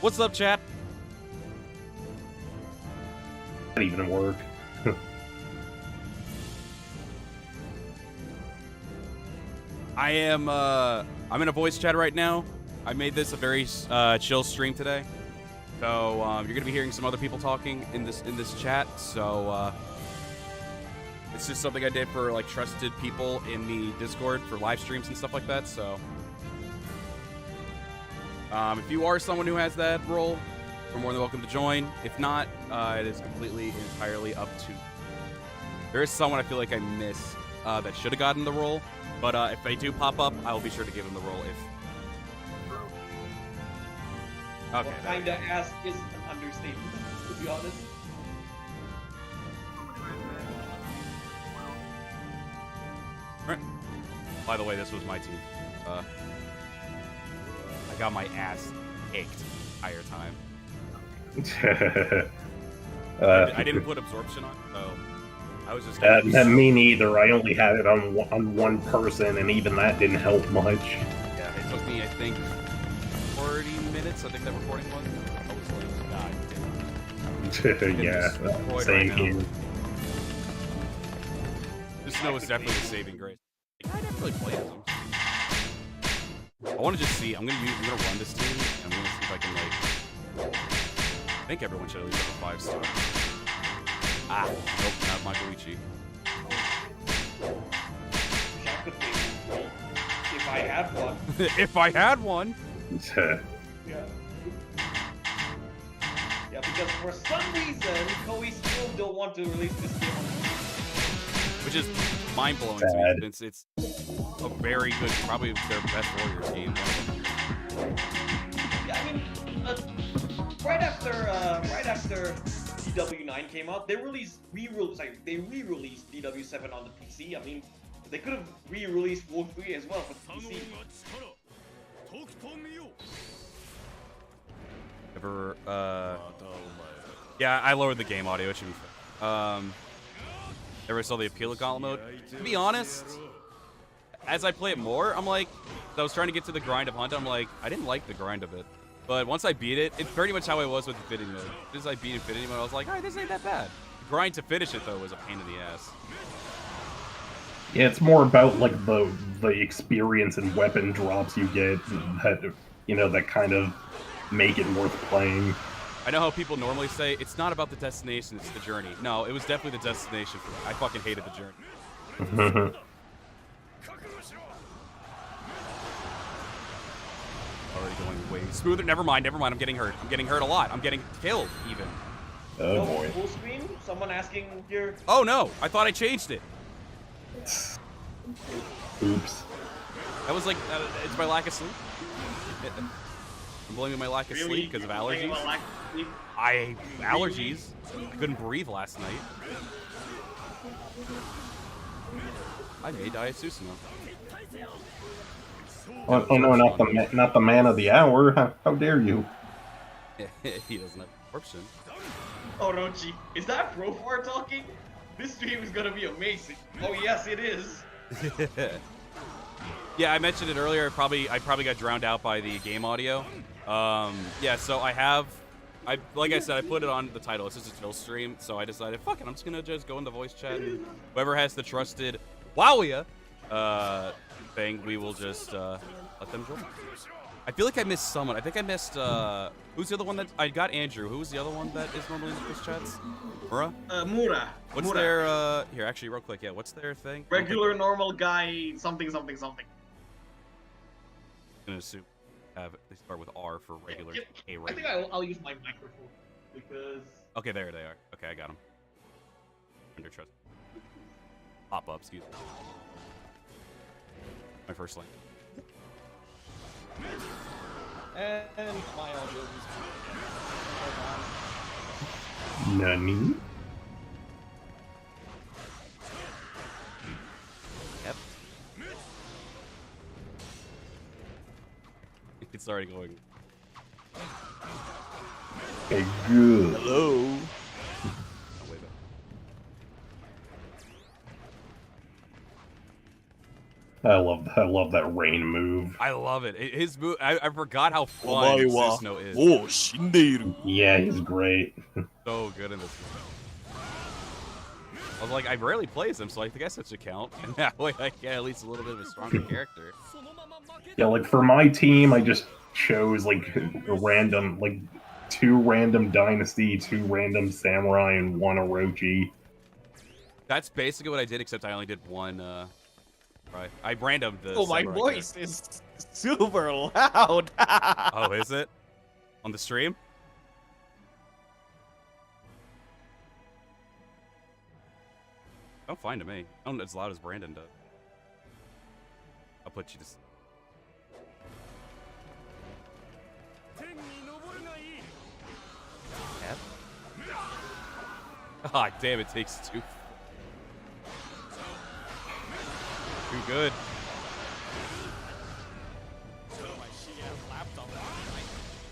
What's up, chat? That even work. I'm in a voice chat right now. I made this a very chill stream today. So you're gonna be hearing some other people talking in this chat. So it's just something I did for like trusted people in the Discord for live streams and stuff like that. So if you are someone who has that role, you're more than welcome to join. If not, it is completely entirely up to you. There is someone I feel like I miss that should have gotten the role, but if they do pop up, I will be sure to give them the role. If okay, well, kinda ass is an understatement, to be honest. Right. By the way, this was my team. I got my ass kicked the entire time. I didn't put absorption on, so I was just. Me neither. I only had it on one person, and even that didn't help much. Yeah, it took me, I think, 40 minutes. I think that recording was. I was like, God damn. Yeah, same right here. This snow is definitely the saving grace. I didn't really play as him. I want to just see. I'm gonna run this team. And I'm gonna see if I can like. I think everyone should at least have a 5-star. Ah, nope, not my Orochi. If I had one. If I had one. Yeah. Yeah, because for some reason, Koei still don't want to release this game. Which is mind-blowing to me. It's a very good, probably their best Warriors game. Yeah, I mean, right after DW9 came out, they re-released DW7 on the PC. I mean, they could have re-released WO3U as well for the PC. Ever, yeah, I lowered the game audio. It should be fair. Ever saw the appeal of Gauntlet mode? To be honest, as I play it more, I'm like, I was trying to get to the grind of Hunt. I'm like, I didn't like the grind of it. But once I beat it, it's pretty much how I was with Infinity mode. As I beat Infinity mode, I was like, alright, this ain't that bad. The grind to finish it, though, was a pain in the ass. Yeah, it's more about like the experience and weapon drops you get that that kind of make it worth playing. I know how people normally say, it's not about the destination, it's the journey. No, it was definitely the destination for me. I fucking hated the journey. Already going way smoother. Never mind. I'm getting hurt. I'm getting hurt a lot. I'm getting killed, even. Oh boy. Full screen? Someone asking here. Oh no! I thought I changed it. Oops. That was like, it's my lack of sleep. I'm blaming my lack of sleep because of allergies. Allergies. I couldn't breathe last night. I may die at Susanoo. Oh no, not the man of the hour. How dare you? He doesn't have corruption. Orochi, is that Profar talking? This stream is gonna be amazing. Oh yes, it is. Yeah, I mentioned it earlier. I probably got drowned out by the game audio. Yeah, so like I said, I put it on the title. It's just a chill stream, so I decided, fuck it, I'm just gonna go in the voice chat, and whoever has the trusted WO3U thing, we will just let them join. I feel like I missed someone. I think I missed who's the other one that I got? Andrew. Who's the other one that is normally in the voice chats? Mura? Mura. What's their here, actually, real quick, yeah, what's their thing? Regular normal guy, something. I'm gonna assume they start with R for regular. Yeah, I think I'll use my microphone because. Okay, there they are. Okay, I got them. Under trust. Pop up, excuse me. My first lane. And my audio is. Nani? Yep. It's already going. Okay, good. Hello. Oh, wait a I love that rain move. I love it. His move. I forgot how fun お前は Susno is. もう死んでいる。 Yeah, he's great. So good in this game. I was like, I rarely plays him, so I guess that should count. And that way I get at least a little bit of a stronger character. Yeah, like for my team, I just chose like a random, like 2 random Dynasty, 2 random Samurai, and 1 Orochi. That's basically what I did, except I only did one. Right. I randomed the. Oh, my Samurai voice character. is super loud. Oh, is it? On the stream? Don't find it me. I don't know as loud as Brandon does. I'll put you to. Ah, damn! It takes 2. Too good.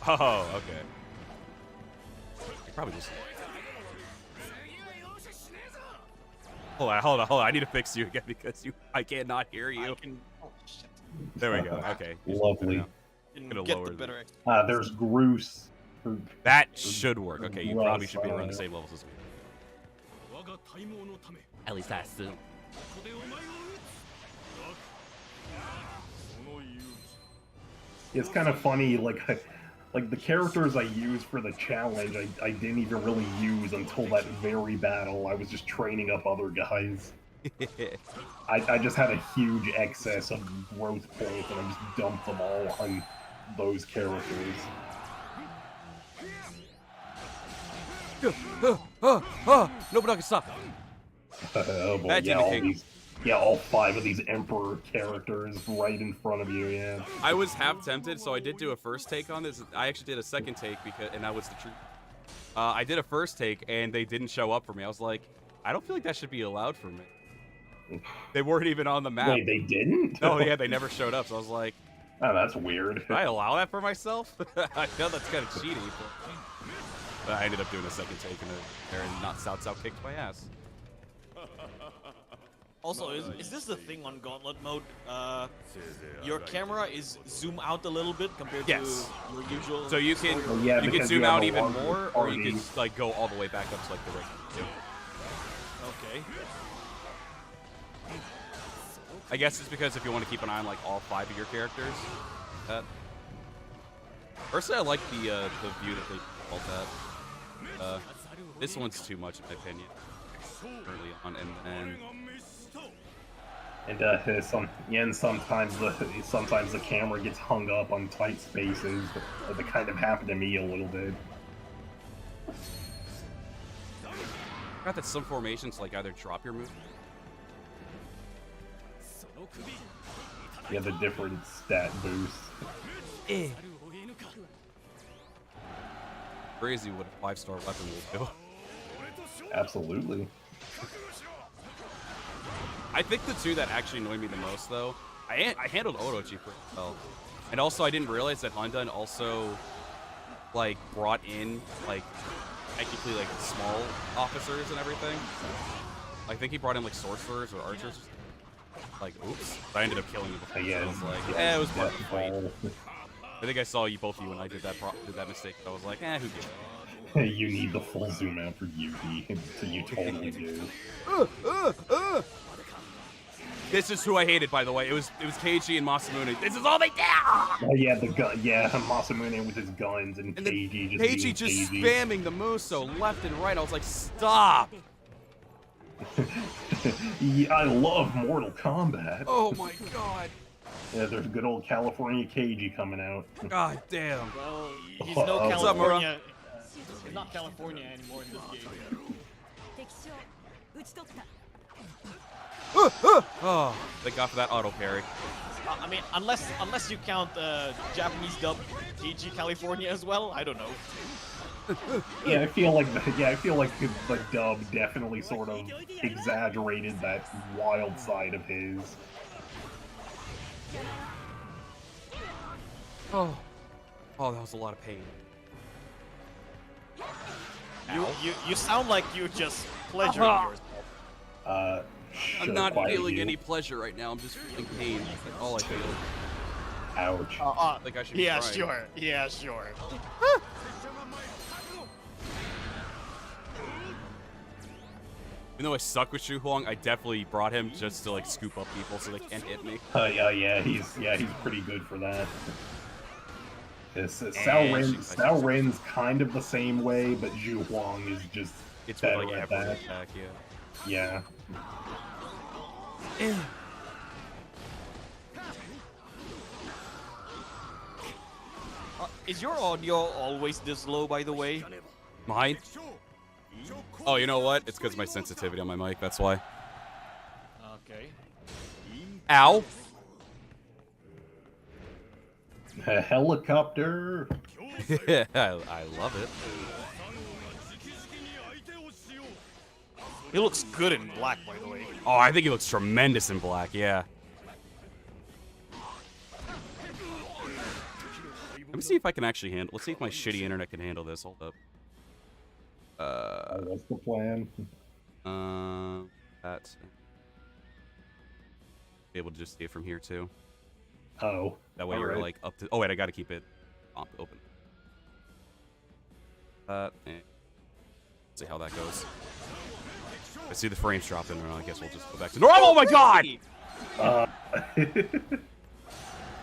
Oh, okay. You probably just. Hold on. I need to fix you again because I cannot hear you. Oh, shit. There we go. Okay. Lovely. Gonna Get lower the better. There's Groose. That should work. Okay, you probably should be around the same levels as me. At least I assume. It's kind of funny, like the characters I used for the challenge, I didn't even really use until that very battle. I was just training up other guys. I just had a huge excess of growth points, and I just dumped them all on those characters. Nobody can stop. Oh boy, That's yeah, King. all 5 of these Emperor characters right in front of you, yeah. I was half tempted, so I did do a first take on this. I actually did a second take and that was the truth. I did a first take, and they didn't show up for me. I was like, I don't feel like that should be allowed for me. They weren't even on the map. Wait, they didn't? Oh yeah, they never showed up. So I was like, Oh, that's weird. did I allow that for myself? I feel that's kind of cheating. But I ended up doing a second take and not South kicked my ass. Also, is this the thing on Gauntlet mode? Your camera is zoom out a little bit compared Yes. to your usual. So you can Oh, yeah, you can because zoom you have out a even larger more, or you party. can like go all the way back up to like the regular. Okay. I guess it's because if you want to keep an eye on like all 5 of your characters. Personally, I like the view that they called that. This one's too much in my opinion. Early on, and sometimes the camera gets hung up on tight spaces. That kind of happened to me a little bit. I forgot that some formations like either drop your move. Yeah, the different stat boosts. Crazy what a 5-star weapon will do. Absolutely. I think the 2 that actually annoyed me the most, though, I handled Orochi pretty well, and also I didn't realize that Handan also like brought in like technically like small officers and everything. I think he brought in like sorcerers or archers. Like, oops! But I ended up killing him before. Yeah, So I was like, yeah, it was part of the fight. ball. I think I saw you both of you when I did that mistake. I was like, who gives? You need the full zoom out for UD, so you totally do. This is who I hated, by the way. It was Keiji and Masamune. This is all they did. Oh yeah, the gun. Yeah, Masamune with his guns and And Keiji then just Keiji being just Keiji. spamming the Muso left and right. I was like, stop. Yeah, I love Mortal Kombat. Oh my god. Yeah, there's good old California Keiji coming out. God damn. Well, he's no What's up, Mura? California. He's not California anymore in this game. Oh, thank God for that auto parry. I mean, unless you count Japanese dub KG California as well, I don't know. Yeah, I feel like the dub definitely sort of exaggerated that wild side of his. Oh, that was a lot of pain. You sound like you just pleasuring yourself. I'm Sure, not quiet feeling you. any pleasure right now. I'm just feeling pain. That's like all I feel. Ouch. Like I should be Yeah, crying. sure. Yeah, sure. Even though I suck with Shu Huang, I definitely brought him just to like scoop up people so they can't hit me. Yeah, he's pretty good for that. Sao Ren's kind of the same way, but Zhu Huang is just It's with better like at every that. attack, yeah. Yeah. Is your audio always this low, by the way? Mine? Oh, you know what? It's because of my sensitivity on my mic, that's why. Okay. Ow! A helicopter. I love it. He looks good in black, by the way. Oh, I think he looks tremendous in black, yeah. Let me see if I can actually handle. Let's see if my shitty internet can handle this. Hold up. What's the plan? That's be able to just see it from here too. Oh. That way all you're right. like up to. Oh wait, I gotta keep it open. See how that goes. I see the frames dropping, and I guess we'll just go back to normal. Oh my god!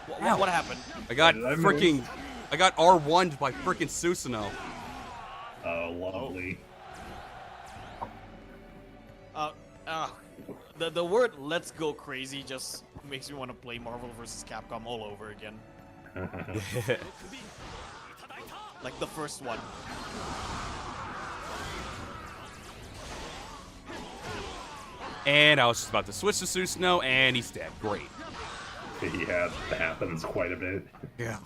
What happened? I got Did I freaking. miss? I got R1'd by freaking Susanoo. Oh, lovely. The word "let's go crazy" just makes me want to play Marvel vs. Capcom all over again. Like the first one. And I was just about to switch to Susanoo, and he's dead. Great. Yeah, that happens quite a bit. Yeah.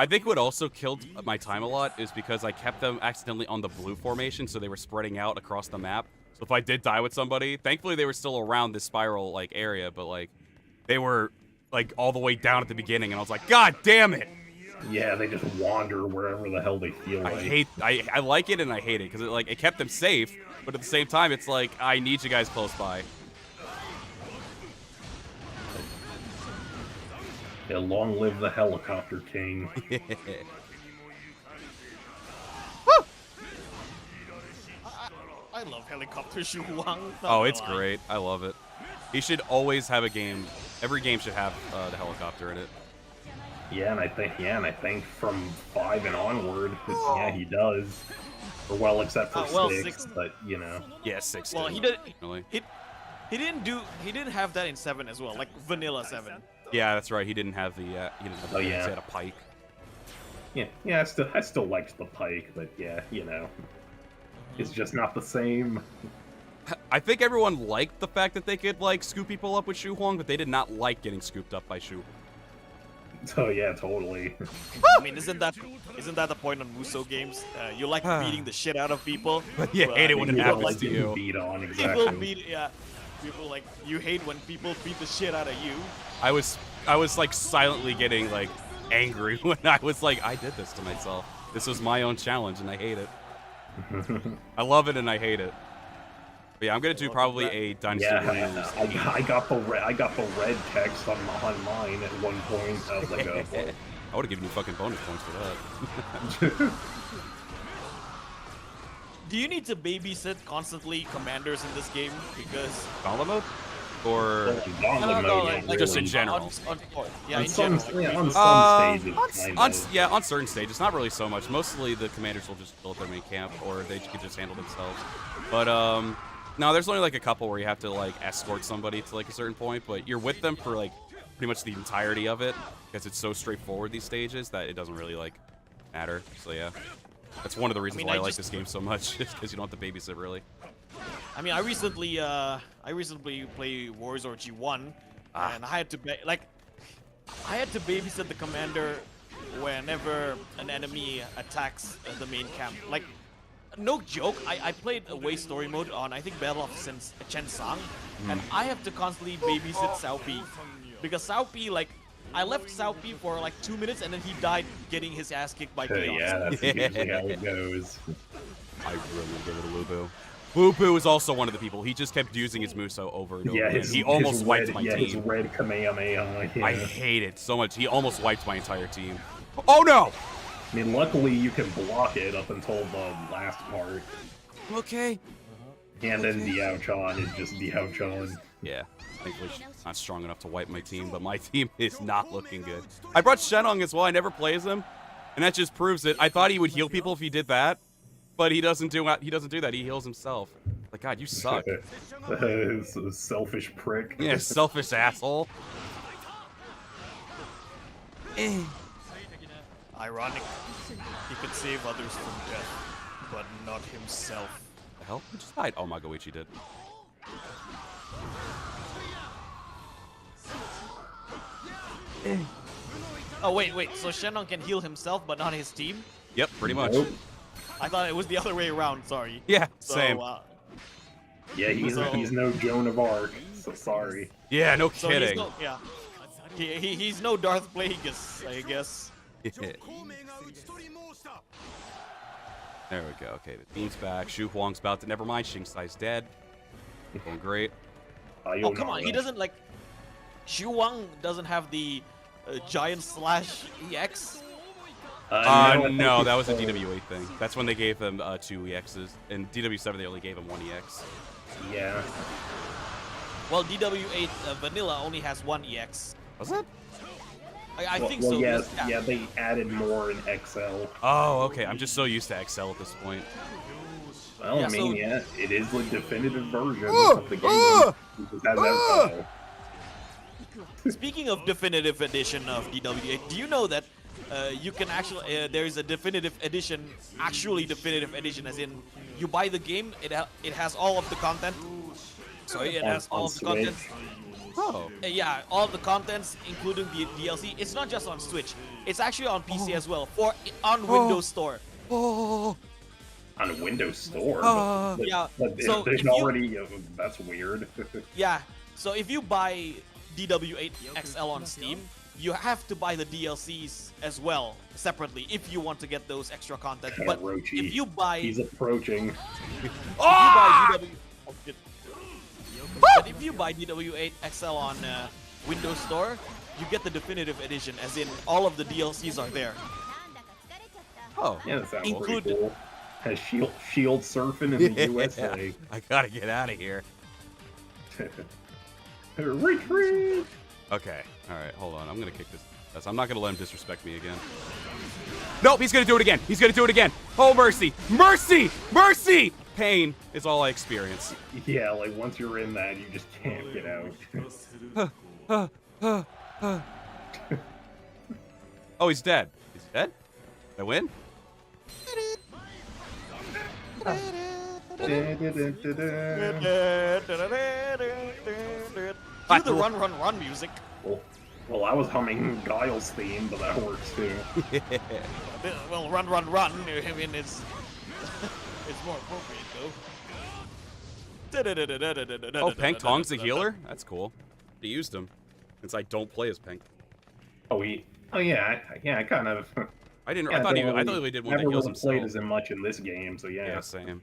I think what also killed my time a lot is because I kept them accidentally on the blue formation, so they were spreading out across the map. So if I did die with somebody, thankfully they were still around this spiral like area, but like they were like all the way down at the beginning, and I was like, God damn it! Yeah, they just wander wherever the hell they feel like. I like it and I hate it because it kept them safe, but at the same time it's like I need you guys close by. Yeah, long live the helicopter king. I love helicopter Shu Huang. Oh, it's great. I love it. He should always have a game. Every game should have the helicopter in it. Yeah, and I think from 5 and onward, yeah, he does. Or well, except for well, 6, 6. but you know. Yeah, 6. Well, too, he did. He didn't have that in 7 as well, like vanilla 7. Yeah, that's right. He didn't have the. He didn't have the. Oh, yeah. He had a pike. Yeah, I still liked the pike, but yeah, you know, it's just not the same. I think everyone liked the fact that they could like scoop people up with Shu Huang, but they did not like getting scooped up by Shu. Oh yeah, totally. I mean, isn't that the point on Muso games? You like beating the shit out of people. But you hate it when it People happens like to getting you. beat on, People exactly. people like you hate when people beat the shit out of you. I was like silently getting like angry when I was like, I did this to myself. This was my own challenge, and I hate it. I love it and I hate it. But yeah, I'm gonna do probably a Dynasty Yeah, Warriors. I got the red text on mine at one point. I was like, oh boy. I would have given you fucking bonus points for that. Do you need to babysit constantly commanders in this game? Because Gauntlet mode? Or Gauntlet mode, like just in really. general. Yeah, On in some, general. yeah, on some stages, kind of. Yeah, on certain stages, not really so much. Mostly the commanders will just build their main camp, or they could just handle themselves. But no, there's only like a couple where you have to like escort somebody to like a certain point, but you're with them for like pretty much the entirety of it because it's so straightforward these stages that it doesn't really like matter. So yeah, that's one of the reasons why I like this game so much, is because you don't have to babysit really. I mean, I recently played Orochi 1, and I had to babysit the commander whenever an enemy attacks the main camp. Like, no joke, I played away story mode on I think Battle of Chensang, and I have to constantly babysit Cao Pi because Cao Pi, like, I left Cao Pi for like 2 minutes and then he died getting his ass kicked by Chaos. Yeah, that's usually how it goes. I really give it a Lubu. Boo Boo is also one of the people. He just kept using his Muso over and over Yeah, again. He almost wiped my his team. red Kamehameha. Yeah. I hate it so much. He almost wiped my entire team. Oh no! I mean, luckily you can block it up until the last part. Okay. And then Diao-chan is just Diao-chan. Yeah, thankfully she's not strong enough to wipe my team, but my team is not looking good. I brought Shenong as well. I never plays him, and that just proves it. I thought he would heal people if he did that, but he doesn't do that. He heals himself. Like, God, you suck. This selfish prick. Yeah, selfish asshole. Ironic. He could save others from death, but not himself. The hell? Who just died? Oh, my Goichi did. Oh wait. So Shenong can heal himself, but not his team? Yep, pretty much. Nope. I thought it was the other way around. Sorry. Yeah, So, same. Yeah, he's no Joan of Arc, so sorry. Yeah, no So kidding. he's no, yeah. He's no Darth Plagueis, I guess. Yeah. There we go. Okay, the team's back. Shu Huang's about to. Never mind. Xing Sai's dead. Going great. Oh come on, he doesn't like. Xu Wang doesn't have the giant slash EX. No, that was a DW8 thing. That's when they gave him 2 EXs. In DW7, they only gave him 1 EX. Yeah. Well, DW8 Vanilla only has 1 EX. Was it? I think well, so. Yeah, because- yeah, they added more in XL. Oh, okay. I'm just so used to XL at this point. Well, Yeah, I mean, so- yeah, it is the definitive version of the game. It just has that Speaking of definitive edition of DW8, do you know that you can actually there is a definitive edition, actually definitive edition, as in you buy the game, it has all of the content. Sorry, it has all of the content. Oh. Yeah, all of the contents, including the DLC. It's not just on Switch. It's actually on PC as well, on Windows Store. Oh. on a Windows Store. But, Yeah, but so there's if you- already that's weird. Yeah, so if you buy DW8 XL on Steam, you have to buy the DLCs as well separately if you want to get those extra content. But Orochi, if you buy, he's approaching. But if you buy DW8 XL on Windows Store, you get the definitive edition, as in all of the DLCs are there. Oh. Yeah, that sounds Include- pretty cool. Has shield surfing in the USA. I gotta get out of here. Retreat! Okay. Alright, hold on. I'm gonna kick this. I'm not gonna let him disrespect me again. Nope, he's gonna do it again. He's gonna do it again. Oh, mercy. Mercy! Mercy! Pain is all I experience. Yeah, like once you're in that, you just can't get out. Oh, he's dead. He's dead? Did I win? Do the run, run, run music. Well, I was humming Guile's theme, but that works too. Well, run, run, run. I mean, it's it's more appropriate though. Oh, Peng Tong's a healer? That's cool. He used him. Since I don't play as Peng. Oh, yeah, I kind of. I didn't. Yeah, I thought he did one that never heals really played himself. as much in this game, so yeah. Yeah, same.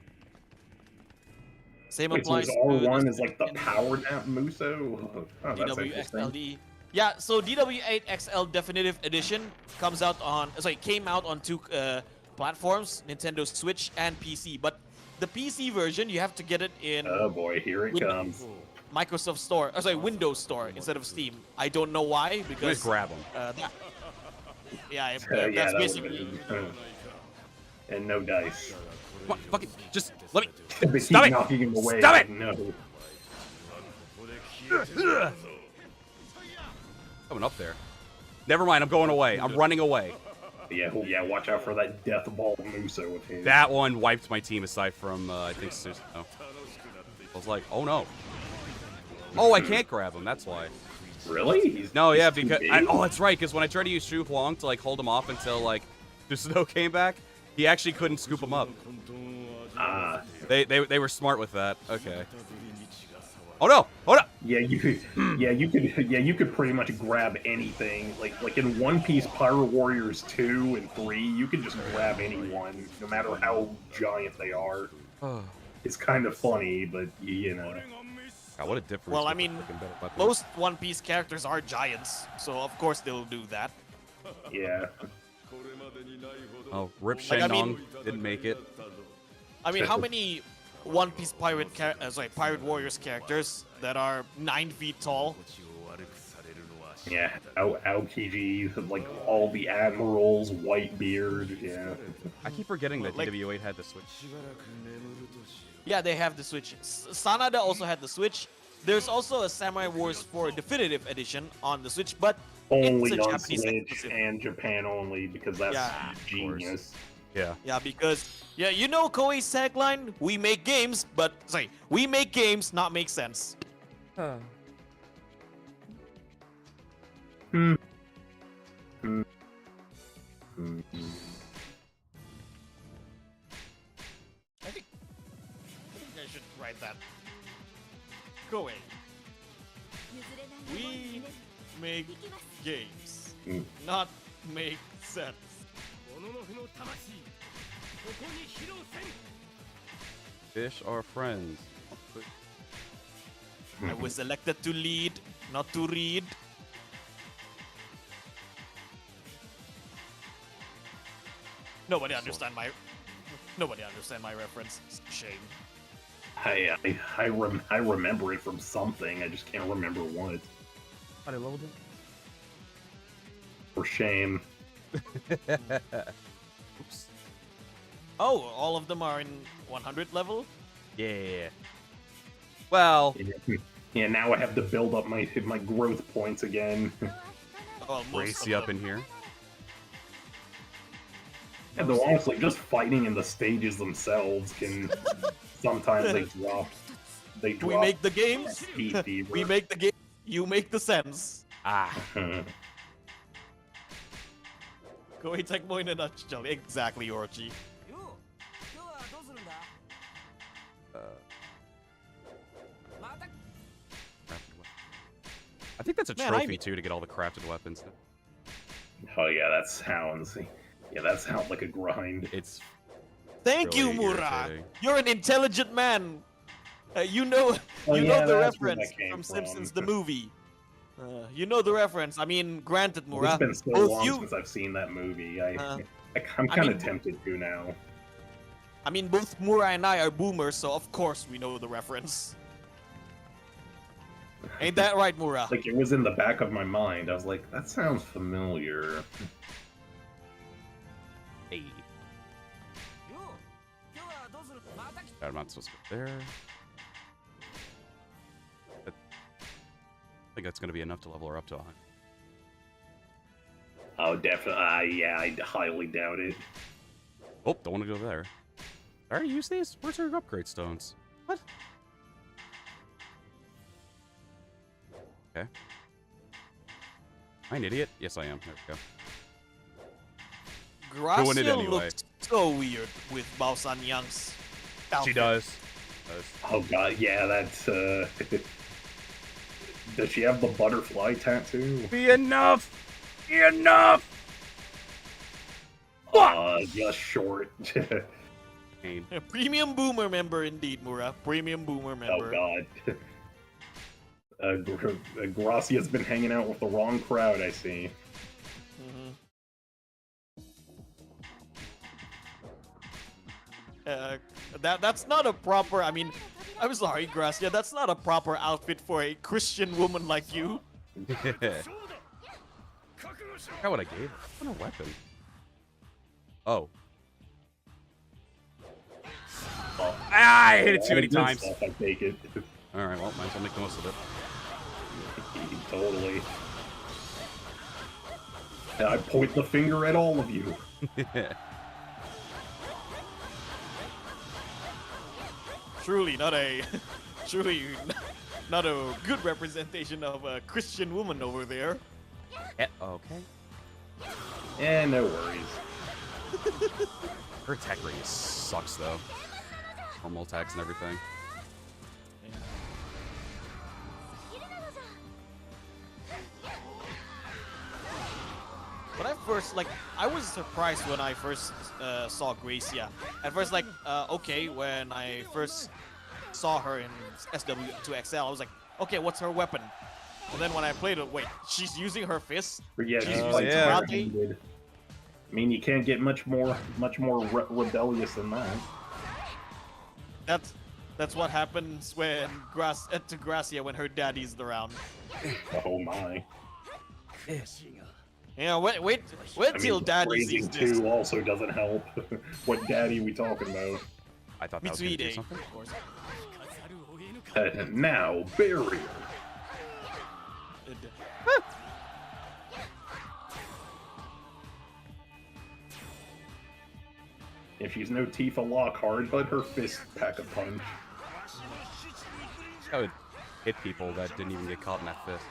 Same Wait, so applies is to R1 is like the in power nap Muso? Oh, that's interesting. DWXLD. Yeah, so DW8 XL Definitive Edition comes out on, came out on 2 platforms, Nintendo Switch and PC. But the PC version, you have to get it in Oh boy, here it comes. Microsoft Store. Windows Store instead of Steam. I don't know why, because Just grab him. Yeah, that's that would've basically. been- and no dice. Come on, fucking, just let me. They Stop keep it! knocking him away. Stop it! No. Coming up there. Never mind, I'm going away. I'm running away. Yeah, watch out for that death ball Muso with him. That one wiped my team aside from, I think, Susan. I was like, oh no. Oh, I can't grab him, that's why. Really? He's No, yeah, too because big? oh, that's right. Because when I tried to use Shu Huang to like hold him off until like the snow came back, he actually couldn't scoop him up. Ah. They were smart with that. Okay. Oh no! Oh no! Yeah, you could pretty much grab anything. Like in One Piece Pyro Warriors 2 and 3, you can just grab anyone, no matter how giant they are. it's kind of funny, but you know. God, what a difference. Well, I with the mean, freaking better weapons. most One Piece characters are giants, so of course they'll do that. Yeah. Oh, Rip Like, I Shenong mean- didn't make it. I mean, how many One Piece Pirate Warriors characters that are 9 feet tall? Yeah, Aokiji, like all the admirals, Whitebeard, yeah. I keep forgetting that Like- DW8 had the Switch. Yeah, they have the Switch. Sanada also had the Switch. There's also a Samurai Wars 4 Definitive Edition on the Switch, but Only it's a on Japanese Switch exclusive. and Japan only, because that's Yeah, of genius. Yeah. Yeah, because you know Koei's tagline: "We make games, but we make games, not make sense." Hmm. Hmm. Hmm. I think I should write that. Koei, we make games, Mm. not make sense. Fish are friends. I was elected to lead, not to read. Nobody understand my reference. Shame. I remember it from something. I just can't remember what. I leveled it. For shame. Oops. Oh, all of them are in 100 level? Yeah. Well, Yeah, now I have to build up my growth points again. Oh, most race of you up them. in here. And though honestly, just fighting in the stages themselves can sometimes they drop. They drop. We make the games. speed fever. We make the game. You make the sense. Ah. Koei Tecmo in a nutshell. Exactly, Orochi. I think that's a Man, trophy too to get all the crafted weapons. Oh yeah, that sounds. Yeah, that sounds like a grind. It's Thank really you, Mura. irritating. You're an intelligent man. You know, Oh, you yeah, know the that's where reference that came from from. Simpsons the movie. You know the reference. I mean, granted, Mura. It's been so both long you, since I've seen that movie. I'm I kind mean- of tempted to now. I mean, both Mura and I are boomers, so of course we know the reference. Ain't that right, Mura? Like, it was in the back of my mind. I was like, that sounds familiar. hey. I'm not supposed to go there. I think that's going to be enough to level her up to 100. Oh, definitely. Yeah, I highly doubt it. Oh, don't want to go there. I already used these? Where's her upgrade stones? What? Okay. Am I an idiot? Yes, I am. There we go. Gracia it anyway. looks so weird with Bao San Yang's outfit. She does. Oh god, yeah, that's Does she have the butterfly tattoo? Be enough! Be enough! Just short. Pain. A premium boomer member indeed, Mura. Premium boomer Oh member. god. Gracia's been hanging out with the wrong crowd, I see. That's not a proper. I mean, I'm sorry, Gracia. That's not a proper outfit for a Christian woman like you. Look at what I gave her. What a weapon. Oh. Ah, I hit it too many Good times. stuff, I take it. Alright, well, might as well make the most of it. Totally. And I point the finger at all of you. Truly not a good representation of a Christian woman over there. Okay. No worries. Her attack rate sucks, though. Normal attacks and everything. when I first I was surprised when I first saw Gracia. At first, okay, when I first saw her in SW2XL, I was like, okay, what's her weapon? And then when I played it, wait, she's using her fist? Yeah, She's she's using like karate? I mean, you can't get much more rebellious than that. That's what happens when to Gracia when her daddy's around. Oh my. Yeah, wait till daddy sees this. Phrasing too also doesn't help. What daddy we talking about? I thought that was gonna do Mitsuhide, something. of course. Now, barrier. If she's no Tifa Lockhart, but her fists pack a punch. I would hit people that didn't even get caught in that fist.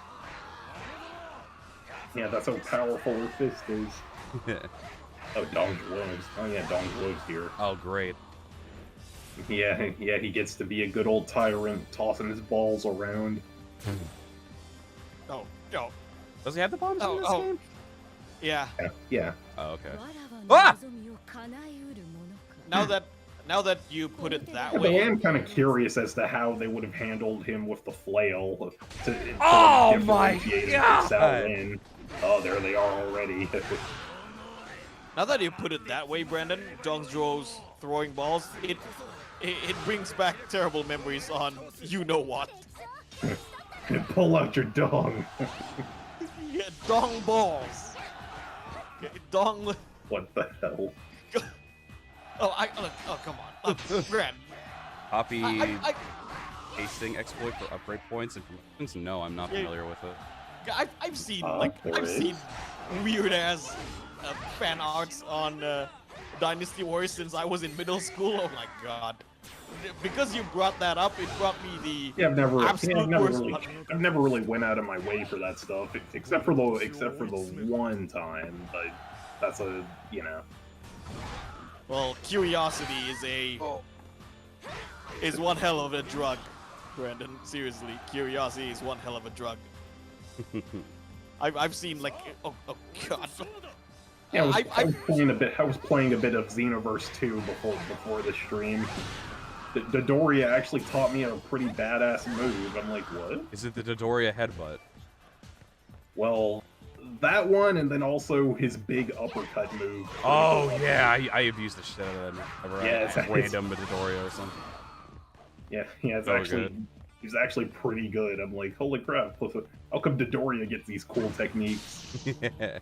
Yeah, that's how powerful her fist is. Oh, Dong's Wolves. Oh yeah, Dong's Wolves here. Oh, great. Yeah, he gets to be a good old tyrant, tossing his balls around. Oh. Does he have the bombs in this game? Yeah. Yeah. Oh, okay. Ah! Now that you put it that But I way, am kind of curious as to how they would have handled him with the flail to Oh my differentiate God! Shaolin. Oh, there they are already. now that you put it that way, Brandon, Dongzhuo's throwing balls, it brings back terrible memories on you know what. Pull out your dong. Yeah, dong balls. Okay, dong. What the hell? Oh, come on. Brand. Copy I, pasting exploit for upgrade points and promotions? No, I'm not familiar with it. I've seen there I've is. seen weird ass fan arts on Dynasty Warriors since I was in middle school. Oh my god! Because you brought that up, it brought me the Yeah, I've never worst I've never really went out of my way for that stuff, except for the one time. But that's Well, curiosity is one hell of a drug, Brandon. Seriously, curiosity is one hell of a drug. I've seen oh god. Yeah, I was playing a bit of Xenoverse 2 before the stream. Dodoria actually taught me a pretty badass move. I'm like, what? Is it the Dodoria headbutt? Well, that one, and then also his big uppercut move. Oh yeah, I abused the shit out of that. Yeah, Random Dodoria or something. Yeah, it's So actually good. he's actually pretty good. I'm like, holy crap! How come Dodoria gets these cool techniques? Yeah.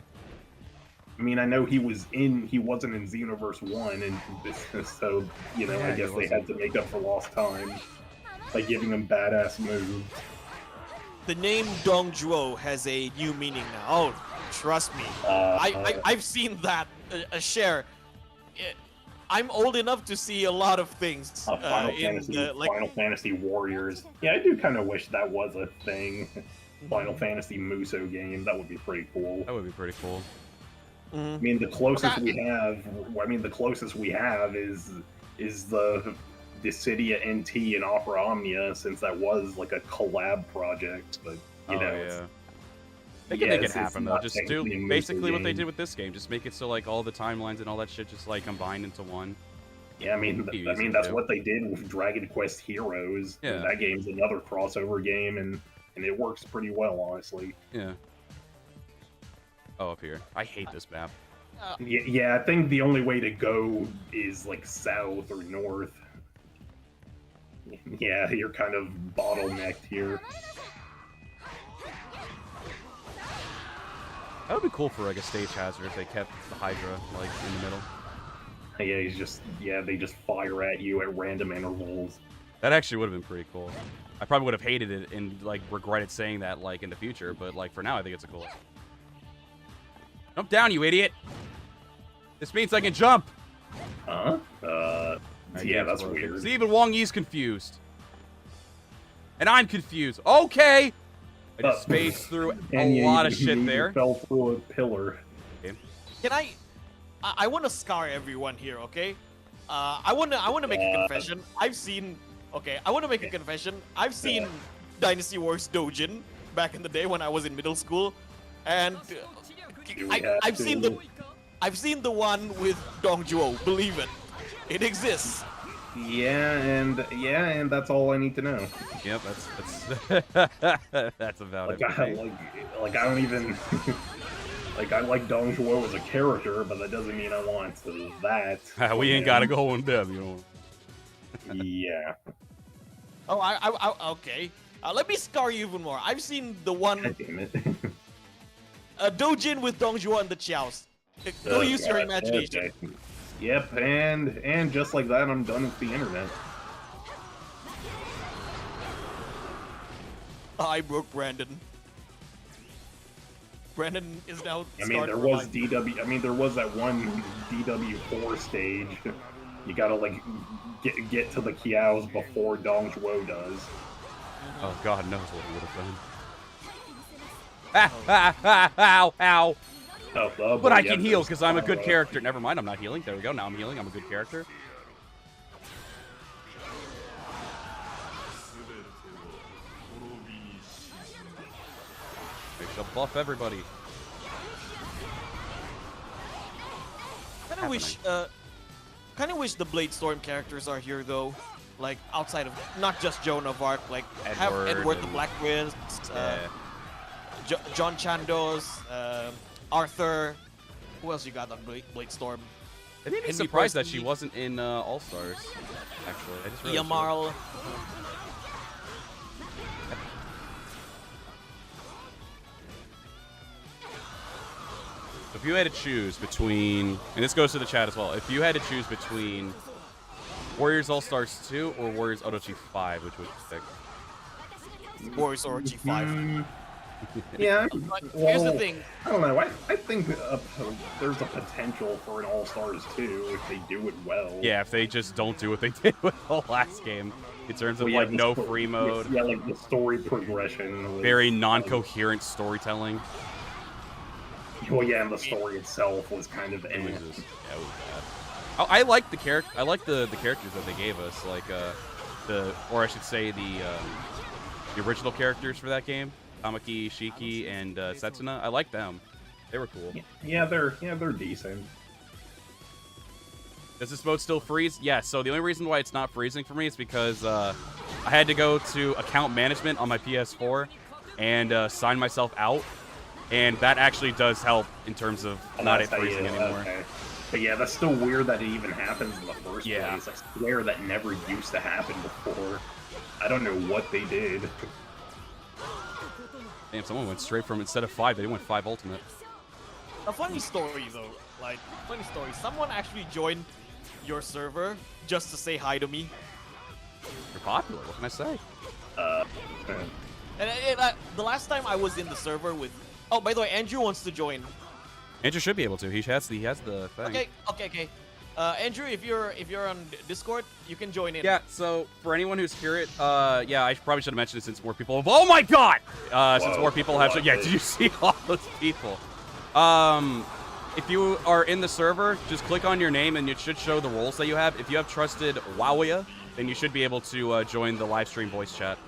I mean, I know he wasn't in Xenoverse 1, and so Yeah, I guess they had to make up for lost time by giving him badass moves. The name Dongzhuo has a new meaning now. Oh, trust me. I've seen that share. I'm old enough to see a lot of things Final Fantasy Warriors. Yeah, I do kind of wish that was a thing. Final Fantasy Muso game. That would be pretty cool. That would be pretty cool. I mean, the closest we have is the Dissidia NT and Opera Omnia, since that was like a collab project. But They can make it happen though. Just do technically a basically Muso what they game. did with this game. Just make it so all the timelines and all that shit just combined into one. Yeah, I mean that's what they did with Dragon Quest Heroes. Yeah. That game's another crossover game, and it works pretty well, honestly. Yeah. Oh, up here. I hate this map. Yeah, I think the only way to go is south or north. Yeah, you're kind of bottlenecked here. That would be cool for a stage hazard if they kept the Hydra in the middle. Yeah, they just fire at you at random intervals. That actually would have been pretty cool. I probably would have hated it and regretted saying that in the future, but for now I think it's a cool. Jump down, you idiot! This means I can jump! Huh? Yeah, that's weird. weird. See, even Wang Yi's confused. And I'm confused. Okay! I just spaced through a lot of shit there. Fell through a pillar. Can I want to scar everyone here, okay? I want to make a confession. I want to make a confession. I've seen Dynasty Warriors Dojin back in the day when I was in middle school, and Do we have I've to? I've seen the one with Dong Juo. Believe it, it exists. Yeah, and that's all I need to know. Yep, that's about Like it. I like I don't even like I like Dong Juo as a character, but that doesn't mean I want that. We ain't gotta go in depth, you know. Yeah. Oh, okay. Let me scar you even more. I've seen the one God damn it. Dojin with Dong Juo and the Chows. Go use your God, imagination. okay. Yep, and just like that, I'm done with the internet. I broke Brandon. Brandon is now. I mean, there was DW. I mean, there was that one DW4 stage. You gotta like get to the Kiaos before Dong Juo does. Oh, God knows what he would have done. Ow, ow. Oh, But I yeah, can heal there's because I'm a good Kombat. character. Never mind, I'm not healing. There we go. Now I'm healing. I'm a good character. They shall buff everybody. Kind of wish the Blade Storm characters are here though, like outside of not just Joan of Arc, like have Edward Edward the and- Black Prince, Yeah. John Chandos, Arthur. Who else you got on Blade Storm? It made me Henry surprised that Percy. she wasn't in All Stars. Actually, I just realized. Yamarl. If you had to choose between, and this goes to the chat as well, if you had to choose between Warriors All Stars 2 or Warriors Orochi 5, which would you pick? Warriors Orochi 5. Yeah. But here's the well, thing. I don't know. I think there's a potential for an All Stars 2 if they do it well. Yeah, if they just don't do what they did with the last game in terms of Well, yeah, like the no sto- free mode, Yeah, like the story progression. Was, very non-coherent storytelling. Well, yeah, and the story itself was kind of It was endless. just, yeah, it was bad. I like the character. I like the characters that they gave us, like or I should say the original characters for that game, Tamaki, Shiki, and Setsuna. I like them. They were cool. Yeah, they're decent. Does this mode still freeze? Yes. So the only reason why it's not freezing for me is because I had to go to account management on my PS4 and sign myself out, and that actually does help in terms of not it freezing anymore. Okay. But yeah, that's still weird that it even happens in the first Yeah. place. I swear that never used to happen before. I don't know what they did. Damn, someone went straight from instead of 5, they went 5 ultimate. A funny story though, like funny story. Someone actually joined your server just to say hi to me. You're popular. What can I say? And the last time I was in the server with, oh by the way, Andrew wants to join. Andrew should be able to. He has the thing. Okay. Andrew, if you're on Discord, you can join in. Yeah, so for anyone who's curious, yeah, I probably should have mentioned it since more people have. Oh my god! Since more people have. Yeah, did you see all those people? If you are in the server, just click on your name and it should show the roles that you have. If you have trusted WO3U, then you should be able to join the live stream voice chat.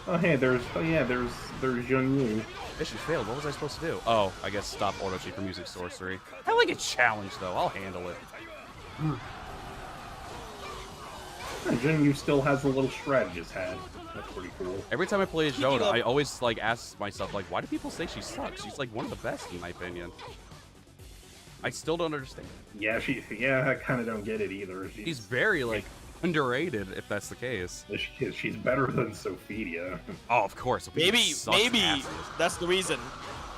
Oh hey, there's Jun-Yu. Mission failed. What was I supposed to do? Oh, I guess stop Orochi from using sorcery. I like a challenge though. I'll handle it. Jun-Yu still has the little strategist hat. That's pretty cool. Every time I play as Jonah, I always like ask myself like, why do people say she sucks? She's like one of the best in my opinion. I still don't understand. Yeah, I kind of don't get it either. She's very like underrated if that's the case. She's better than Sophia. Oh, of course. Maybe that's the reason.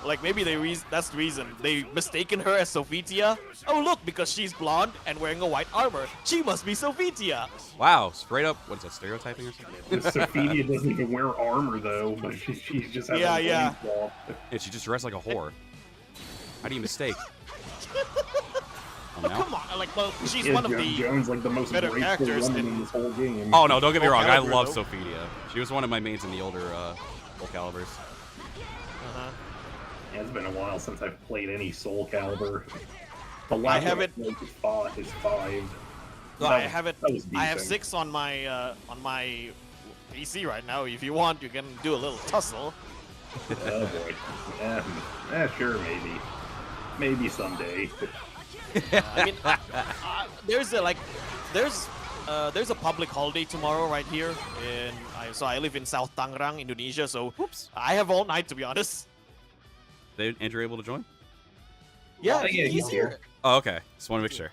Like maybe that's the reason they mistaken her as Sophia. Oh look, because she's blonde and wearing a white armor, she must be Sophia. Wow, straight up. What is that, stereotyping or something? Sophia doesn't even wear armor though, but she just has a yeah. Yeah, she just dressed like a whore. How do you mistake? Oh, come on, like well, she's Yeah, one of the Jones like the most better graceful characters woman in- in this whole game. Oh no, don't get me wrong. I Calibur, love though. Sophia. She was one of my mains in the older Soul Calibers. Yeah, it's been a while since I've played any Soul Calibur. The I last haven't- one is 5. I have it. That was I have decent. 6 on my PC right now. If you want, you can do a little tussle. Oh boy. Yeah, sure, maybe. Maybe someday. I mean, there's a public holiday tomorrow right here, so I live in South Tangerang, Indonesia. So I have all night, to be honest. Andrew able to join? Yeah, yeah, he's here. Oh, okay. Just want to make sure.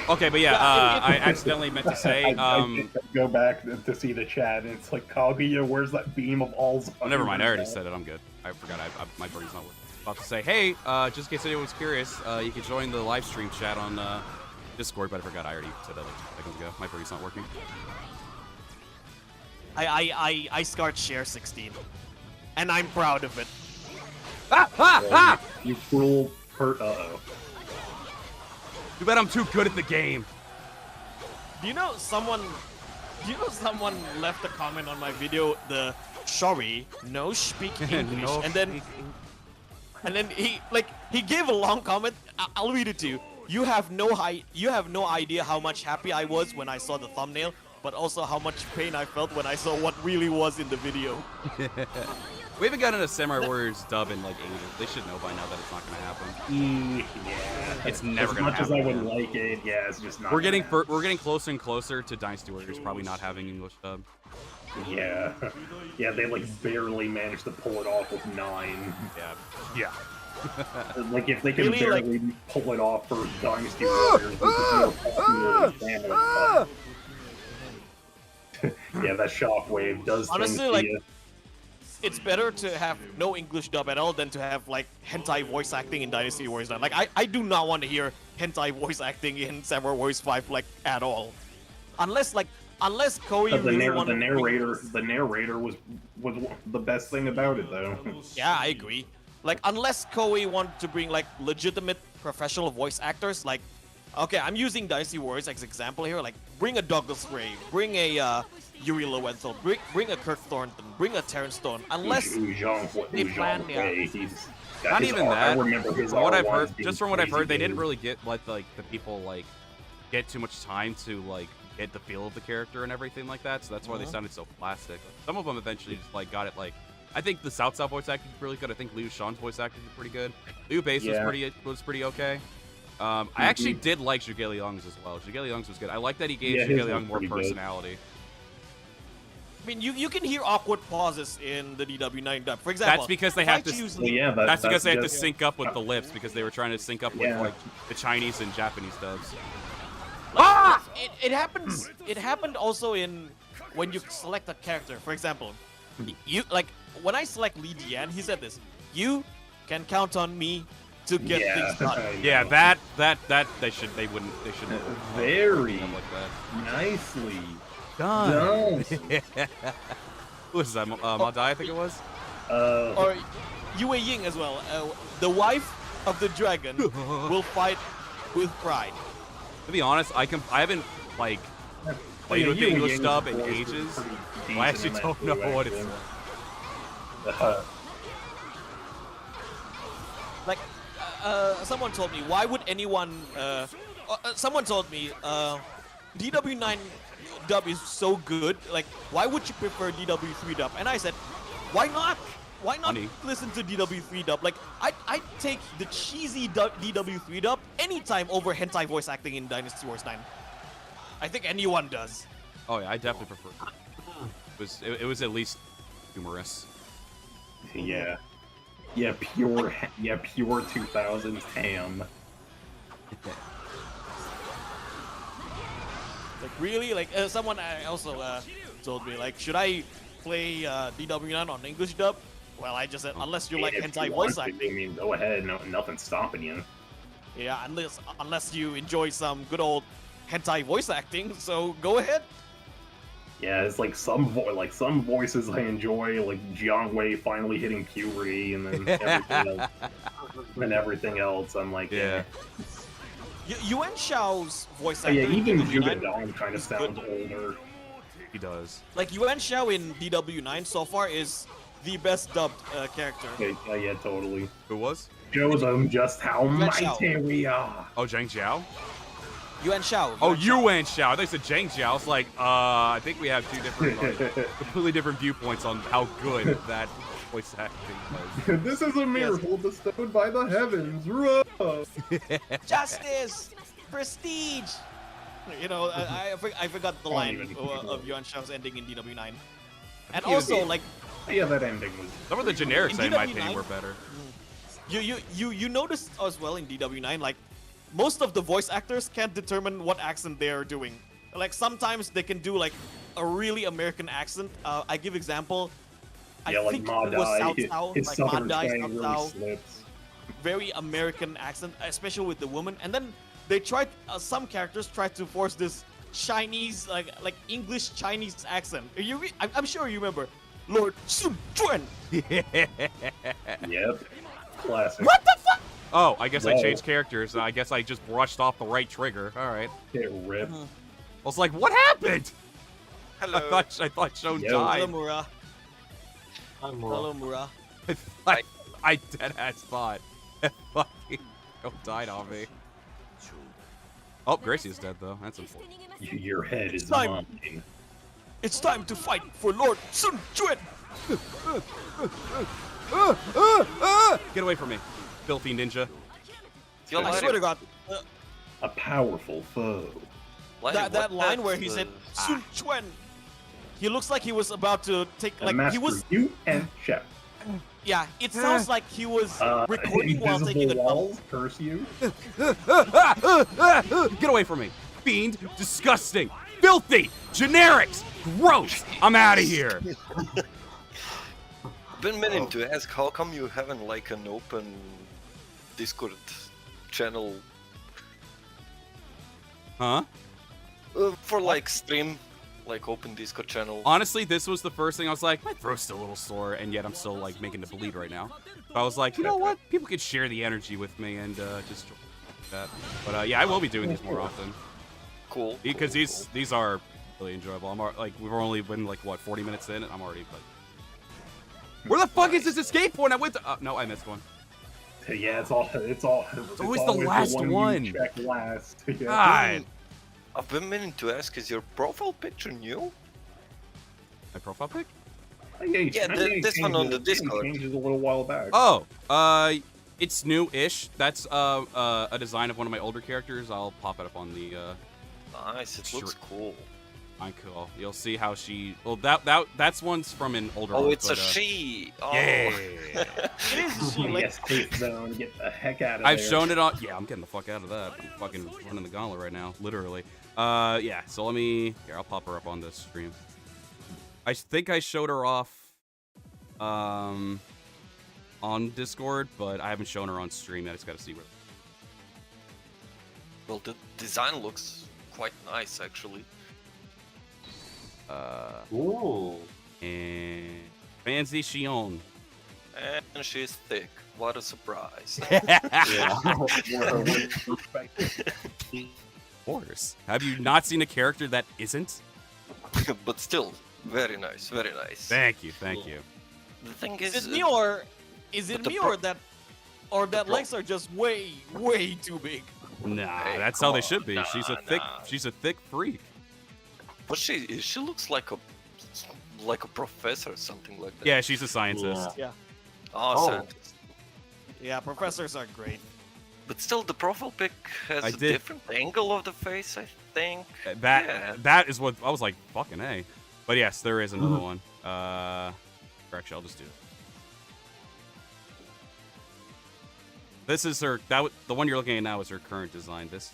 Okay, but yeah, I accidentally meant to say. I go back to see the chat, and it's like, Kaguya, where's that beam of all's? Oh, never mind. I already said it. I'm good. I forgot. My brain's not working. About to say, hey, just in case anyone was curious, you can join the live stream chat on Discord, but I forgot. I already said that like 2 seconds ago. My brain's not working. I scarred share 16, and I'm proud of it. You cruel hurt. Uh-oh. Too bad I'm too good at the game. Do you know someone left a comment on my video? The sorry, no speak English, No and then he gave a long comment. I'll read it to you. You have no idea how much happy I was when I saw the thumbnail, but also how much pain I felt when I saw what really was in the video. We haven't gotten a Samurai Warriors dub in like ages. They should know by now that it's not going to happen. Yeah. It's never going to happen. As much as I would like it, yeah, it's just not. We're getting closer and closer to Dynasty Warriors probably not having English dub. Yeah. Yeah, they like barely managed to pull it off with 9. Yeah. Like if they can Really, barely pull it off for Dynasty Warriors, which is more popular than Family. Yeah, that shockwave does. Honestly, like, it's better to have no English dub at all than to have like hentai voice acting in Dynasty Warriors 9. Like I do not want to hear hentai voice acting in Samurai Warriors 5 like at all. Unless Koei really wanted the narrator was the best thing about it though. Yeah, I agree. Like unless Koei wanted to bring like legitimate professional voice actors, like okay, I'm using Dynasty Warriors as example here. Like bring a Douglas Gray, bring a Yuri Lowenthal, bring a Kirk Thornton, bring a Terrence Stone. Unless they plan, Not even that. I remember his from what I've heard, being just from what I've heard, they crazy didn't really get like the people like get too much time to like get the feel of the character and everything like that. So that's why they sounded so plastic. Some of them eventually just like got it. Like I think the South voice acting is really good. I think Liu Shan's voice acting is pretty good. Liu Base was pretty okay. I actually did like Zhuge Liang's as well. Zhuge Liang's was good. I like that he gave Zhuge Liang more personality. I mean, you can hear awkward pauses in the DW9 dub. For example, that's because they have to. That's because they have to sync up with the lips because they were trying to sync up with like the Chinese and Japanese dubs. It happens. It happened also in when you select a character. For example, you like when I select Li Dian, he said this: "You can count on me to get things done." Yeah, they shouldn't. Very like that. Nicely done. Who was that? Madai, I think it was. Or Yue Ying as well. The wife of the dragon will fight with pride. To be honest, I haven't like played with the English dub in ages. I actually don't know what it's like. Someone told me, why would anyone? Someone told me, DW9 dub is so good. Like, why would you prefer DW3 dub? And I said, why not? Why not listen to DW3 dub? Like, I take the cheesy DW3 dub anytime over hentai voice acting in Dynasty Warriors 9. I think anyone does. Oh yeah, I definitely prefer it. It was at least humorous. Yeah. Yeah, pure 2000s ham. Like really, like someone also told me, like, should I play DW9 on English dub? Well, I just said unless you like hentai voice acting. I mean, go ahead, nothing's stopping you. Yeah, unless you enjoy some good old hentai voice acting, so go ahead. Yeah, it's like some voices I enjoy, like Jiang Wei finally hitting puberty, and then everything else. I'm like, yeah. Yuan Shao's voice acting. Yeah, even Zhuge Liang kind of sounds older. He does. Like Yuan Shao in DW9 so far is the best dubbed character. Yeah, totally. Who was? Shows them just how mighty we are. Oh, Zhang Jiao? Yuan Shao. Oh, Yuan Shao. I thought you said Zhang Jiao. I was like, I think we have two different, completely different viewpoints on how good that voice acting. This is a miracle bestowed by the heavens. Rough. Justice, prestige. You know, I forgot the line of Yuan Shao's ending in DW9, and also like. Yeah, that ending was. Some of the generics, in my DW9 opinion, were better. You noticed as well in DW9, like most of the voice actors can't determine what accent they are doing. Like sometimes they can do like a really American accent. I give example. Yeah, I think it was South South, his like southern Madai, twang South really South. slips. Very American accent, especially with the woman. And then they tried, some characters tried to force this Chinese, like English Chinese accent. I'm sure you remember, Lord Sun Quan. Yep. Classic. What the fuck? Oh, I guess I Whoa. changed characters. I guess I just brushed off the right trigger. All right. Get ripped. I was like, what happened? Hello. I thought Shone Yo. Hello, died. Mura. Hello, Mura. I dead ass thought fucking died on me. Oh, Gracie's dead though. That's important. Your head is time. mine. It's time to fight for Lord Sun Quan. Get away from me, filthy ninja. You'll I let swear him- to God, A powerful foe. let him- that what line that's where he said Sun Quan. He looks like he was about to take, A like master he was. you and chef. Yeah, it sounds like he was recording while Invisible taking a dump. walls curse you. Get away from me, fiend! Disgusting, filthy, generics, gross. I'm out of here. Been meaning to ask, how come you haven't like an open Discord channel Huh? for like stream, like open Discord channel? Honestly, this was the first thing I was like, my throat's still a little sore, and yet I'm still like making it bleed right now. But I was like, you know what? People could share the energy with me and just that. But yeah, I will be doing these more often Cool. because these are really enjoyable. Like we've only been like what 40 minutes in, and I'm already like, where the fuck is this escape point? I went to. No, I missed one. Yeah, it's always the last one. You check last. Yeah. God, I've been meaning to ask, is your profile picture new? my profile pic. Yeah, this one on the Discord. Changes a little while back. Oh, it's new-ish. That's a design of one of my older characters. I'll pop it up on the. Nice, it looks cool. Cool. You'll see how she. Well, that's one's from an older. Oh, arc, it's but, a she. Oh. Yeah. It is she, like, Yes, safe zone. Get the heck out of I've there. shown it on. Yeah, I'm getting the fuck out of that. I'm fucking running the gauntlet right now, literally. Yeah. So let me. Here, I'll pop her up on this stream. I think I showed her off. On Discord, but I haven't shown her on stream. I just got to see where. Well, the design looks quite nice, actually. Ooh. And Fancy Shion. And she's thick. What a surprise. Yeah. Of course. Have you not seen a character that isn't? But still, very nice, very nice. Thank you, thank you. The thing is, is it me or is it but the me pro- or that legs are just way too big? Nah, Hey, that's come how they on. should be. Nah, She's a thick freak. but she looks like a professor or something like that. Yeah, she's a scientist. Yeah, Oh, scientist. yeah. Professors are great. But still, the profile pic has I a did- different angle of the face, I think. That is what I was like, fucking A. But yes, there is another one. Actually, I'll just do it. This is her. The one you're looking at now is her current design. This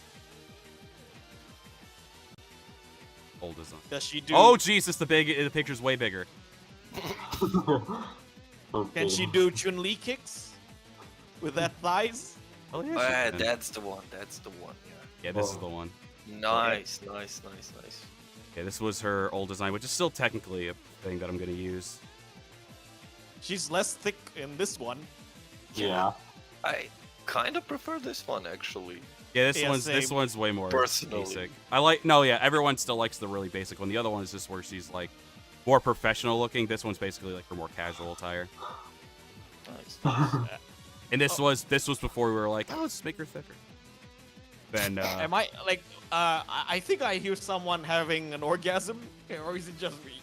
old design. Does she do? Oh Jesus, the picture's way bigger. Can she do Chun-Li kicks with that thighs? Oh yeah. she can. That's the one. That's the one. Yeah, this is the one. Yeah. Nice, nice, nice, nice. Yeah, this was her old design, which is still technically a thing that I'm gonna use. She's less thick in this one. Yeah. I kind of prefer this one actually. Yeah, Yeah, this same. one's way more Personally. basic. Everyone still likes the really basic one. The other one is just where she's like more professional looking. This one's basically like for more casual attire. Nice. And this was before we were like, oh, let's make her thicker. Then Am I like? I think I hear someone having an orgasm, or is it just me?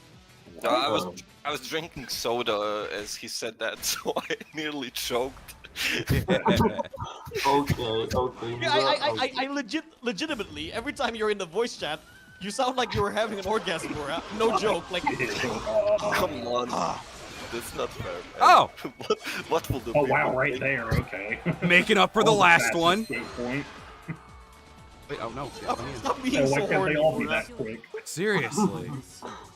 I was drinking soda as he said that, so I nearly choked. Okay. Yeah, I legitimately, every time you're in the voice chat, you sound like you were having an orgasm, bro. No joke. Like, Come on. That's not fair, man. Oh! what will the Oh people wow, right think? there. Okay. Making up for the All last fast one. escape point. Wait, oh no. stop being Oh, so why can't horny, they all be bro. that quick? Seriously.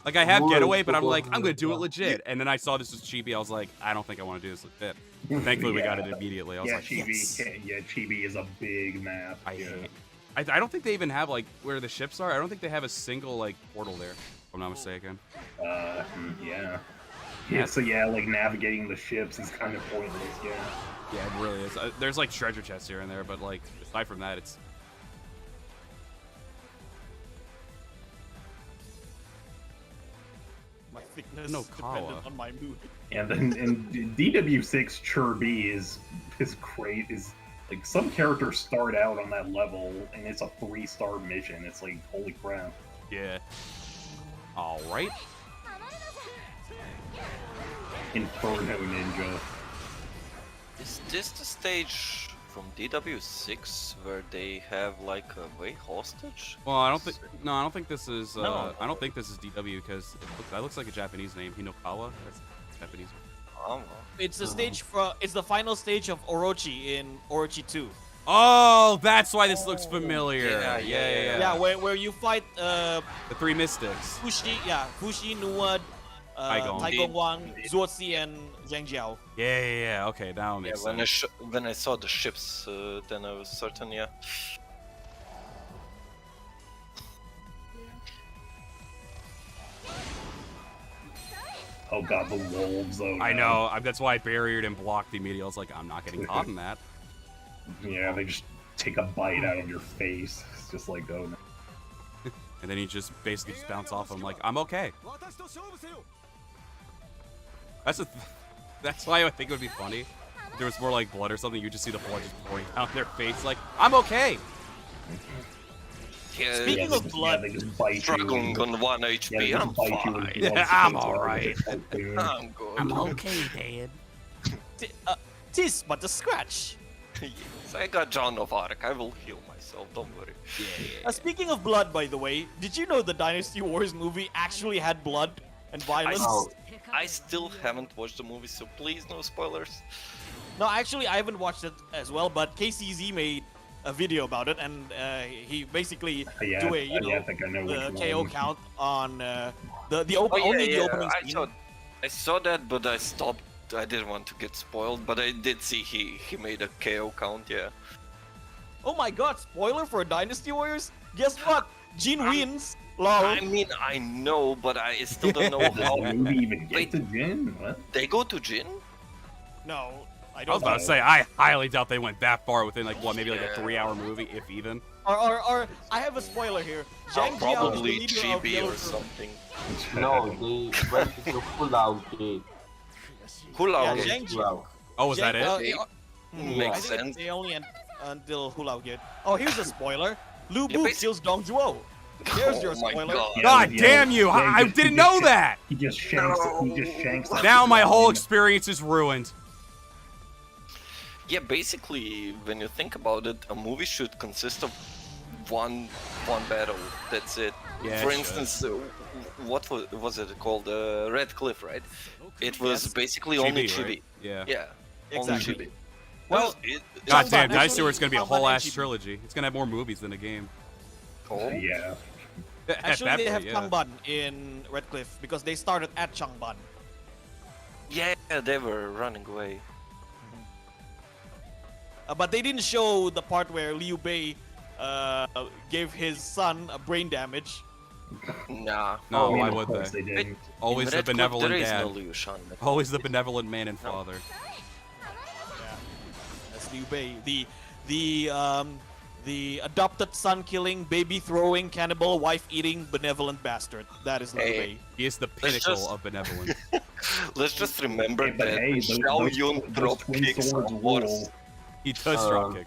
Like, I have Getaway, but I'm like, I'm gonna do it legit. And then I saw this was Chibi, I was like, I don't think I want to do this legit. Thankfully, we got it immediately. I was like, Chibi. yes. Yeah, Chibi is a big map. I hate. I don't think they even have like where the ships are. I don't think they have a single like portal there. If I'm not mistaken. Yeah. Yeah. So yeah, like navigating the ships is kind of pointless. Yeah. Yeah, it really is. There's like treasure chests here and there, but like aside from that, it's. My thickness No dependent Kawa. on my mood. And then DW6 Chirby is great. Is like some characters start out on that level and it's a 3-star mission. It's like holy crap. Yeah. All right. Inferno Ninja. Is this the stage from DW6 where they have like a way hostage? Well, I don't think. No, I don't think this is. No. I don't think this is DW because that looks like a Japanese name. Hinokawa. That's Japanese. Oh, It's the stage for. It's the final stage of Orochi in Orochi 2. Oh, that's why this looks familiar. Yeah, Yeah, where you fight The three mystics. Fushi, Nuad, Taigong. Taigong Wang, Zuozi, and Zhang Jiao. Yeah. Okay, now it yeah. makes When sense. when I saw the ships, then I was certain. Yeah. Oh god, the wolves. Oh, I no. know. That's why I barriered and blocked immediately. I was like, I'm not getting caught in that. Yeah, they just take a bite out of your face. It's just like, oh no. And then you just basically just bounce off them like, I'm okay. That's why I think it would be funny. If there was more like blood or something, you just see the blood just pouring down their face like, I'm okay. Yeah, Speaking of blood, they just bite struggling you. on 1 Yeah, HP. they just I'm bite you fine. with Yeah, blood I'm spurts alright. out of their head. I'm good. I'm okay, Dad. tis but a scratch. Yes, I got John of Arc. I will heal myself. Don't worry. Speaking of blood, by the way, did you know the Dynasty Wars movie actually had blood and violence? I still haven't watched the movie, so please no spoilers. No, actually, I haven't watched it as well, but KCZ made a video about it, and he basically Yeah, do a I think I know the which KO one. count on the Oh, only the opening scene. I saw that, but I stopped. I didn't want to get spoiled, but I did see he made a KO count. Yeah. Oh my God! Spoiler for Dynasty Warriors. Guess what? Jin wins. Lol. I mean, I know, but I still don't know Does the how movie even get Wait. to Jin? What? they go to Jin. No, I I was don't. about to say, I highly doubt they went that far within like what, maybe like a Yeah. 3-hour movie, if even. Or I have a spoiler here. Zhang Jiao is the Probably leader of Chibi Yellow or Group. something. No, they went to the pull-out gate. Hulao Yeah, Gate. Zhang Jiao. Pull-out. Oh, was that it? Okay. I Makes think sense. they only until Hulao Gate. Oh, here's a spoiler. Lu Bu basi- kills Dong Zhuo. There's Oh your my spoiler. God. God Yeah, damn you! yeah, I he didn't just know shank- that! He just shanks. He just shanks. it. Now my whole experience is ruined. Yeah, basically, when you think about it, a movie should consist of one battle. That's it. Yeah, For it instance, what was it called? Red Cliff, right? It was Yes. basically only Chibi, Chibi. right? Yeah. Yeah, Exactly. only Chibi. Well, God Changban, damn, Dynasty actually, Warriors is gonna be a Changban whole and ass Chibi. trilogy. It's gonna have more movies than a game. Oh, Yeah. At Actually, that they point, have yeah. Changban in Red Cliff because they started at Changban. yeah, they were running away. But they didn't show the part where Liu Bei gave his son a brain damage. Nah. No, I mean, why of would course they? didn't. Always In the Red Cliff, benevolent there is dad. no Liu Shan. Always the benevolent man and father. That's Liu Bei, the adopted son killing, baby throwing, cannibal, wife eating, benevolent bastard. That is Liu Hey. Bei. He is the Let's pinnacle just- of benevolence. Let's just remember Hey, but that hey, Xiao Yun those drop twin kicks swords a horse. rule. He does drop kick.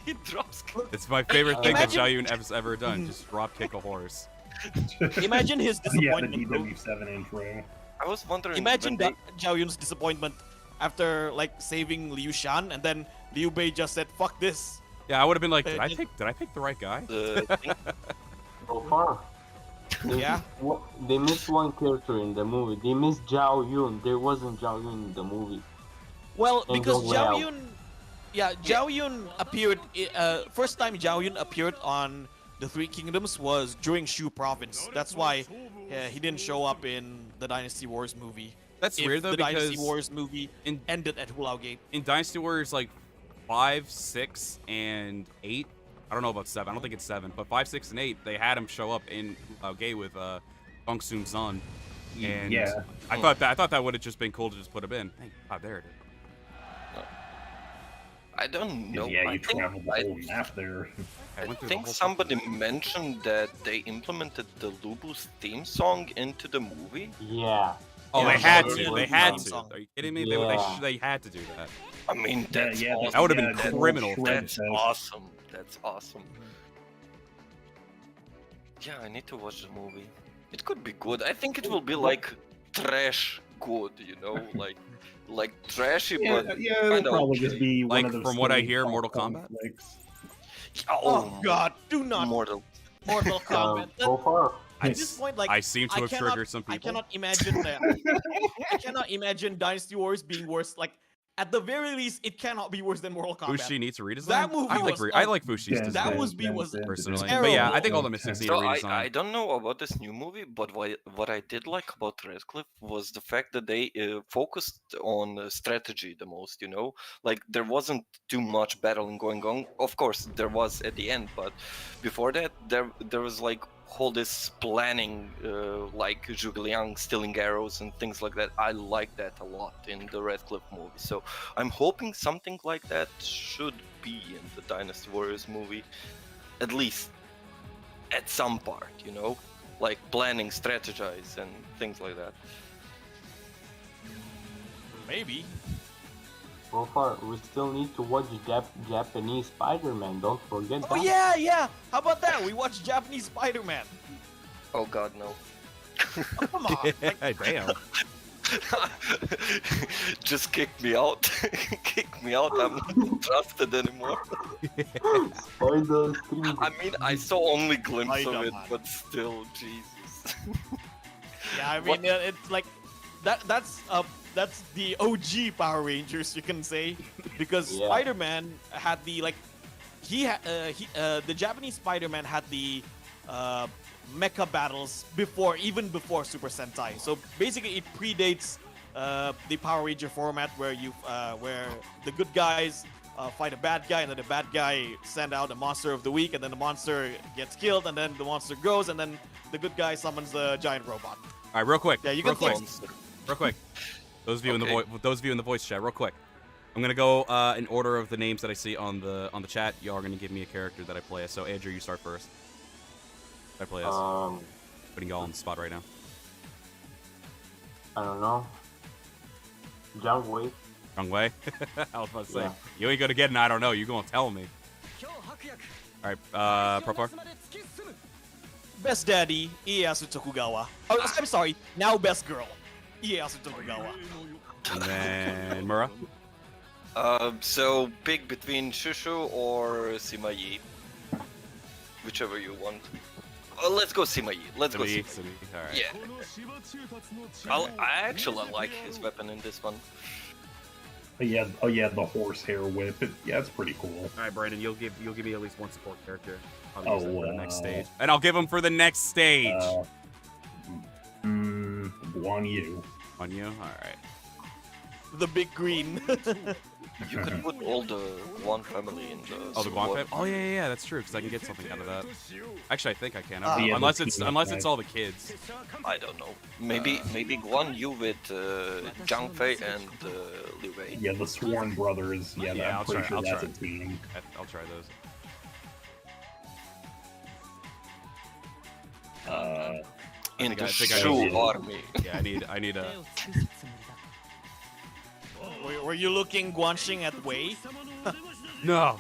He drops kicks. It's my favorite thing that Imagine- Xiao Yun has ever done. Just drop kick a horse. Imagine his Yeah, the disappointment. bro. DW7 intro. I was wondering. Imagine when that Zhao Yun's disappointment after like saving Liu Shan, and then Liu Bei just said, "Fuck this." Yeah, I would have been like, did I pick the right guy? thing- So far. Yeah. They missed one character in the movie. They missed Zhao Yun. There wasn't Zhao Yun in the movie. Well, And because go Zhao well. Yun, yeah, Zhao Yun appeared. First time Zhao Yun appeared on the Three Kingdoms was during Shu Province. That's why he didn't show up in the Dynasty Wars movie. That's If weird though the Dynasty because Wars movie in- ended at Hulao Gate. in Dynasty Warriors like 5, 6, and 8. I don't know about 7. I don't think it's 7, but 5, 6, and 8 they had him show up in Gay with Bong Soon Sun. And Yeah. I thought that would have just been cool to just put him in. Thank God, there it is. I don't know. Yeah, I you think, traveled the whole map there. I I went through the think whole somebody mentioned that they implemented the Lubu's theme song into the movie. Yeah. Oh, Yeah, they had yeah, to. yeah, They yeah. had Theme to. song. Are you kidding me? Yeah. They had to do that. I mean, that's yeah, awesome. That would have been Yeah, the criminal. shred That's fest. awesome. That's awesome. Yeah, I need to watch the movie. It could be good. I think it will be like trash good, you know, like trashy, Yeah, but yeah, it'll kinda probably okay. just be one Like, of those. from what I silly hear, pop Mortal Kombat? conflicts. Oh God, do not Mortal. Mortal Kombat. So far. At this point, like I seem to have cannot- triggered some people. I cannot imagine that. I cannot imagine Dynasty Wars being worse. Like at the very least, it cannot be worse than Mortal Kombat. Fushi needs a redesign. That movie was I like Fushi's Yeah, design That was personally. terrible. But yeah, I think all the Mystics need a So redesign. I don't know about this new movie, but what I did like about Radcliffe was the fact that they focused on strategy the most. You know, like there wasn't too much battling going on. Of course, there was at the end, but before that, there was like all this planning, like Zhuge Liang stealing arrows and things like that. I like that a lot in the Radcliffe movie. So I'm hoping something like that should be in the Dynasty Warriors movie, at least at some part, you know, like planning, strategize, and things like that. Maybe. So far, we still need to watch Japanese Spider-Man. Don't forget Oh that. yeah. How about that? We watched Japanese Spider-Man. Oh God, no! Oh, come on. Like, Damn. Just kick me out. Kick me out. I'm not trusted anymore. Spoil the screen. I mean, I saw only glimpse of it, Spider-Man. but still, Jesus. yeah, I mean, What? it's like that's the OG Power Rangers, you can say, because Yeah. Spider-Man had the like the Japanese Spider-Man had the mecha battles even before Super Sentai. So basically, it predates the Power Ranger format where where the good guys fight a bad guy, and then the bad guy send out a monster of the week, and then the monster gets killed, and then the monster grows, and then the good guy summons a giant robot. All right, real quick. Yeah, you real can quick. think- Real quick. Those of you in Okay. those of you in the voice chat, real quick. I'm gonna go in order of the names that I see on the chat. Y'all are gonna give me a character that I play as. So Andrew, you start first. I play as. Putting y'all on the spot right now. I don't know. Jump Wave. Wrong way. I was about to say, Yeah. you ain't gonna get an I don't know. You gonna tell me. All right, Propar. Best daddy, Ieyasu Tokugawa. Oh, I'm sorry, now best girl, Ieyasu Tokugawa. And then Mura. So pick between Shushu or Sima-Yi. Whichever you want. Let's go Sima-Yi. Let's go Simi, Sima-Yi. All right. Yeah. I actually like his weapon in this one. Oh yeah, the horsehair whip. Yeah, it's pretty cool. All right, Brandon, you'll give me at least one support character. I'll Oh, use it for the next stage, and I'll give him for the next stage. WO3U. On you. All right. The big green. You could put all the one family in the. Oh, the Guan support. Fam? Oh yeah, that's true. Because I can get something out of that. Actually, I think I can. Yeah, unless the it's peanut unless it's guy. all the kids. I don't know. Maybe Guan Yu with Zhang Fei and Liu Wei. Yeah, the Sworn Brothers. Yeah, Yeah, I'm I'll pretty try- sure I'll that's try. a team. I'll try those. In I the think I Shu need- army. Yeah, I need a. Were you looking Guanxing at Wei? No.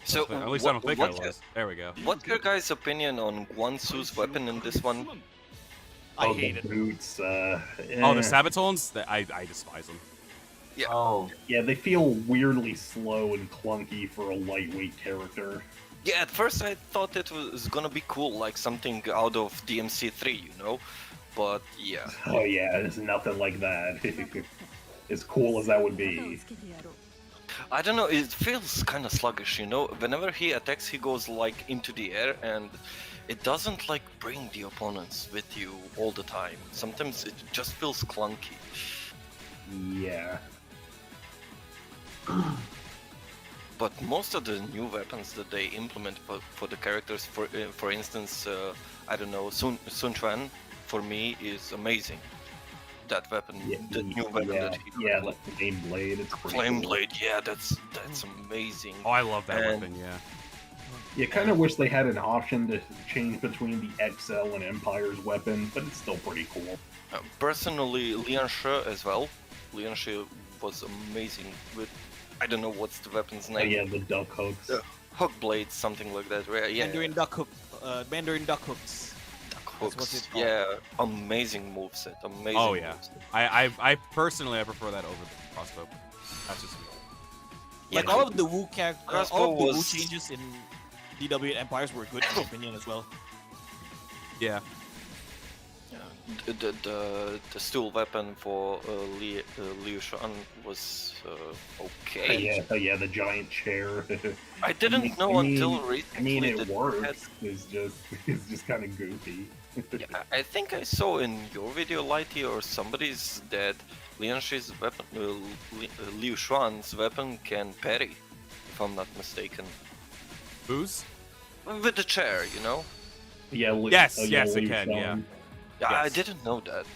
So, At least I don't think I was. There we go. What's your guys' opinion on Guansu's weapon in this one? I Oh, hate the it. boots. Oh, the Sabatones? I despise them. Yeah. Oh, Yeah, they feel weirdly slow and clunky for a lightweight character. Yeah, at first I thought it was gonna be cool, like something out of DMC3, you know? But yeah. Oh yeah, it's nothing like that. As cool as that would be. I don't know, it feels kind of sluggish, you know? Whenever he attacks, he goes like into the air and it doesn't like bring the opponents with you all the time. Sometimes it just feels clunky. Yeah. But most of the new weapons that they implement for the characters, for instance, I don't know, Sun Quan, for me is amazing. That weapon, Yeah, the new weapon yeah, that he yeah, like the Flame Blade. It's pretty Flame cool. Blade, yeah, that's amazing. Oh, I love that And- weapon, yeah. You kind of wish they had an option to change between the XL and Empire's weapon, but it's still pretty cool. Personally, Lian She as well. Lian She was amazing with, I don't know what's the weapon's Oh, name. yeah, the duck hooks. Hook blade, something like that. Yeah, Mandarin duck hook. Mandarin duck hooks. duck what's hooks. it called. Yeah, amazing moveset. Amazing. Oh, yeah. moveset. I personally, I prefer that over the crossbow. That's just me. Yeah, Like all of the Wu Crossbow all of the Wu was- changes in DW and Empires were good in my opinion as well. Yeah. The stool weapon for Liu Shan was okay. Yeah, the giant chair. I didn't know until recently it that works. It's just kind of goofy. I think I saw in your video, Lighty, or somebody's that Lian Shi's weapon, Liu Xuan's weapon can parry, if I'm not mistaken. Booze? With the chair, you know? Yeah. Yes, yeah, yes, it Liu can, Shan. yeah. Yeah, I Yes. didn't know that.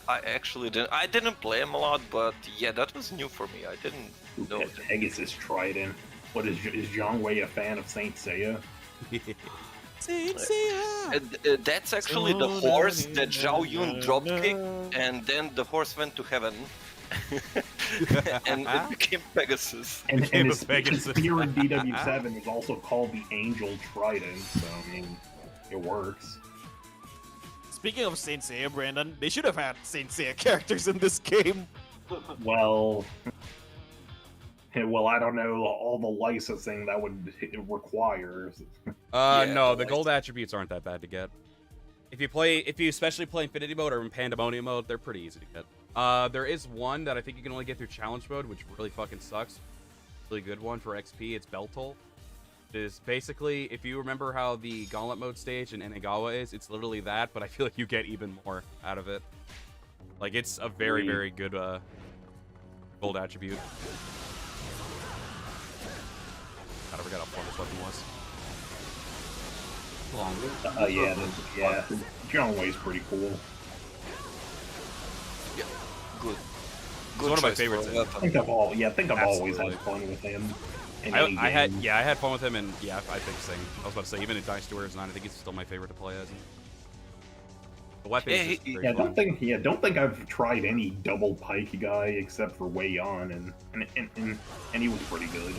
I actually didn't. I didn't play him a lot, but yeah, that was new for me. I didn't know that. Pegasus Trident. What is Zhang Wei a fan of Saint Seiya? That's actually the horse that Zhao Yun drop kicked, and then the horse went to heaven. And it became Pegasus. And Became a his Pegasus. spear in DW7 is also called the Angel Trident, so I mean, it works. Speaking of Saint Seiya, Brandon, they should have had Saint Seiya characters in this game. Well, I don't know all the licensing that would require. Yeah, No, the like- gold attributes aren't that bad to get. If you especially play Infinity mode or in Pandemonium mode, they're pretty easy to get. There is one that I think you can only get through challenge mode, which really fucking sucks. Really good one for XP. It's Beltol. It is basically, if you remember how the Gauntlet mode stage in Enegawa is, it's literally that, but I feel like you get even more out of it. Like, it's a very, very good gold attribute. God, I forgot how fun this weapon was. Yeah. Zhang Wei's pretty cool. Yeah, good. It's one of my choice for favorites a in- weapon. I think I've always Absolutely. had fun with him. in I any had game. I had fun with him, and yeah, I think same. I was about to say, even in Dynasty Warriors 9, I think he's still my favorite to play as. The weapon Yeah, is just he- very Yeah, fun. don't think I've tried any double pike guy except for Wei Yan, and he was pretty good.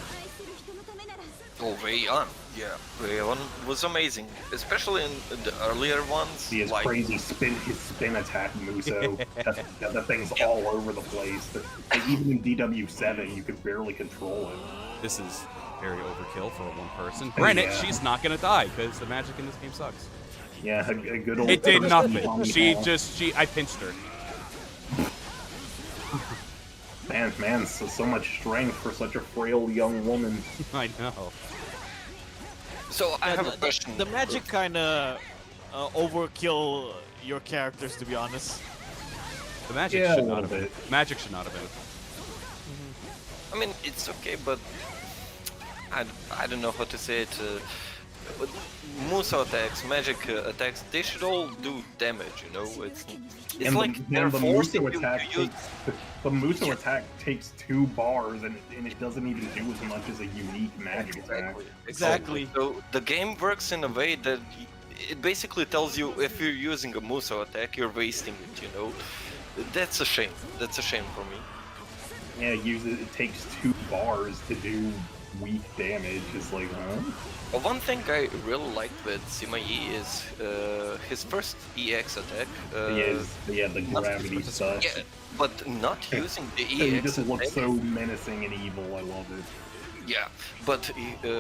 Oh, Wei Yan. Yeah, Wei Yan was amazing, especially in the earlier ones. He has like, crazy his spin attack Muso. that thing's all over the place. Like, even in DW7, you could barely control it. This is very overkill for one person. Granted, Yeah. she's not gonna die because the magic in this game sucks. Yeah, a good old. It did nothing. Omni-Ball. I pinched her. Man, so much strength for such a frail young woman. I know. So I Yeah, have a question. The magic kind of overkill your characters, to be honest. The magic Yeah, should a not little have been. Magic should not have been. I mean, it's okay, but I don't know how to say it. Muso attacks, magic attacks, they should all do damage, you know? It's And like the they're forcing Muso you attack to use... the Muso attack takes 2 bars and it doesn't even do as much as a unique magic attack. Exactly. So the game works in a way that it basically tells you if you're using a Muso attack, you're wasting it, you know? That's a shame. That's a shame for me. Yeah, it takes 2 bars to do weak damage. It's like, huh? One thing I really liked with Sima Yi is his first EX attack. The gravity stuff. Yeah, but not using the He EX just looks attack. so menacing and evil. I love it. Yeah, but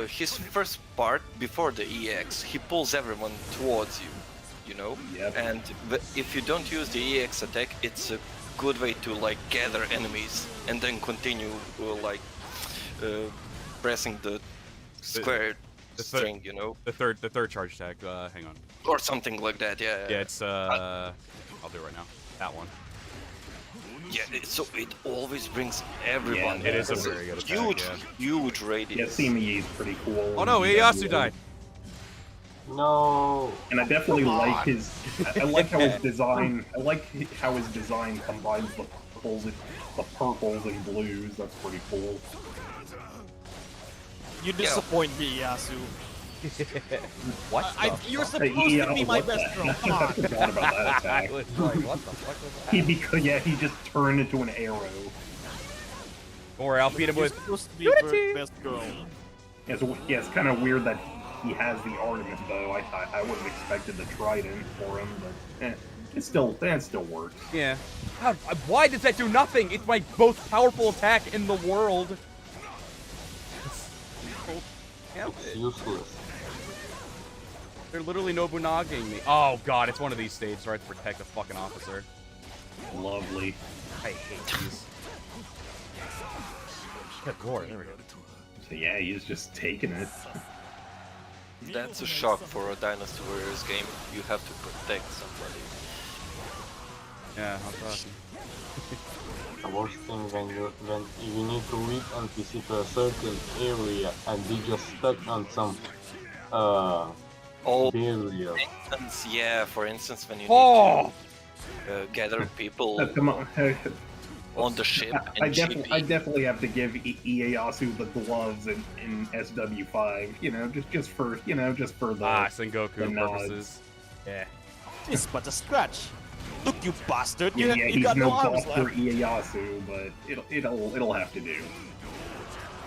his first part before the EX, he pulls everyone towards you, you know. Yep. And if you don't use the EX attack, it's a good way to like gather enemies and then continue pressing the square string, you know, The third charge attack. Hang on. or something like that. Yeah. Yeah, it's I'll do it right now. That one. Yeah. So it always brings everyone. Yeah, It is a It's very good attack. huge, Yeah. huge Yeah, radius. Simi is pretty cool. Oh no, Ieyasu died. No. And I definitely like his. I like how his design. I like how his design combines the purples and blues. That's pretty cool. You disappoint me, Yasu. What? You're supposed to be my what best the- girl. Come I on. forgot about that I attack. was like, what the fuck was that? He just turned into an arrow. Don't worry, I'll feed him You're with. supposed to be Unity. my best girl. It's kind of weird that he has the Artemis bow. I would have expected the Trident for him, but it still works. Yeah. Why does that do nothing? It's my most powerful attack in the world. It's useless. They're literally Nobunagaing me. Oh god, it's one of these stages where I have to protect a fucking officer. Lovely. I hate these. Good lord, there we go. So yeah, he's just taking it. That's a shock for a Dynasty Warriors game. You have to protect somebody. Yeah, I'm talking. The worst thing when you need to lead NPC to a certain area and they just stuck on some Oh, barrier. yeah, for instance, when you Oh! need to gather people Come on. on the ship I and definitely have to give Ieyasu the gloves in SW5. Just for the Sengoku the nods. purposes. Yeah. It's but a scratch. Look, you bastard! Yeah, You he's got no no arms boss for left. Ieyasu, but it'll have to do.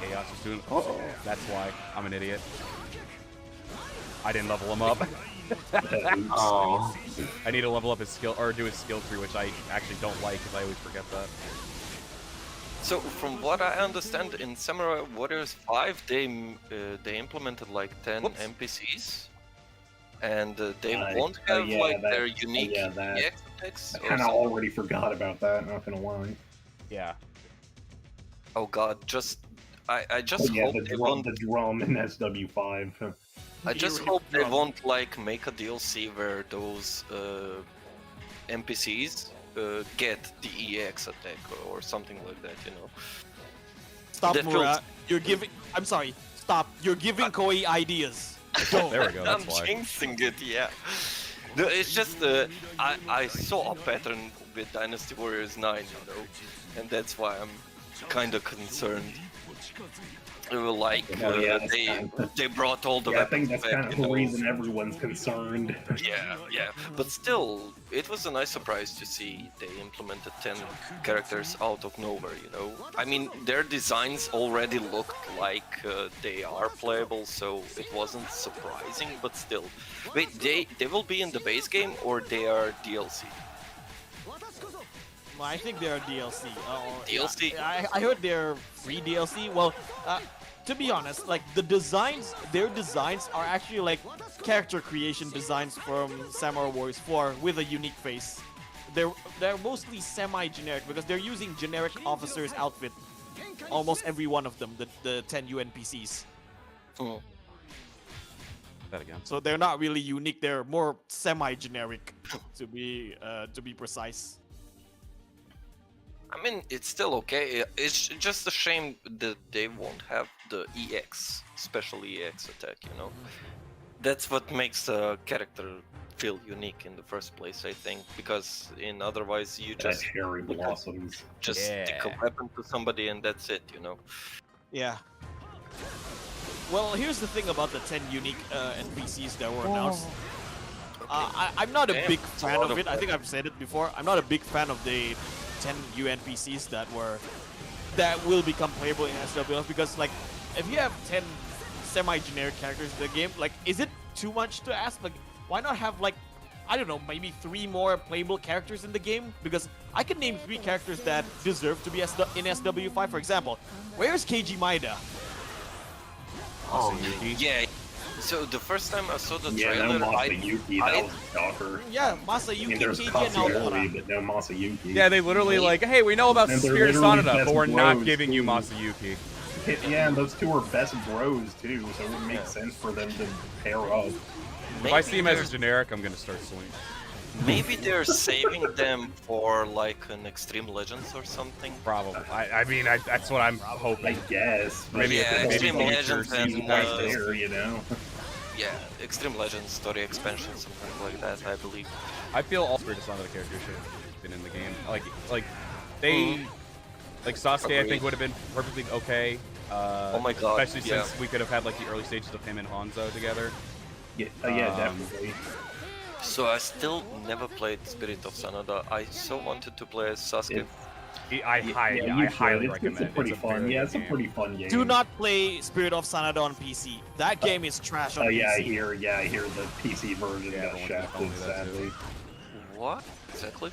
Chaos is doing. Oh, that's why I'm an idiot. I didn't level him up. Oh. I need to level up his skill or do his skill tree, which I actually don't like because I always forget that. So, from what I understand, in Samurai Warriors 5, they implemented like 10 Whoops. NPCs, and they Uh, won't have yeah, like that- their unique yeah, that- EX attacks. I or kind of something. already forgot about that. Not gonna lie. Yeah. Oh god, I just Yeah, hope they won't. the drum in SW5. I just You hope they drum. won't like make a DLC where those NPCs get the EX attack or something like that, you know. Stop, The Mura. filth. You're giving. I'm sorry. Stop. You're giving Koi ideas. Don't. There we go. I'm That's why. jinxing it, yeah. No, it's just I saw a pattern with Dynasty Warriors 9, you know, and that's why I'm kind of concerned. Like Oh, yeah, that's they brought all the Yeah, I think weapons that's back, kind of you the know. reason everyone's concerned. Yeah, but still, it was a nice surprise to see they implemented 10 characters out of nowhere, you know? I mean, their designs already looked like they are playable, so it wasn't surprising, but still. Wait, they will be in the base game or they are DLC? I think they're DLC. DLC? I heard they're free DLC. Well, to be honest, like their designs are actually like character creation designs from Samurai Warriors 4 with a unique face. They're mostly semi-generic because they're using generic officers' outfit. Almost every one of them, the 10 UNPCs. Mm. That again. So they're not really unique. They're more semi-generic, to be precise. I mean, it's still okay. It's just a shame that they won't have the EX, special EX attack, you know? That's what makes a character feel unique in the first place, I think, because otherwise you That just cherry blossoms. stick a Yeah. weapon to somebody and that's it, you know? Yeah. Well, here's the thing about the 10 unique NPCs that were announced. I'm not a Damn, big that's a fan lot of of it. I think I've said it before. I'm not a big fan of the 10 UNPCs that were that will become playable in SWF, because like if you have 10 semi-generic characters in the game, like is it too much to ask? Like why not have like, I don't know, maybe 3 more playable characters in the game? Because I can name 3 characters that deserve to be in SW5. For example, where's KG Maeda? Oh, Yeah. So the first time I saw the Yeah, trailer, no I Masayuki, that was a shocker. Yeah, I Masayuki, mean, there's KG, and Naotora. Katsuyori, but no Masayuki. Yeah, they literally like, hey, we know about And they're Spirit of literally Sanada, but best we're not bros, giving you too. Masayuki. Yeah, and those two are best bros too, so it would make sense for them to pair up. If I see him as a generic, I'm gonna start swinging. maybe they're saving them for like an Extreme Legends or something. Probably. I mean, that's what I'm I hoping. guess. Maybe Yeah, maybe Extreme future Legends season and, right passes. there, you know. Yeah, Extreme Legends story expansion, something like that, I believe. I feel all Spirit of Sanada characters should have been in the game. Like they, like Sasuke, I Agreed. think would have been perfectly okay. Oh my god, Especially yeah. since we could have had like the early stages of him and Hanzo together. Yeah, yeah, Um, definitely. So I still never played Spirit of Sanada. I so wanted to play as Sasuke. I You highly should. recommend. It's a pretty fun. very Yeah, good it's a game. pretty fun game. Do not play Spirit of Sanada on PC. That game is trash on Oh yeah, I PC. hear. Yeah, I hear the PC version Yeah, got everyone shafted. told me that, too. Sadly. What? Exactly?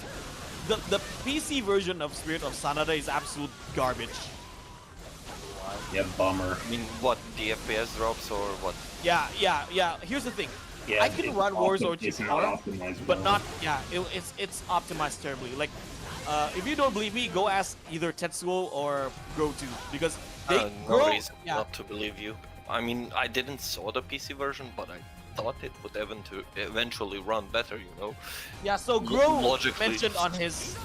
The PC version of Spirit of Sanada is absolute garbage. Yeah, bummer. I mean, what? The FPS drops or what? Yeah. Here's the thing. Yeah, I can it's run Wars or it's not optimized, but well. not. Yeah, it's optimized terribly. Like, if you don't believe me, go ask either Tetsuo or Go2, because they No reason yeah. not to believe you. I mean, I didn't saw the PC version, but I thought it would eventually run better, you know? Yeah, so Grow logically. mentioned on his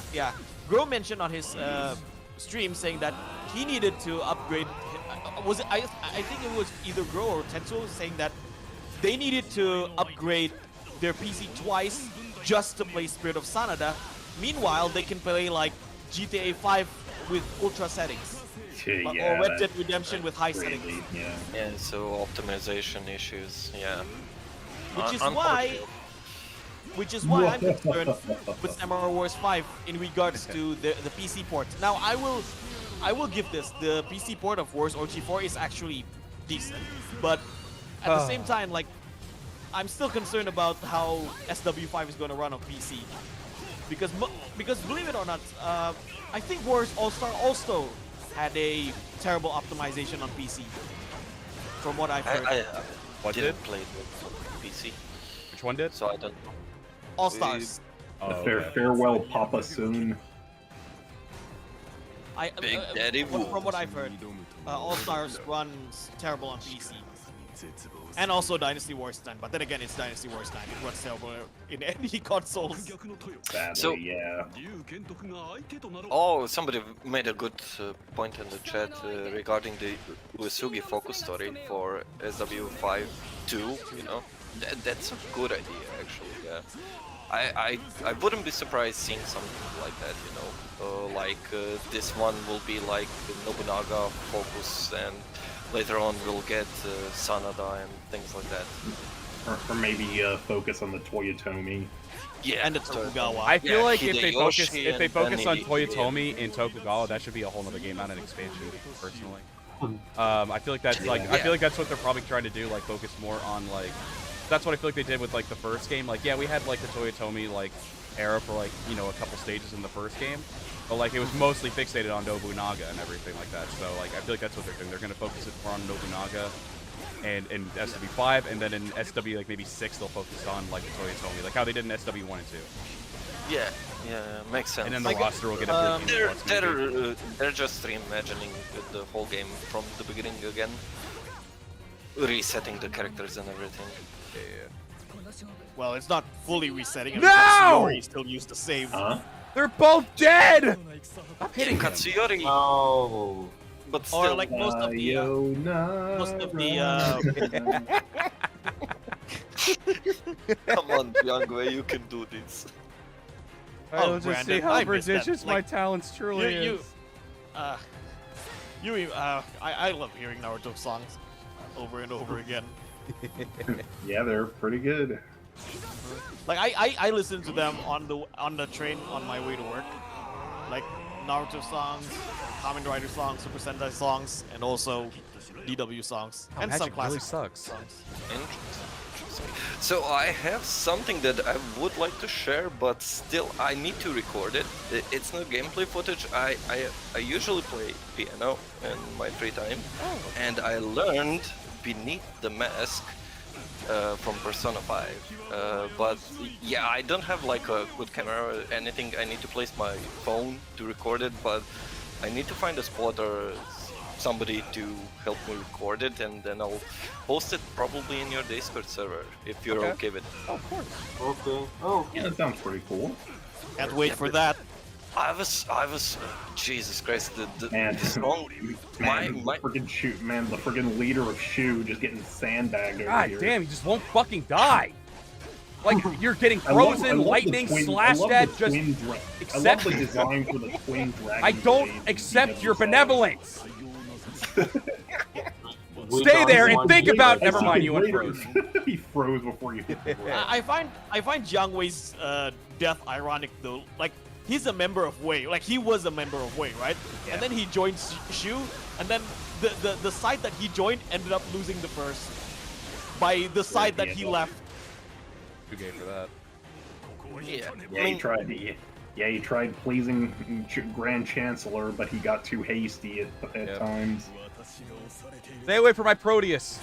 stream saying that he needed to upgrade. Was it? I think it was either Grow or Tetsuo saying that they needed to upgrade their PC twice just to play Spirit of Sanada. Meanwhile, they can play like GTA 5 with ultra settings, Yeah, or Red Dead that's Redemption with high crazy, settings. Yeah. Yeah, so optimization issues, yeah. Which is Unfortunate. why I'm concerned with Samurai Wars 5 in regards to the PC port. Now I will give this, the PC port of Wars Orochi 4 is actually decent, but at the same time, like, I'm still concerned about how SW5 is going to run on PC, because believe it or not, I think Wars All-Star also had a terrible optimization on PC, from what I've heard. I What didn't did? play the PC, Which one did? so I don't know. All-Stars. Oh, okay. Farewell, Papa soon. Big Daddy From what I've heard, All-Stars runs terrible on PC. And also Dynasty Wars 10, but then again, it's Dynasty Wars 9. It runs terrible in any consoles. Sadly, So- yeah. Oh, somebody made a good point in the chat regarding the Uesugi focus story for SW5 2, you know? That's a good idea, actually, yeah. I wouldn't be surprised seeing something like that, you know? This one will be like Nobunaga focus, and later on we'll get Sanada and things like that. Or maybe focus on the Toyotomi. Yeah, And the Tokugawa. I feel Yeah, like if they focus Hideyoshi if they and focus on Benny, Toyotomi in Tokugawa, that should be a whole other game, not an expansion. Personally, I feel like that's like I feel like that's what they're probably trying to do, like focus more on like. That's what I feel like they did with like the first game. Like, yeah, we had like the Toyotomi like era for like, you know, a couple stages in the first game, but like it was mostly fixated on Nobunaga and everything like that. So like I feel like that's what they're doing. They're gonna focus it more on Nobunaga and in SW5, and then in SW like maybe 6 they'll focus on like the Toyotomi, like how they did in SW1 and 2. yeah, makes sense. And then the Like, roster will get a big They're just reimagining the whole game from the beginning again, resetting the characters and everything. Well, it's not fully resetting. No! Katsuyori still used to save. Huh? They're both dead. Stop hitting him. Katsuyori, No. but still. Or like most of the Come on, Byungwe, you can do this. I'll just Brandon, see how I missed that. prodigious my Like, talents truly is. I love hearing Naruto songs over and over again. Yeah, they're pretty good. Like I listen to them on the train on my way to work. Like Naruto songs, Kamen Rider songs, Super Sentai songs, and also DW songs, and some Magic really classic sucks. songs. Interesting. So I have something that I would like to share, but still I need to record it. It's not gameplay footage. I usually play piano in my free time, and I learned Beneath the Mask from Persona 5. But yeah, I don't have like a good camera or anything. I need to place my phone to record it, but I need to find a spot or somebody to help me record it, and then I'll post it probably in your Discord server if you're okay with it. Oh, of course. Okay. Oh, Yeah, that sounds pretty cool. Can't wait for that. I was Jesus Christ, Man, the song, man, my the friggin' leader of Shu just getting sandbagged over God here. damn, he just won't fucking die. Like, you're getting I love frozen, the lightning, twin- slashed I love at, the just twin dra- accept- I love the design for the twin dragon. I don't blades accept in your DW benevolence. we Stay don't there and want think you about- to never die. mind, you went Later. frozen. He froze before you hit the ground. I find Jiang Wei's death ironic though. Like he's a member of Wei, like he was a member of Wei, right? And then he joined Shu, and then the side that he joined ended up losing the first by the side that he left. Too gay for that. yeah. Yeah, I mean, he tried pleasing Grand Chancellor, but he got too hasty at times. Stay away from my Proteus.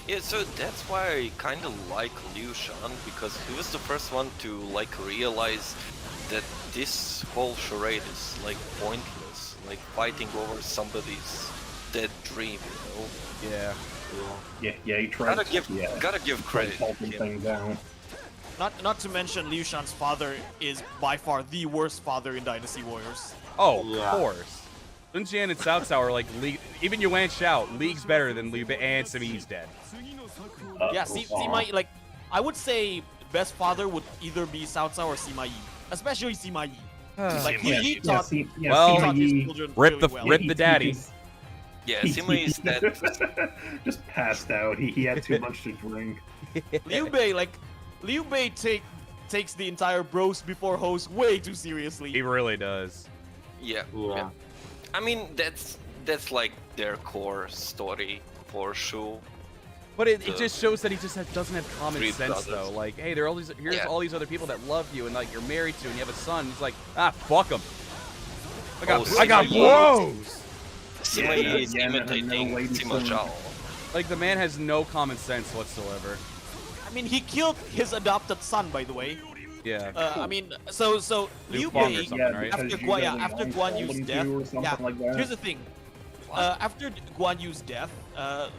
yeah. So that's why I kind of like Liu Shan, because he was the first one to like realize that this whole charade is like pointless, like fighting over somebody's dead dream, you know. Yeah. Yeah, he tried. Gotta give credit to Talking him. things down. Not to mention Liu Shan's father is by far the worst father in Dynasty Warriors. Oh, Yeah. of course. Sun Jian and Cao Cao are like, even Yuan Shao, leagues better than Liu Bei, and Simi's dead. Yeah, Sima, like I would say best father would either be Cao Cao or Sima Yi, especially Sima Yi. Like he taught, Well, he taught his Sima children Rip really the well. rip the daddy. Yeah, Sima is dead. Just passed out. He had too much to drink. Liu Bei takes the entire bros before hoes way too seriously. He really does. Yeah. Yeah. I mean, that's like their core story for sure. But it The just shows that he just doesn't have common three sense, brothers. though. Like, hey, there are here's Yeah. all these other people that love you and like you're married to and you have a son. He's like, fuck him. I got Sima Yi- bros. Sima Yeah, Yi is yeah, no imitating lady Sima son. Zhao. Like the man has no common sense whatsoever. I mean, he killed his adopted son, by the way. Yeah. I mean, so Liu Liu Fang or Bei something, Yeah, right? because after you after guys Guan told Yu's him death. to or something Yeah, like that. here's the thing. After Guan Yu's death,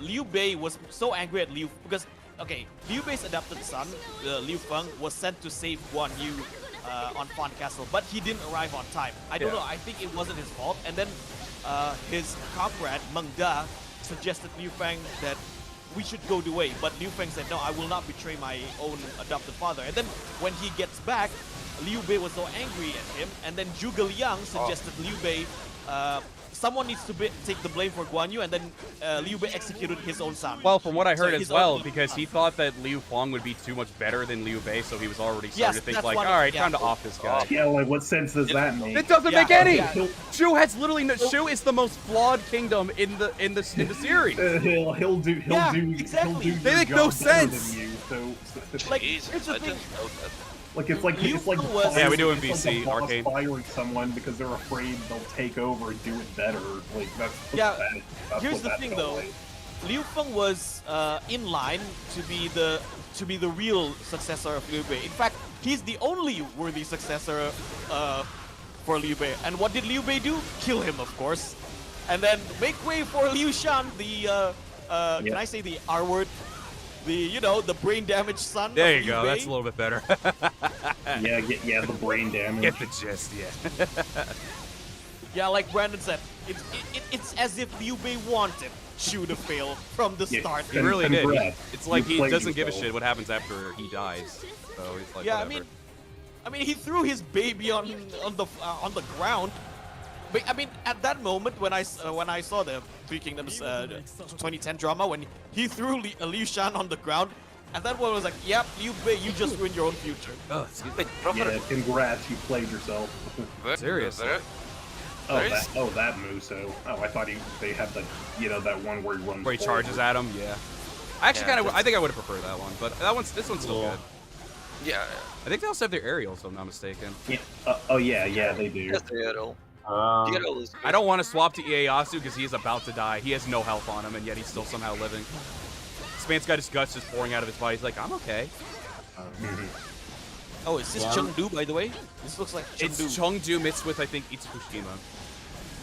Liu Bei was so angry at Liu because Liu Bei's adopted son, Liu Feng, was sent to save Guan Yu on Fan Castle, but he didn't arrive on time. I don't Yeah. know. I think it wasn't his fault. And then his comrade Meng Da suggested Liu Feng that we should go the way, but Liu Feng said, no, I will not betray my own adopted father. And then when he gets back, Liu Bei was so angry at him, and then Zhuge Liang suggested Liu Bei, someone needs to take the blame for Guan Yu, and then Liu Bei executed his own son. Well, from what I heard So as his well, own because he son. thought that Liu Fang would be too much better than Liu Bei, so he was already starting Yes, to think that's like, what all right, yeah. time to off this guy. Yeah, like what sense does that make? It doesn't Yeah, make any. yeah. Shu has literally no. Shu is the most flawed kingdom in the series. He'll do exactly. your They make job no better sense. than you, so Like, Jesus, here's the I thing. didn't know that. like it's like Liu it's like Feng was- Yeah, we do in it's like BC, the boss arcade. firing someone because they're afraid they'll take over and do it better. Like that's Yeah, that's here's what the that thing, felt though. like. Liu Feng was in line to be the real successor of Liu Bei. In fact, he's the only worthy successor for Liu Bei. And what did Liu Bei do? Kill him, of course. And then make way for Liu Shan, the can I say the R word? The brain damaged son. There of you Liu go. Bei. That's a little bit better. Yeah, the brain damage. Get the gist, yeah. Yeah, like Brandon said, it's as if Liu Bei wanted Shu to fail from the Yeah. start. He really did. Congrats. It's like You he played doesn't give a yourself. shit what happens after he dies. So he's like, Yeah, whatever. I mean, he threw his baby on the ground. But I mean, at that moment when I saw the Three Kingdoms 2010 drama, when he threw Liu Shan on the ground, at that point I was like, yep, Liu Bei, you just ruined your own future. Oh, excuse me. Wait, proper. Yeah, congrats, you played yourself. Seriously. Oh, There that, is- oh, that Muso. Oh, I thought they had the, that one where he runs. Where he forward. charges at him. Yeah. I actually Yeah, kind of. I that's- think I would have preferred that one, but this one's still Yeah. good. Yeah. I think they also have their aerials, if I'm not mistaken. Yeah. Oh yeah, they do. Yes, the arrow. Um, The arrow is I don't want to swap to Ieyasu because he is about to die. He has no health on him, and yet he's still somehow living. This man's got his guts just pouring out of his body. He's like, I'm okay. Oh, is this Yeah. Chengdu, by the way? This looks like It's Chengdu. Chengdu mixed with, I think, Itsukushima.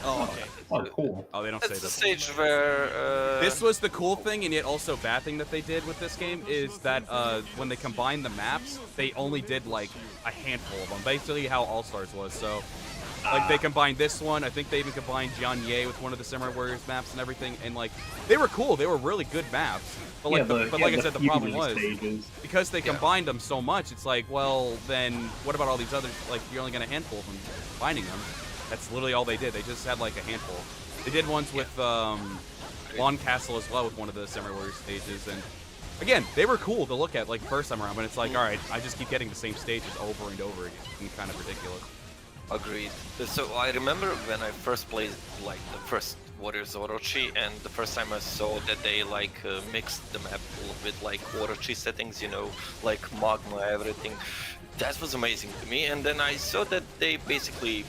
Oh, okay. Oh, cool. Oh, they don't say That's the this. stage where. This was the cool thing, and yet also bad thing that they did with this game is that when they combined the maps, they only did like a handful of them. Basically, how All Stars was. So, like they combined this one. I think they even combined Jianye with one of the Samurai Warriors maps and everything. And like they were cool. They were really good maps. But like, like I said, the problem was because they combined them so much. It's like, well, then what about all these others? Like you're only gonna handful of them, finding them. That's literally all they did. They just had like a handful. They did ones with Lawn Castle as well with one of the Samurai Warriors stages, and again, they were cool to look at like first time around. But it's like, all right, I just keep getting the same stages over and over again. It's kind of ridiculous. Agreed. So I remember when I first played like the first Warriors Orochi, and the first time I saw that they like mixed the map with like Orochi settings, like magma, everything. That was amazing to me. And then I saw that they basically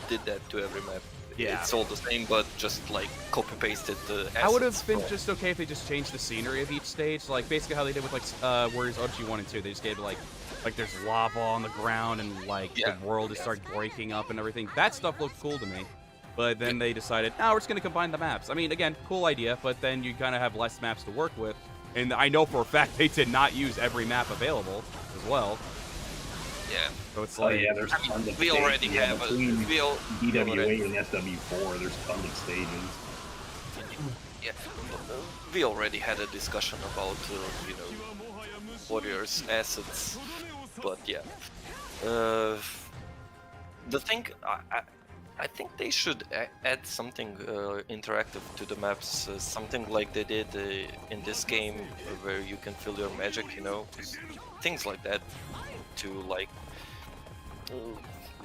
did that to every map. Yeah. It's all the same, but just like copy pasted the assets. I would have been from- just okay if they just changed the scenery of each stage, like basically how they did with like Warriors Orochi 1 and 2. They just gave like there's lava on the ground and like Yeah. the world is starting breaking up and everything. That stuff looked cool to me. But then they decided, no, we're just gonna combine the maps. I mean, again, cool idea, but then you kind of have less maps to work with. And I know for a fact they did not use every map available as well. Yeah. So it's Oh like, yeah, there's tons of We already stages. have Between DWA DWA and SW4, there's tons of stages. Yeah, we already had a discussion about Warriors assets, but yeah. The thing, I think they should add something interactive to the maps, something like they did in this game, where you can feel your magic, things like that, to like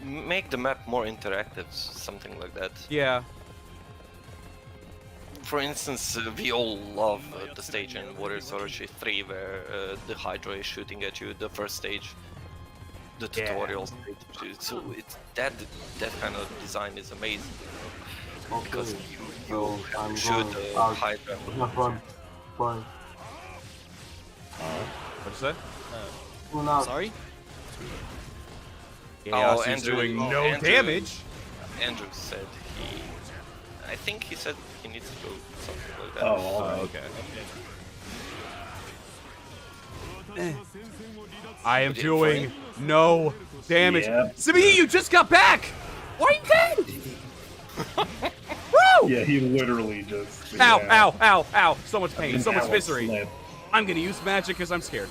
make the map more interactive, something like that. yeah. For instance, we all love the stage in Warriors Orochi 3 where the Hydra is shooting at you, the first stage, the Yeah. tutorial stage. So that kind of design is amazing, because Okay, you so have I'm to shoot going the out. Hydra. Run. What'd you say? Run out. Sorry? Yeah, Oh, he's Andrew- doing oh, no Andrew- damage. Andrew said I think he said he needs to go, something like that. Oh, all right. Okay. I am But yeah, doing no damage. Yeah. Sabi, you just got back! Why are you dead? Bro! Yeah, he literally just. Ow, yeah. ow, ow, ow. So much pain, And so much now it misery. slipped. I'm gonna use magic because I'm scared.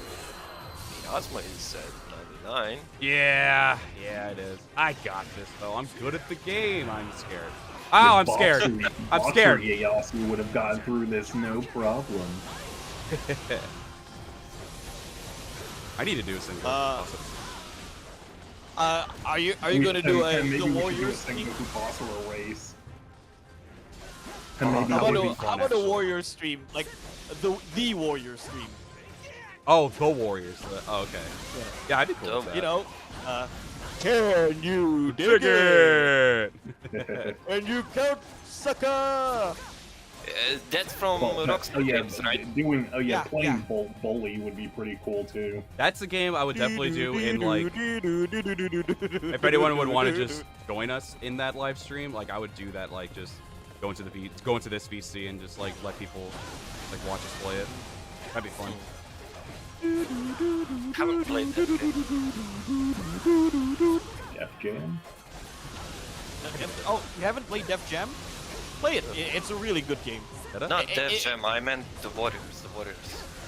Asma is at 99. Yeah, it is. I got this, though. I'm good at the game. I'm scared. Oh, I'm scared. I'm scared. Ieyasu would have gotten through this no problem. I need to do something. Are you gonna do Maybe the we should do a Warriors single stream? boss or a race. And maybe That How would about be a fun, how about a actually. Warrior stream? Like the Warrior stream. Oh, the Warriors. Oh, okay. Yeah, I'd be cool with that. You know, can you dig dig it? it? And you count, sucker! That's from Rockstar Games, right? Yeah, playing Bully would be pretty cool too. That's a game I would definitely do in, like, if anyone would want to just join us in that live stream, like, I would do that, like, just go into this VC and just, like, let people, like, watch us play it. That'd be fun. Haven't played that game. Def Jam. Oh, you haven't played Def Jam? Play it. It's a really good game. Not Def it- Jam, I meant the Warriors.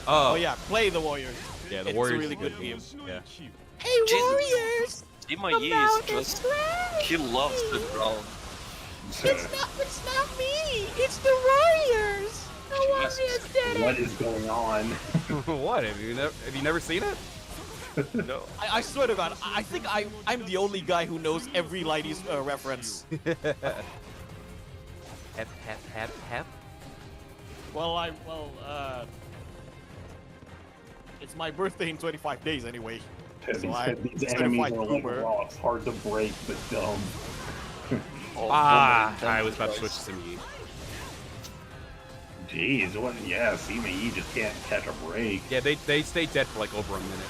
Oh yeah, play the Warriors. Yeah, the It's Warriors a really is a good game. Yeah. Hey Jesus. Ima is just, he loves the ground. It's not me. It's the Warriors. The Warriors did What is going on? What? Have you never seen it? No. I swear to God, I think I'm the only guy who knows every Lighty's reference. Hep. Well, it's my birthday in 25 days anyway. So These instead of enemies like are like Uber. rocks, hard to break, but dumb. Oh, I was about to switch to me. Jeez, what? Yeah, CME just can't catch a break. Yeah, they stay dead for like over a minute.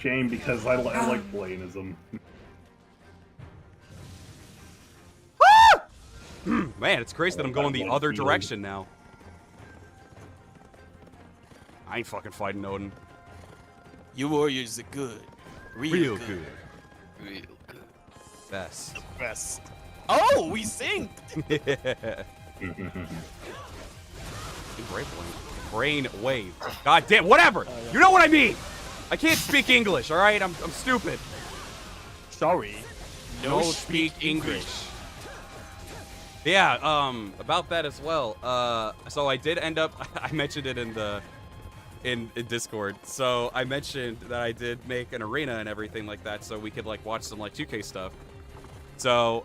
Shame because I like playing as them. Man, it's crazy that I'm going the other direction now. I ain't fucking fighting Odin. You warriors are good. Real good. Real good. Best. Best. Oh, we synced! Brain wave. God damn, whatever! You know what I mean! I can't speak English, alright? I'm stupid. Sorry. No speak English. Yeah, about that as well. So I did end up, I mentioned it in Discord. So I mentioned that I did make an arena and everything like that, so we could like watch some like 2K stuff. So,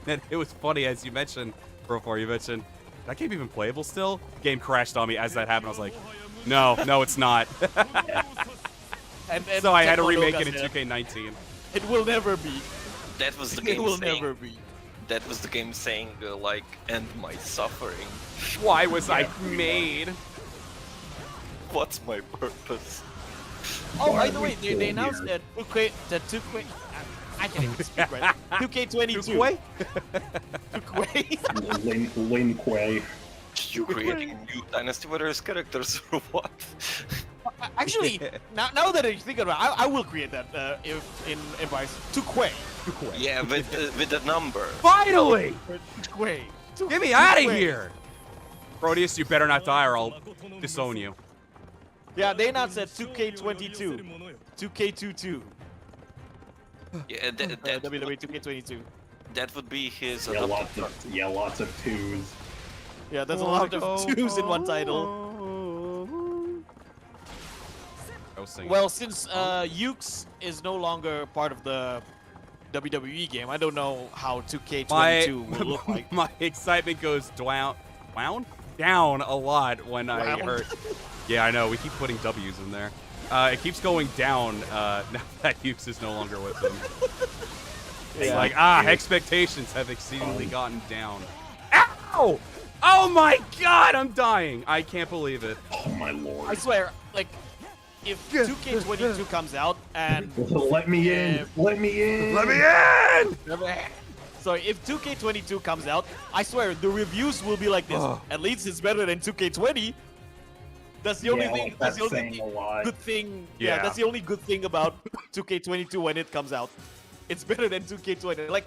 and it was funny as you mentioned, before you mentioned, that game even playable still? The game crashed on me as that happened. I was like, no, it's not. And So I had to Tekmo remake Noga it in said, 2K19. It will never be. That was the It game will saying. never be. That was the game saying like, end my suffering. Why was I made? What's my purpose? Oh, Why by the are we way, they still announced here? that 2K. I can't even speak right. 2K22. Tukwe? 2K. Lin Kuei. You creating new Dynasty Warriors characters or what? Actually, now that I think about it, I will create that if in Empires. 2K. Yeah, with a number. Finally! 2K. Get me out of here! Proteus, you better not die or I'll disown you. Yeah, they announced that 2K22. 2K22. Yeah, that WWE 2K22. that would be his Yeah, adopted lots of twos. Yeah, there's a lot of twos in one title. I was singing. Well, since Ukes is no longer part of the WWE game, I don't know how 2K22 will look like. My excitement goes down a lot when I Wound. heard. Yeah, I know. We keep putting W's in there. It keeps going down now that Hughes is no longer with them. It's like, expectations have exceedingly gotten down. Ow! Oh my god, I'm dying! I can't believe it. Oh my lord. I swear, like, if 2K22 comes out and Let me in! Let me in! Let me in! sorry, if 2K22 comes out, I swear the reviews will be like this. At least it's better than 2K20. That's the only Yeah, thing. like, That's the that's only saying a lot. good thing. Yeah. Yeah, that's the only good thing about 2K22 when it comes out. It's better than 2K20. Like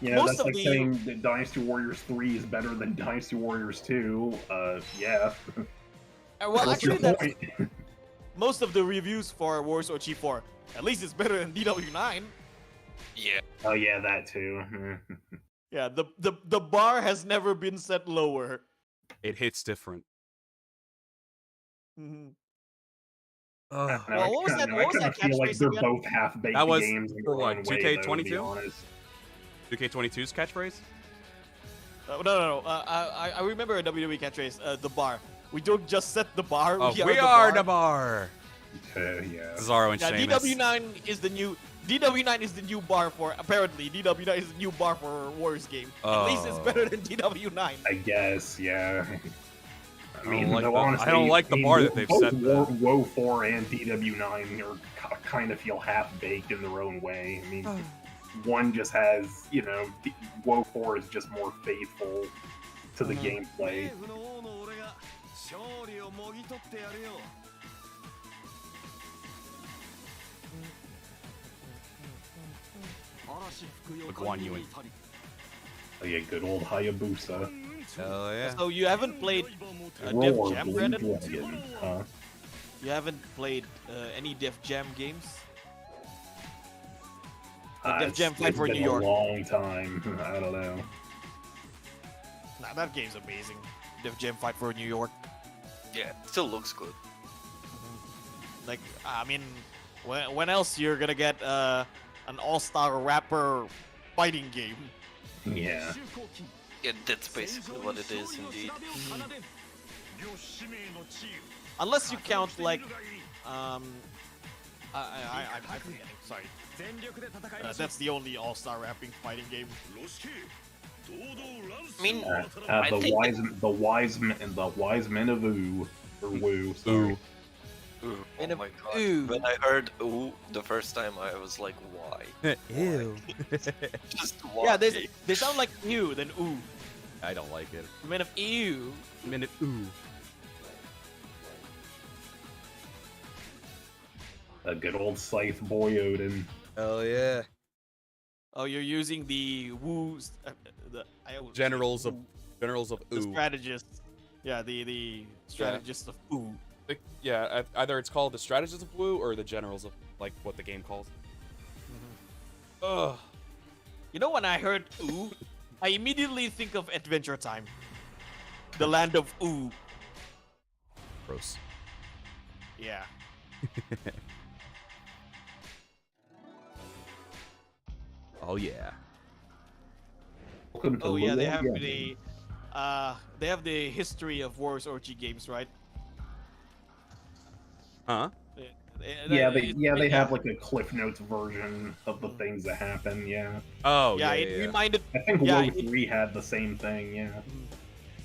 You know, most that's of like the saying that Dynasty Warriors 3 is better than Dynasty Warriors 2. Yeah. well, What's actually, your that's point? most of the reviews for Warriors Orochi 4. At least it's better than DW9. Yeah. Oh yeah, that too. Yeah, the bar has never been set lower. It hits different. Mhm. Ugh. Well, what was that- what was I that feel like catchphrase they're again? both half-baked That was games in for their what, own way, though, to be 2K22? honest. 2K22's catchphrase? No. I remember a WWE catchphrase. The bar. We don't just set the bar. Oh, we we are are the bar! Yeah. Cesaro and Yeah, Sheamus. DW9 is the new. DW9 is the new bar for. Apparently, DW9 is the new bar for Warriors game. At least it's better than DW9. I guess, yeah. I don't mean, like though, the- I honestly, don't like the mean, bar that they've both set there. WO4 and DW9 are kind of feel half-baked in their own way. I mean, one just has, you know, WO4 is just more faithful to the gameplay. Look, Wan Ewing. Oh yeah, good old Hayabusa. Hell yeah. So you haven't played Def Roar, Jam, Blue Brandon? Dragon, huh? You haven't played any Def Jam games? Def Jam It's Fight for been New York. a long time. I don't know. Nah, that game's amazing. Def Jam fight for New York. Yeah, still looks good. Like, I mean, when else you're gonna get an all-star rapper fighting game? Yeah. Yeah, that's basically what it is indeed. Unless you count like, I'm forgetting. Sorry. That's the only all-star rapping fighting game. I mean, The wise men of Ooh, or Woo. Sorry. ooh, And oh a- my god. ooh. When I heard ooh the first time, I was like, why? Ew. Just why? Yeah, they sound like ew, then ooh. I don't like it. Men of ew. Minute ooh. A good old Scythe boy Odin. Hell yeah. Oh, you're using the woos. Generals of the ooh. strategists. Yeah, the strategists of ooh. Yeah, either it's called the strategists of Woo or the generals of like what the game calls. Ugh. You know, when I heard ooh, I immediately think of Adventure Time, the land of ooh. Gross. Yeah. Oh yeah. Welcome to Oh yeah, they have Lulu. the history of WO3U games, right? Huh? They have like a Cliff Notes version of the things that happen. Yeah, Oh Yeah, yeah. it reminded. I think Yeah, WO3 had the same thing. Yeah.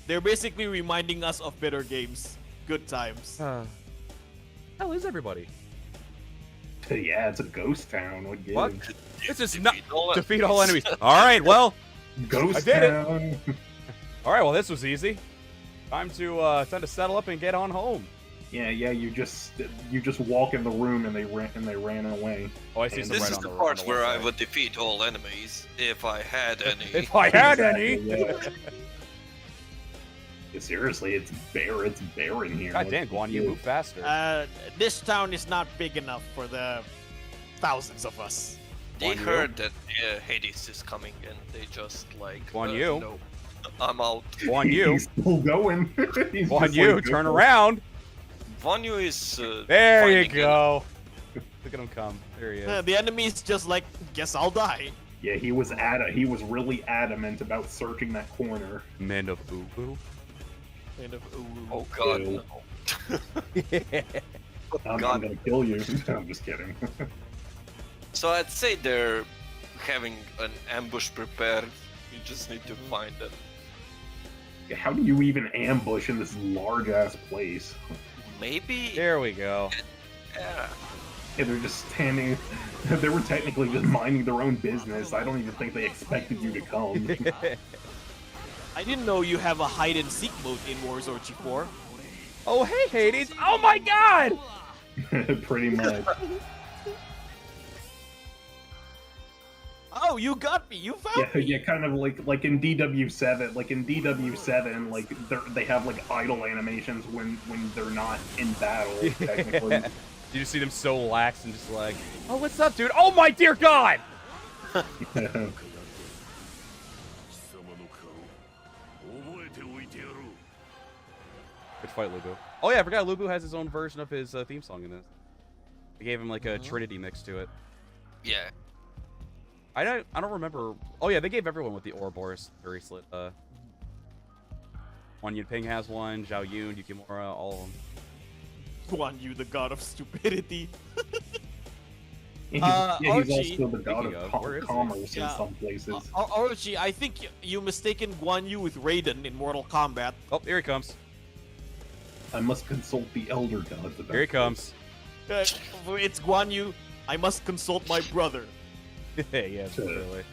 They're basically reminding us of better games, good times. Hell is everybody? Yeah, it's a ghost town. What gives? What? It's just not all enemies. defeat all enemies. All right, well. I Ghost did it. town. All right, well this was easy. Time to settle up and get on home. Yeah, you just walk in the room and they ran away. Oh, I see And some This right is on the the part on the where left I side. would defeat all enemies if I had any. If I had Exactly, any. yeah. Yeah, seriously, it's barren here. God What damn, to Guan, you do? move faster. This town is not big enough for the thousands of us. They Guan Yu? heard that Hades is coming and they just like. Guan Yu? No, I'm out. Guan Yu. He's still going. He's Guan just Yu, like, turn "Go." around. Guan Yu is. There you finding go. Look at him come. There he is. The enemy's just like, guess I'll die. Yeah, he was really adamant about searching that corner. Men of Ubu. Kind of, ooh. Oh god. Ew. No. I'm God. gonna kill you. I'm just kidding. So I'd say they're having an ambush prepared. You just need to find it. How do you even ambush in this large ass place? Maybe. There we go. Yeah. Yeah, they're just standing. They were technically just minding their own business. I don't even think they expected you to come. I didn't know you have a hide and seek mode in WO3U 4. Oh, hey, Hades. Oh, my God. Pretty much. Oh, you got me. You found Yeah, me. yeah, kind of like in DW7. Like in DW7, like they have like idle animations when they're not in battle. Technically. You just see them so lax and just like, oh, what's up, dude? Oh, my dear God. Good fight, Lubu. Oh, yeah, I forgot Lubu has his own version of his theme song in this. They gave him like a Trinity mix to it. Yeah. I don't remember. Oh yeah, they gave everyone with the Ouroboros bracelet. Wan Yunping has one. Zhao Yun, Yukimura, all of them. Guan Yu, the god of stupidity. He's Orochi. also the god Speaking of of, where is he? commerce Yeah. in some places. Orochi, I think you mistaken Guan Yu with Raiden in Mortal Kombat. Oh, here he comes. I must consult the elder gods about Here he this. comes. It's Guan Yu. I must consult my brother. Yeah, really.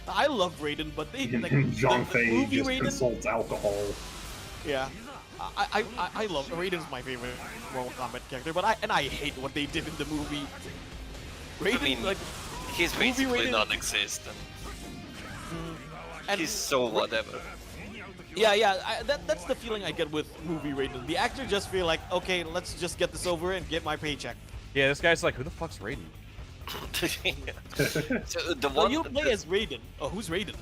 I love Raiden, but they like Zhang the Fei movie just Raiden. consults alcohol. Yeah, I love Raiden's my favorite Mortal Kombat character, but I hate what they did in the movie. Raiden, I mean, like, he's movie basically Raiden- non-existent. and He's so whatever. yeah, that's the feeling I get with movie Raiden. The actor just feel like, okay, let's just get this over and get my paycheck. Yeah, this guy's like, who the fuck's Raiden? So the So one, you play as Raiden. Oh, who's Raiden?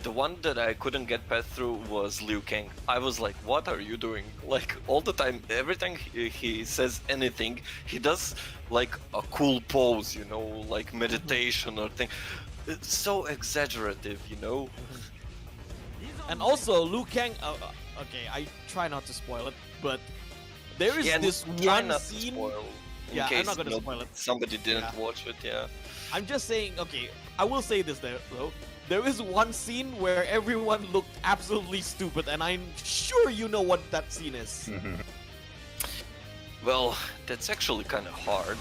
the one that I couldn't get past through was Liu Kang. I was like, what are you doing? Like, all the time, every time he says anything, he does like a cool pose, you know, like meditation or thing. It's so exaggerative, you know? And also, Liu Kang. Okay, I try not to spoil it, but there is this try one not to scene. spoil, in Yeah, I'm case not gonna spoil it. somebody didn't Yeah. watch it, yeah. I'm just saying. Okay, I will say this though. There is one scene where everyone looked absolutely stupid, and I'm sure you know what that scene is. Well, that's actually kind of hard.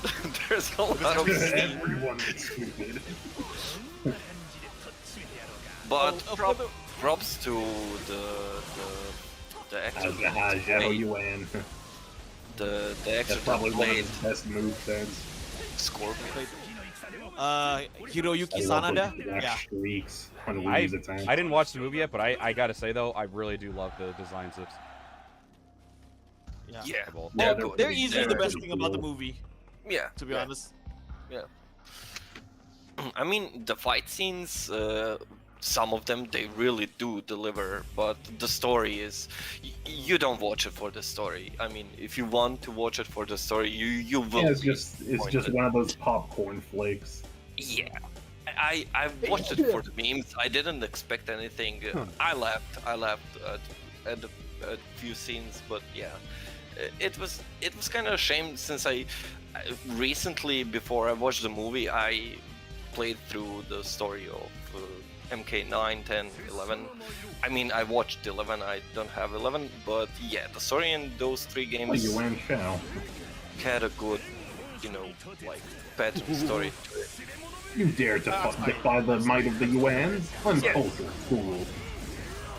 There's a lot of scenes. Everyone is stupid. But for the- props to the actor. Yuan. The actor That's probably that one of played his best moves. Scorpion. Hiroyuki I love Sanada. those black Yeah. streaks on I Ryu's attack. didn't watch the movie yet, but I gotta say though, I really do love the designs of. Yeah. Yeah, Well, they're they're good. They're pretty- easily the they're best pretty thing about the cool. movie, Yeah, to be yeah, honest. yeah. I mean, the fight scenes, some of them they really do deliver, but the story is, you don't watch it for the story. I mean, if you want to watch it for the story, you will. Yeah, it's be just disappointed. one of those popcorn flakes. Yeah. I watched it for the memes. I didn't expect anything. I laughed at a few scenes, but yeah, it was kind of a shame since I recently, before I watched the movie, I played through the story of MK9, 10, 11. I mean, I watched 11. I don't have 11, but yeah, the story in those three Oh, games Yuan Shao. had a good, you know, like pattern story to it. You dare to defy the might of the Yuan? Uncultured fool.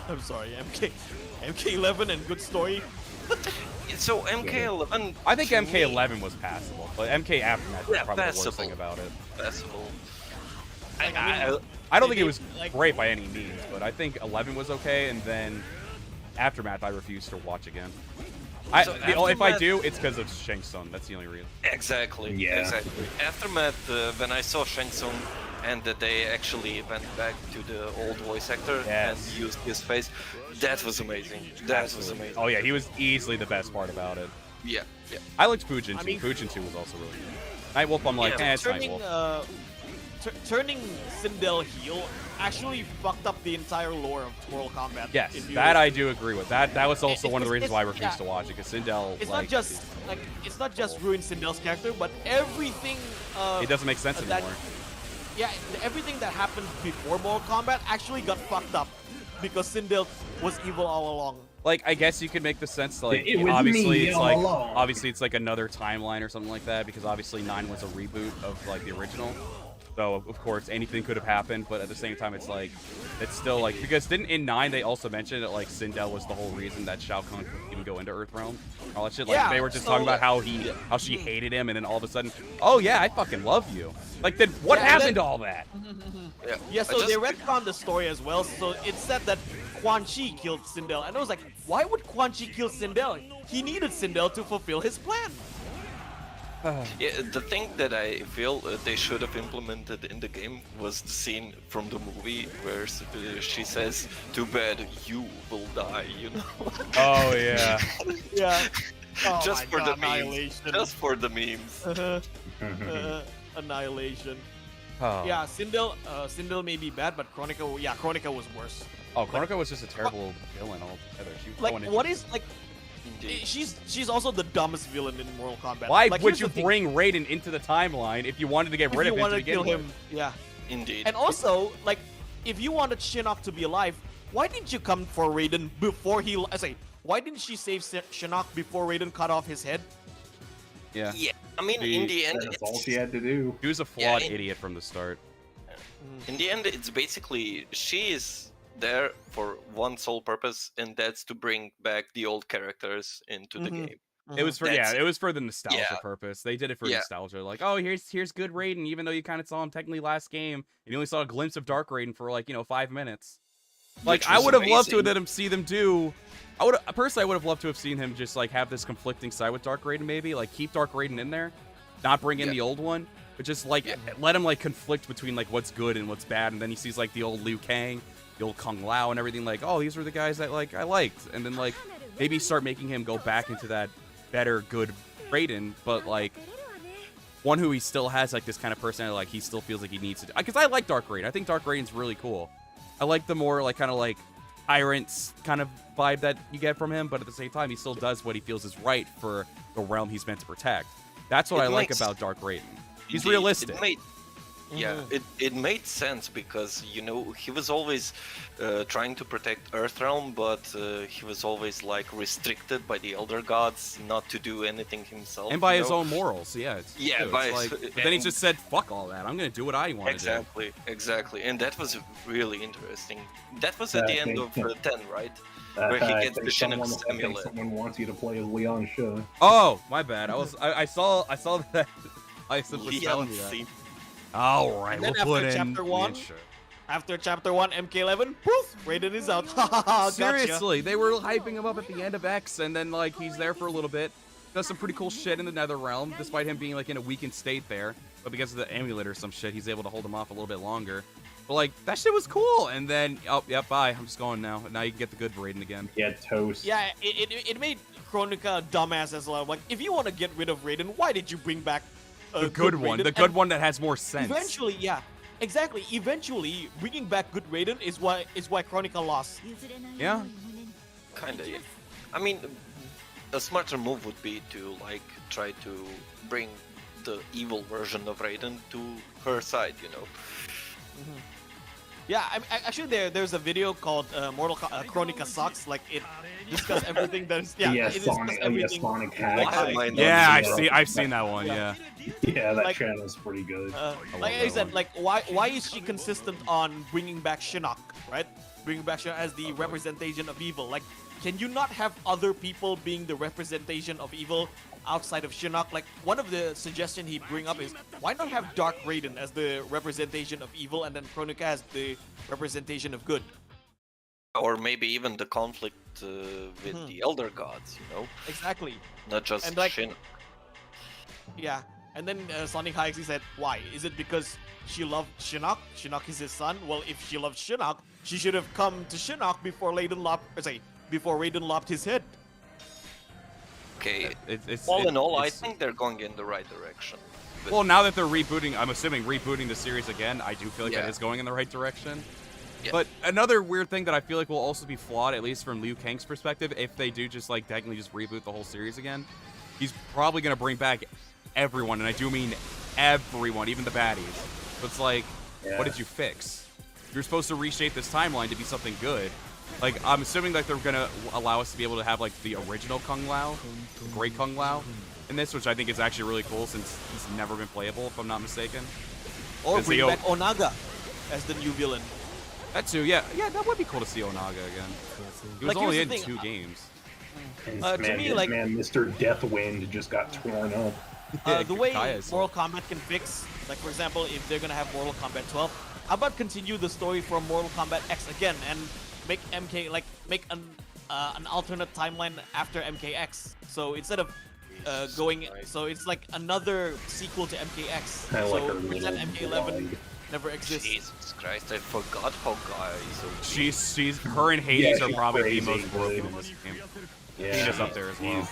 I'm sorry, MK11 and good story. So MK11, I think to me, MK11 was passable, but MK Aftermath was Yeah, probably the worst passable. thing about it. passable. Like, I don't think it was like- great by any means, but I think 11 was okay, and then Aftermath I refuse to watch again. So If I Aftermath- do, it's because of Shang Tsung. That's the only reason. Exactly. Yeah. Exactly. Aftermath, when I saw Shang Tsung and that they actually went back to the old voice actor Yes. and used his face, that was amazing. That was amazing. Oh yeah, he was easily the best part about it. Yeah. Yeah. I liked Fujin too. I mean- Fujin 2 was also really good. Nightwolf, I'm like, Yeah, it's turning Nightwolf. turning Sindel heel actually fucked up the entire lore of Mortal Kombat. Yes, if you- that I do agree with. That was also one of the reasons it's- why I refused yeah. to watch it, because Sindel, It's like, not just like it's not just ruined Sindel's character, but everything. it doesn't make sense that- anymore. Yeah, everything that happened before Mortal Kombat actually got fucked up because Sindel was evil all along. Like, I guess you could make the sense, like, It was obviously me it's all like, along. obviously it's like another timeline or something like that, because obviously 9 was a reboot of, like, the original. So, of course, anything could have happened, but at the same time, it's like, it's still, like, because didn't in 9 they also mentioned that, like, Sindel was the whole reason that Shao Kahn couldn't even go into Earthrealm? All that shit, like, Yeah, they were just so, talking about how she hated him, and then all of a sudden, oh yeah, I fucking love you. Like, then what Yeah, and happened then- to all that? Yeah. Yeah, I so they just- retconned the story as well. So it said that Quan Chi killed Sindel, and I was like, why would Quan Chi kill Sindel? He needed Sindel to fulfill his plan. Yeah, the thing that I feel they should have implemented in the game was the scene from the movie where she says, "Too bad you will die," you know. Oh yeah. Yeah. Oh Just my for God, the memes. annihilation. Just for the memes. Annihilation. Oh. Yeah, Sindel may be bad, but Chronica was worse. Oh, Chronica was just a terrible villain altogether. She was Like, going what into- is like? Indeed. She's also the dumbest villain in Mortal Kombat. Why Like, would here's you the thing, bring Raiden into the timeline if you wanted to get if rid you of him to wanted to begin kill with? him? Yeah. Indeed. And also, like, if you wanted Shinnok to be alive, why didn't you come for Raiden before he? I say, why didn't she save Shinnok before Raiden cut off his head? Yeah. Yeah, I mean, She- in the end, That's all it's- she had to do. He was a Yeah, flawed idiot from the start. in the end, it's basically she is there for one sole purpose, and that's to bring back the old characters into the Mhm. game. It was for That's- it was for the nostalgia yeah. purpose. They did it for Yeah. nostalgia. Like, oh, here's good Raiden, even though you kind of saw him technically last game, and you only saw a glimpse of Dark Raiden for like 5 minutes. Like, Which I was would have loved to amazing. let him see them do. I would personally, I would have loved to have seen him just like have this conflicting side with Dark Raiden, maybe like keep Dark Raiden in there, not bring in Yeah. the old one, but just like Yeah. let him like conflict between like what's good and what's bad, and then he sees like the old Liu Kang. the old Kung Lao and everything, like, oh, these were the guys that like I liked, and then like maybe start making him go back into that better, good Raiden, but like one who he still has like this kind of personality, like he still feels like he needs to. Because I like Dark Raiden. I think Dark Raiden's really cool. I like the more like kind of like tyrant kind of vibe that you get from him, but at the same time, he still does what he feels is right for the realm he's meant to protect. That's what I like about Dark Raiden. He's realistic. Yeah, it made sense because, you know, he was always trying to protect Earthrealm, but he was always like restricted by the Elder Gods not to do anything himself. And by his own morals, yeah. Yeah, but then he just said, fuck all that, I'm gonna do what I want to do. Exactly, and that was really interesting. That was at the end of 10, right? Where he gets the Shinnok's amulet. Someone wants you to play as Leon Sha. Oh, my bad. I saw that. I was telling you that. All right, And then we'll after put in chapter 1, after chapter 1, MK11, poof, Raiden is out. Gotcha. Seriously, they were hyping him up at the end of X, and then like he's there for a little bit, does some pretty cool shit in the Nether Realm, despite him being like in a weakened state there. But because of the amulet or some shit, he's able to hold him off a little bit longer. But like that shit was cool. And then oh yep, bye. I'm just going now. Now you can get the good Raiden again. Yeah, toast. Yeah, it made Kronika dumbass as well. Like, if you want to get rid of Raiden, why did you bring back the good one? Raiden? The good one that has more sense. Eventually, yeah. Exactly. Eventually, bringing back good Raiden is why Kronika lost. Yeah. Kinda. Yeah. I mean, a smarter move would be to like try to bring the evil version of Raiden to her side, you know. Yeah, actually, there's a video called Kronika Sucks. Like, it discusses everything that's Sonic hacks. Yeah, I've seen that one. Yeah. Yeah, that Like, channel's pretty good. Like I said, like why is she consistent on bringing back Shinnok, right? Bringing back Shinnok as the representation of evil. Like, can you not have other people being the representation of evil outside of Shinnok? Like, one of the suggestions he bring up is, why not have Dark Raiden as the representation of evil and then Kronika as the representation of good? Or maybe even the conflict with the Elder Gods, you know? Exactly. Not just And, like, Shinnok. Yeah. And then Sonic High said, why? Is it because she loved Shinnok? Shinnok is his son? Well, if she loved Shinnok, she should have come to Shinnok before Raiden lopped his head. Okay, all in all, I think they're going in the right direction. Well, now that they're rebooting, I'm assuming rebooting the series again, I do feel like that is going in the right direction. Yeah. But another weird thing that I feel like will also be flawed, at least from Liu Kang's perspective, if they do just like technically just reboot the whole series again, he's probably going to bring back everyone, and I do mean everyone, even the baddies. So it's like, what did you fix? You're supposed to reshape this timeline to be something good. Like, I'm assuming that they're gonna allow us to be able to have like the original Kung Lao, Great Kung Lao, in this, which I think is actually really cool since he's never been playable, if I'm not mistaken. Or bring back Onaga as the new villain. That too, yeah, that would be cool to see Onaga again. He was only in 2 games. To me, like, Mr. Deathwind just got torn up. The way Mortal Kombat can fix, like for example, if they're gonna have Mortal Kombat 12, how about continue the story from Mortal Kombat X again and make make an alternate timeline after MKX. So instead of so it's like another sequel to MKX. So pretend MK11 never exists. Jesus Christ, I forgot how guys. Her and Hades are probably the most broken in this game. Yeah, Hades up there as well.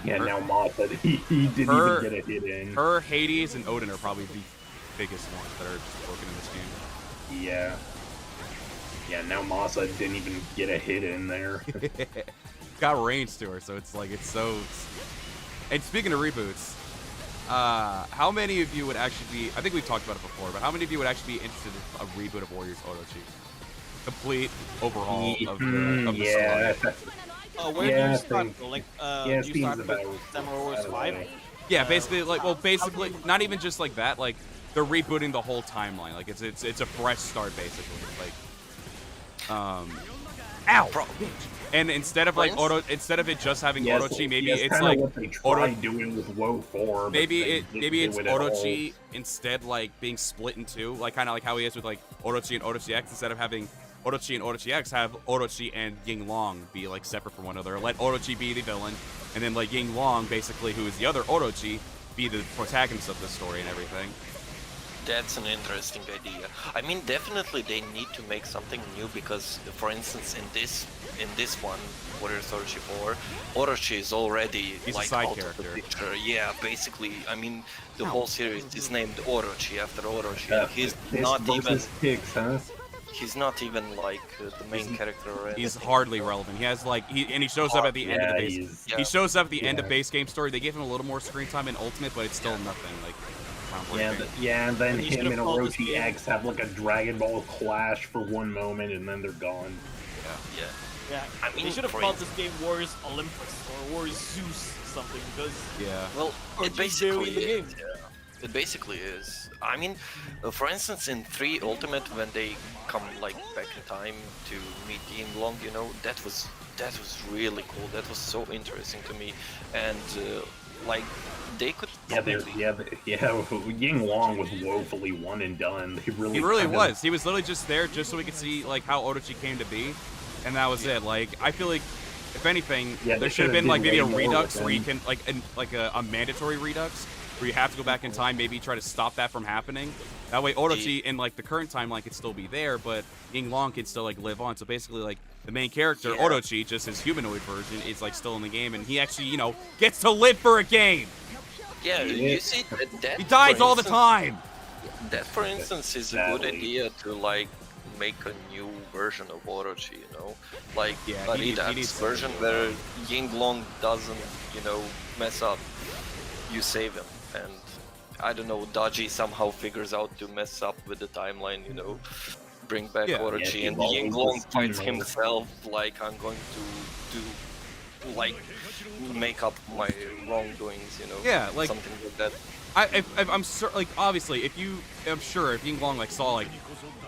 Yeah, now Mata, he didn't even get a hit in. Her, Hades, and Odin are probably the biggest ones that are just broken in this game. Yeah. Yeah, now Masa didn't even get a hit in there. Got range to her, so it's like, it's so... And speaking of reboots, how many of you would actually be... I think we've talked about it before, but how many of you would actually be interested in a reboot of Warriors Orochi? Complete overhaul of the story. Where do you start? Like, do you start with Samurai Warriors 5? Yeah, basically, like, well, basically, not even just like that, like, they're rebooting the whole timeline. Like, it's a fresh start, basically. Like, ow! Bitch. And instead of like instead of it just having Orochi, maybe it's like what they tried doing with WO4. Maybe it's Orochi instead, like being split in 2, like kind of like how he is with like Orochi and Orochi X. Instead of having Orochi and Orochi X, have Orochi and Ying Long be like separate from one another. Let Orochi be the villain, and then like Ying Long, basically, who is the other Orochi, be the protagonist of the story and everything. That's an interesting idea. I mean, definitely they need to make something new because, for instance, in this one, Warriors Orochi 4, Orochi is already He's a like side out character. of the picture. Yeah, basically. I mean, the whole series is named Orochi after Orochi. He's Fist not even. versus Kicks, huh? He's not even like the main character or anything. He's hardly relevant. He has like and he shows up at the end of the base. he's- He shows up at the end of yeah. base game story. They gave him a little more screen time in Ultimate, but it's still nothing like Yeah, groundbreaking. yeah, and then You him should've and called this Orochi game- X have like a Dragon Ball clash for one moment, and then they're gone. Yeah. Yeah, I mean, they should have for called this game Warriors Olympus or Warriors Zeus something because Yeah. Well, Or it just barely basically in the game. is. Yeah. It basically is. I mean, for instance, in 3 Ultimate, when they come like back in time to meet Yinglong, you know, that was really cool. That was so interesting to me, and like they could. Yeah, probably- Ying Long was woefully one and done. He really kind of- was. He was literally just there just so we could see like how Orochi came to be, and that was it. Like I feel like if anything, Yeah, they there should have should've been like did maybe a way more redux with where you him. can like a mandatory redux where you have to go back in time, maybe try to stop that from happening. That way Orochi in like the current timeline could still be there, but Ying Long can still like live on. So basically like the main character, Yeah. Orochi, just his humanoid version, is like still in the game, and he actually, you know, gets to live for a game. Yeah, you see, that He dies for all the instance- time. That, for instance, is a good Sadly. idea to like make a new version of Orochi, you know, like Yeah, a he needs redux something version like where Yinglong doesn't, you know, mess up. You save him, and I don't know, Daji somehow figures out to mess up with the timeline, you know, bring back Yeah. Orochi, Yeah, and Yinglong Yinglong is the finds same. himself like I'm going to do, like, make up my wrongdoings, you know, Yeah, like- something like that. I'm like obviously I'm sure if Ying Long like saw like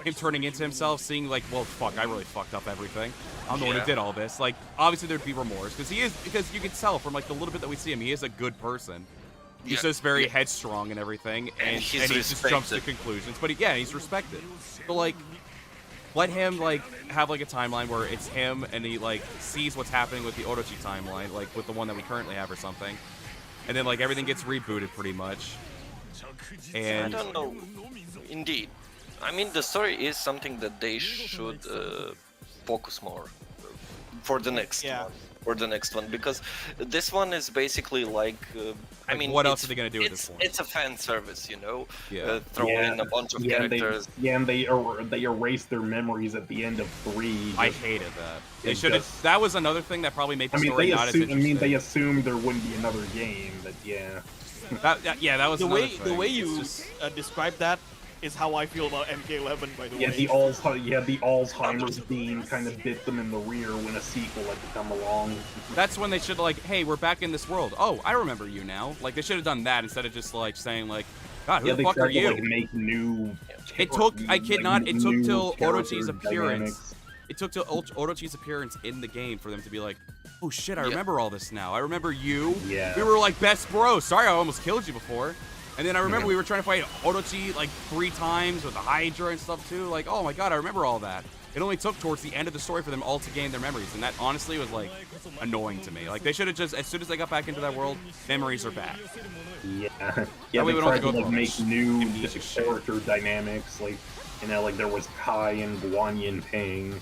him turning into himself, seeing like, well, fuck, I really fucked up everything. I'm the one who Yeah. did all this. Like, obviously there'd be remorse because you can tell from like the little bit that we see him, he is a good person. He's Yeah, just very yeah. headstrong and everything, and he's he just jumps to respected. conclusions. But yeah, he's respected. So like, let him like have like a timeline where it's him and he like sees what's happening with the Orochi timeline, like with the one that we currently have or something, and then like everything gets rebooted pretty much. And I don't know. Indeed. I mean, the story is something that they should focus more for the next Yeah. one. For the next one, because this one is basically like, I Like, what what else are they gonna do with this one? It's a fan service, you know. Yeah. Throw in a bunch of and characters. they erase their memories at the end of 3. I just- hated that. They It should have. just- That was another thing that probably made the I mean, story they not as assume, interesting. they assumed there wouldn't be another game, but yeah. Yeah, that was the another way thing. the way It's you just- describe that is how I feel about MK11. By the Yeah, way, the Alzheimer's beam kind of bit them in the rear when a sequel had to come along. That's when they should like, hey, we're back in this world. Oh, I remember you now. Like they should have done that instead of just like saying like, God, who Yeah, the they fuck tried are to you? like make new. It took. I kid like, not. It took new till character Orochi's appearance. dynamics. It took till Orochi's appearance in the game for them to be like, oh shit, I Yeah. remember all this now. I remember you. Yeah. We were like best bros. Sorry, I almost killed you before. And then I remember Yeah. we were trying to fight Orochi like 3 times with the Hydra and stuff too. Like, oh my god, I remember all that. It only took towards the end of the story for them all to gain their memories, and that honestly was like annoying to me. Like they should have just, as soon as they got back into that world, memories are back. Yeah, way yeah. we They don't have tried to to go like through make new amnesia shit. character dynamics, like you know, like there was Kai and Guan Yin Ping,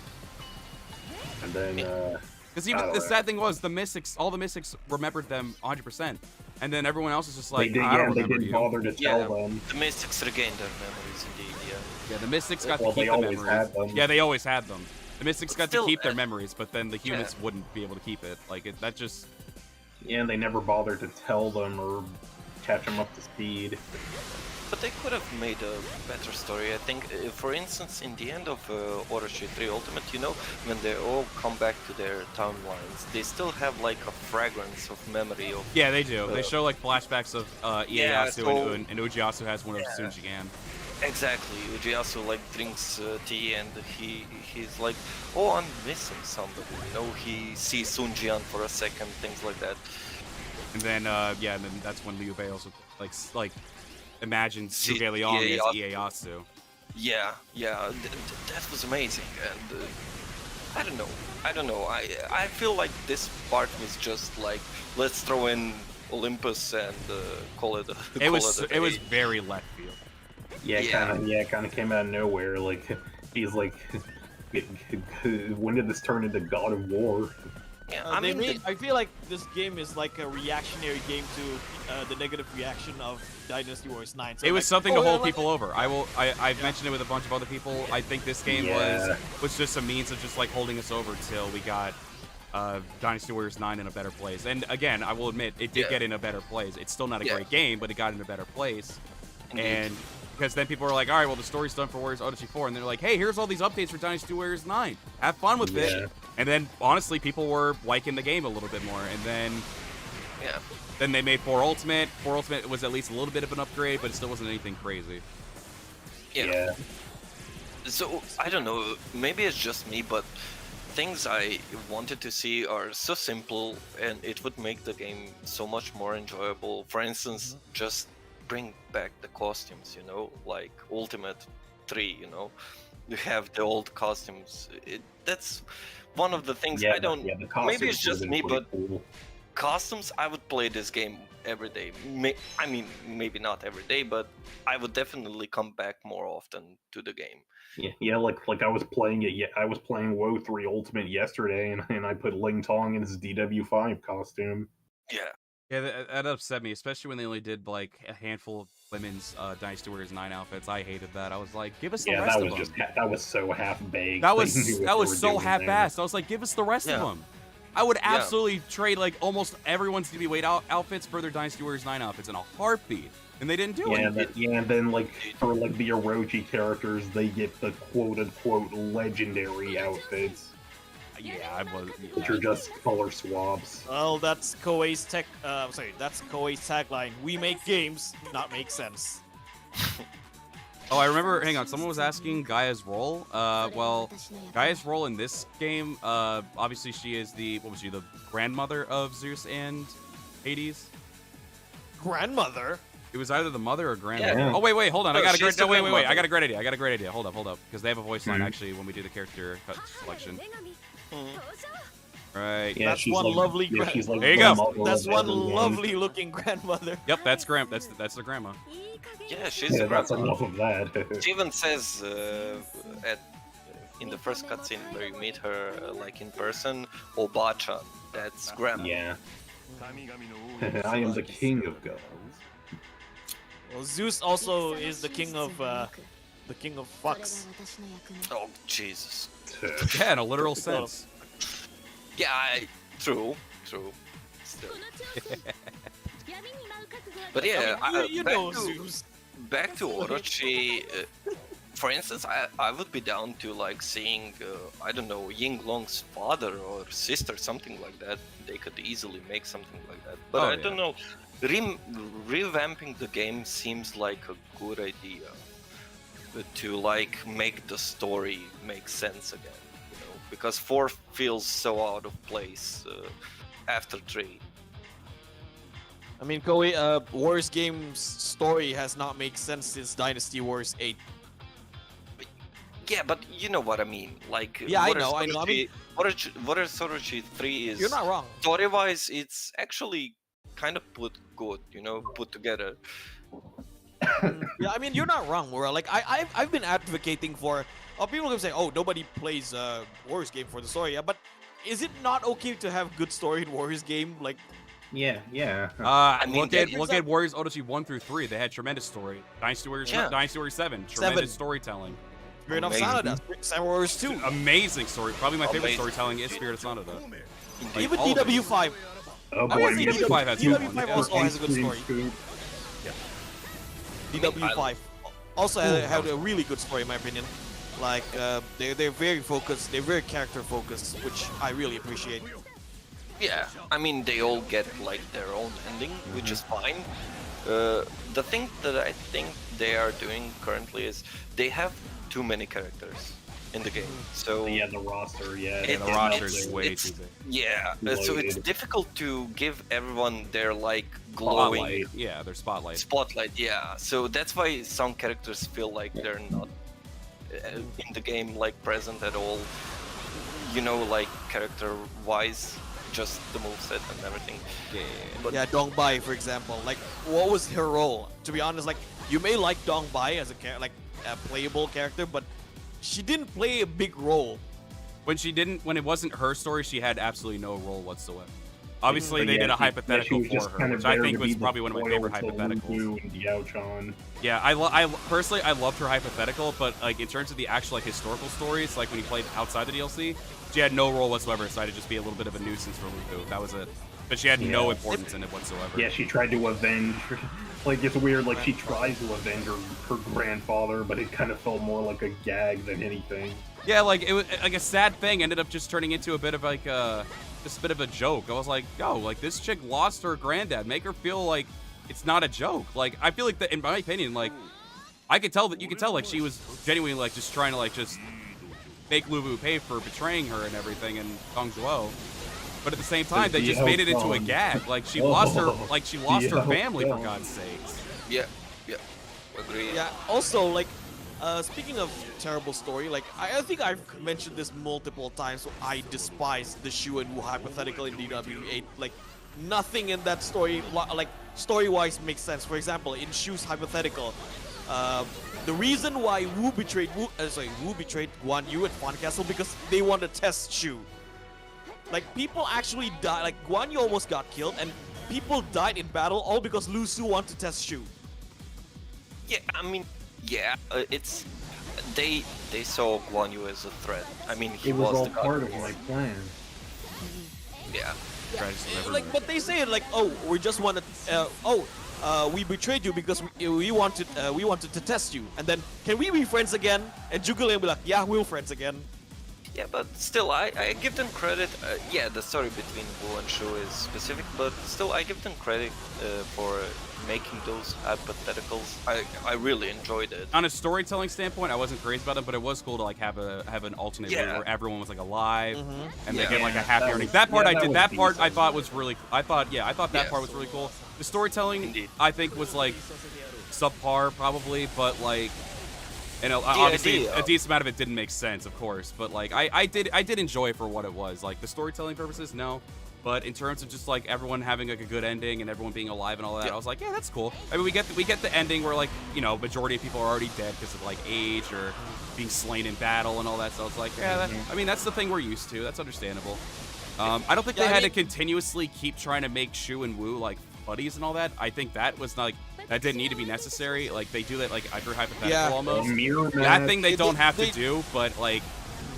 and then Because I even don't the know. sad thing was the Mystics, all the Mystics remembered them 100%, and then everyone else is just like, they I don't they remember didn't you. bother to Yeah. tell them. The Mystics regained their memories, indeed. Yeah. Yeah, the Mystics got Well, to keep they the always memories. had them. Yeah, they always had them. The Mystics But got still, to keep their memories, but then the humans yeah. wouldn't be able to keep it. Like that just. Yeah, they never bothered to tell them or catch them up to speed. But they could have made a better story, I think. For instance, in the end of Orochi 3 Ultimate, you know, when they all come back to their timelines, they still have like a fragrance of memory of. Yeah, they do. They Uh, show like flashbacks of yeah, Ieyasu so- and Ujiyasu has one of Yeah. Sunjigan. Exactly. Ujiyasu like drinks tea and he's like, oh, I'm missing somebody. You know, he sees Sunjian for a second, things like that. And then yeah, and then that's when Liu Bei also like imagines See, Zhuge Liang as Ieyasu. Ieyasu. Yeah, yeah, that was amazing, and I don't know. I feel like this part was just like, let's throw in Olympus and call it. It was a it was day. very left field. Kind of came out of nowhere. Like he's like, when did this turn into God of War? Yeah, I feel like this game is like a reactionary game to the negative reaction of Dynasty Warriors 9. So It was like, something to oh, hold like- people over. I've mentioned it with a bunch of other people. I think this game was just a means of just like holding us over till we got Dynasty Warriors 9 in a better place. And again, I will admit, it did get in a better place. It's still not a great game, but it got in a better place. Indeed. And because then people were like, all right, well, the story's done for Warriors Odyssey 4. And they're like, hey, here's all these updates for Dynasty Warriors 9. Have fun with it. And then, honestly, people were liking the game a little bit more. And then then they made 4 Ultimate. 4 Ultimate was at least a little bit of an upgrade, but it still wasn't anything crazy. Yeah. So, I don't know, maybe it's just me, but things I wanted to see are so simple, and it would make the game so much more enjoyable. For instance, just bring back the costumes, you know, like Ultimate 3, you know, you have the old costumes. That's one of the things I don't. Maybe it's just me, but costumes, I would play this game every day. I mean, maybe not every day, but I would definitely come back more often to the game. Like I was playing it. I was playing WO3 Ultimate yesterday, and I put Ling Tong in his DW5 costume. Yeah, that upset me, especially when they only did like a handful of women's Dynasty Warriors 9 outfits. I hated that. I was like, give us the rest of them. That was so half-baked. That was so half-assed. I was like, give us the rest of them. I would absolutely trade like almost everyone's DB8 outfits for their Dynasty Warriors 9 outfits in a heartbeat, and they didn't do it. And then like for like the Orochi characters, they get the quote-unquote legendary outfits. Which are just color swaps. Well, that's Koei's that's Koei's tagline. We make games, not make sense. Oh, I remember. Hang on. Someone was asking Gaia's role. Well, Gaia's role in this game, obviously she is the the grandmother of Zeus and Hades. Grandmother? It was either the mother or grandmother. Yeah. Oh wait, hold on. No, I got a great. No, wait. grandmother. I got a great idea. Hold up. Because they have a voice line actually when we do the character cut selection. Right. Yeah, That's she's one like, lovely she's like There you go. grandmother That's of one everyone. lovely looking grandmother. Yep, that's that's the grandma. Yeah, she's Yeah, a that's grandma. enough of that. She even says in the first cutscene where you meet her like in person, Oba-chan, that's grandma. Yeah. I am the king of gods. Well, Zeus also is the king of fucks. Oh Jesus. Yeah, in a literal sense. Yeah, true. Still. But yeah, You back know to- Zeus. Back to Orochi, for instance, I would be down to like seeing, I don't know, Ying Long's father or sister, something like that. They could easily make something like that. But I don't know, revamping the game seems like a good idea to like make the story make sense again, you know, because 4 feels so out of place after 3. I mean, Koei, Warriors game's story has not made sense since Dynasty Warriors 8. Yeah, but you know what I mean. Like, Yeah, I what is know. I mean, Orochi 3 is you're not wrong. story-wise, it's actually kind of put together. Yeah, I mean, you're not wrong, Mura. Like, I've been advocating for. People can say, oh, nobody plays Warriors game for the story. Yeah, but is it not okay to have good story in Warriors game? Like, Yeah. Look at Warriors Odyssey 1 through 3. They had tremendous story. Dynasty Warriors 7, tremendous storytelling. Spirit of Amazing. Sanada, Samurai Warriors 2, Amazing story. Probably my favorite Amazing. storytelling is Spirit of Sanada. even all of it. DW5. Oh I boy, would say DW5 has good DW5 one. also has a good story. DW5 also had a really good story, in my opinion. Like, they're very focused, they're very character focused, which I really appreciate. Yeah, I mean they all get like their own ending, which is fine. The thing that I think they are doing currently is they have too many characters in the game. So Yeah, the roster. Yeah, The roster is way too big. yeah, so it's Loaded. difficult to give everyone their like glowing Spotlight. Yeah, their spotlight. spotlight. Yeah, so that's why some characters feel like they're not in the game like present at all. You know, like character-wise, just the moveset and everything. Yeah. But Yeah, Dongbai, for example. Like, what was her role? To be honest, like, you may like Dong Bai as a a playable character, but she didn't play a big role. When it wasn't her story, she had absolutely no role whatsoever. Obviously, But they yeah, did a she hypothetical was for just her, kind of which I there think to was be the probably one of my favorite foil to hypotheticals. Lu and Yao-chan. Yeah, I personally I loved her hypothetical, but like in terms of the actual like historical stories, like when you played outside the DLC, she had no role whatsoever. Decided to just be a little bit of a nuisance for Luku. That was it. But she had no Yeah. importance in it whatsoever. Yeah, she tried to avenge. Like, it's weird, like, she tries to avenge her grandfather, but it kind of felt more like a gag than anything. Yeah, like it was like a sad thing ended up just turning into a bit of like just a bit of a joke. I was like, yo, like this chick lost her granddad. Make her feel like it's not a joke. Like I feel like that, in my opinion, like I could tell that you could tell like she was genuinely like just trying to like just make Lubu pay for betraying her and everything and Gongzhuo. But at the same time, they just made it into a gag. Like she lost her her family for God's sakes. Yeah, agree. Yeah. Also, like, speaking of terrible story, like I think I've mentioned this multiple times. So I despise the Shu and Wu hypothetical in DW8. Like, nothing in that story, like story-wise, makes sense. For example, in Shu's hypothetical, the reason why Wu betrayed Guan Yu at Fan Castle because they want to test Shu. Like, people actually died. Like, Guan Yu almost got killed, and people died in battle all because Lu Su wanted to test Shu. Yeah, I mean, yeah, it's they saw Guan Yu as a threat. I mean, he It was all the god part of war. my plan. Yeah. Like, but they say it like, oh, we just wanted, we betrayed you because we wanted to test you, and then can we be friends again? And Zhuge Liang will be like, yeah, we're friends again. Yeah, but still, I give them credit. Yeah, the story between Wu and Shu is specific, but still, I give them credit for making those hypotheticals. I really enjoyed it. On a storytelling standpoint, I wasn't crazy about it, but it was cool to like have an alternate way where everyone was like alive and they get like a happy ending. That part I did. That part I thought was really. I thought that part was really cool. The storytelling Indeed. I think was like subpar probably, but like. And obviously, a decent amount of it didn't make sense, of course. But like, I did enjoy it for what it was. Like the storytelling purposes, no. But in terms of just like everyone having like a good ending and everyone being alive and all that, I was like, yeah, that's cool. I mean, we get the ending where like majority of people are already dead because of like age or being slain in battle and all that. So I was like, yeah, I mean that's the thing we're used to. That's understandable. I don't think they had to continuously keep trying to make Shu and Wu like buddies and all that. I think that was like. That didn't need to be necessary. Like they do that like every hypothetical almost. That thing they don't have to do, but like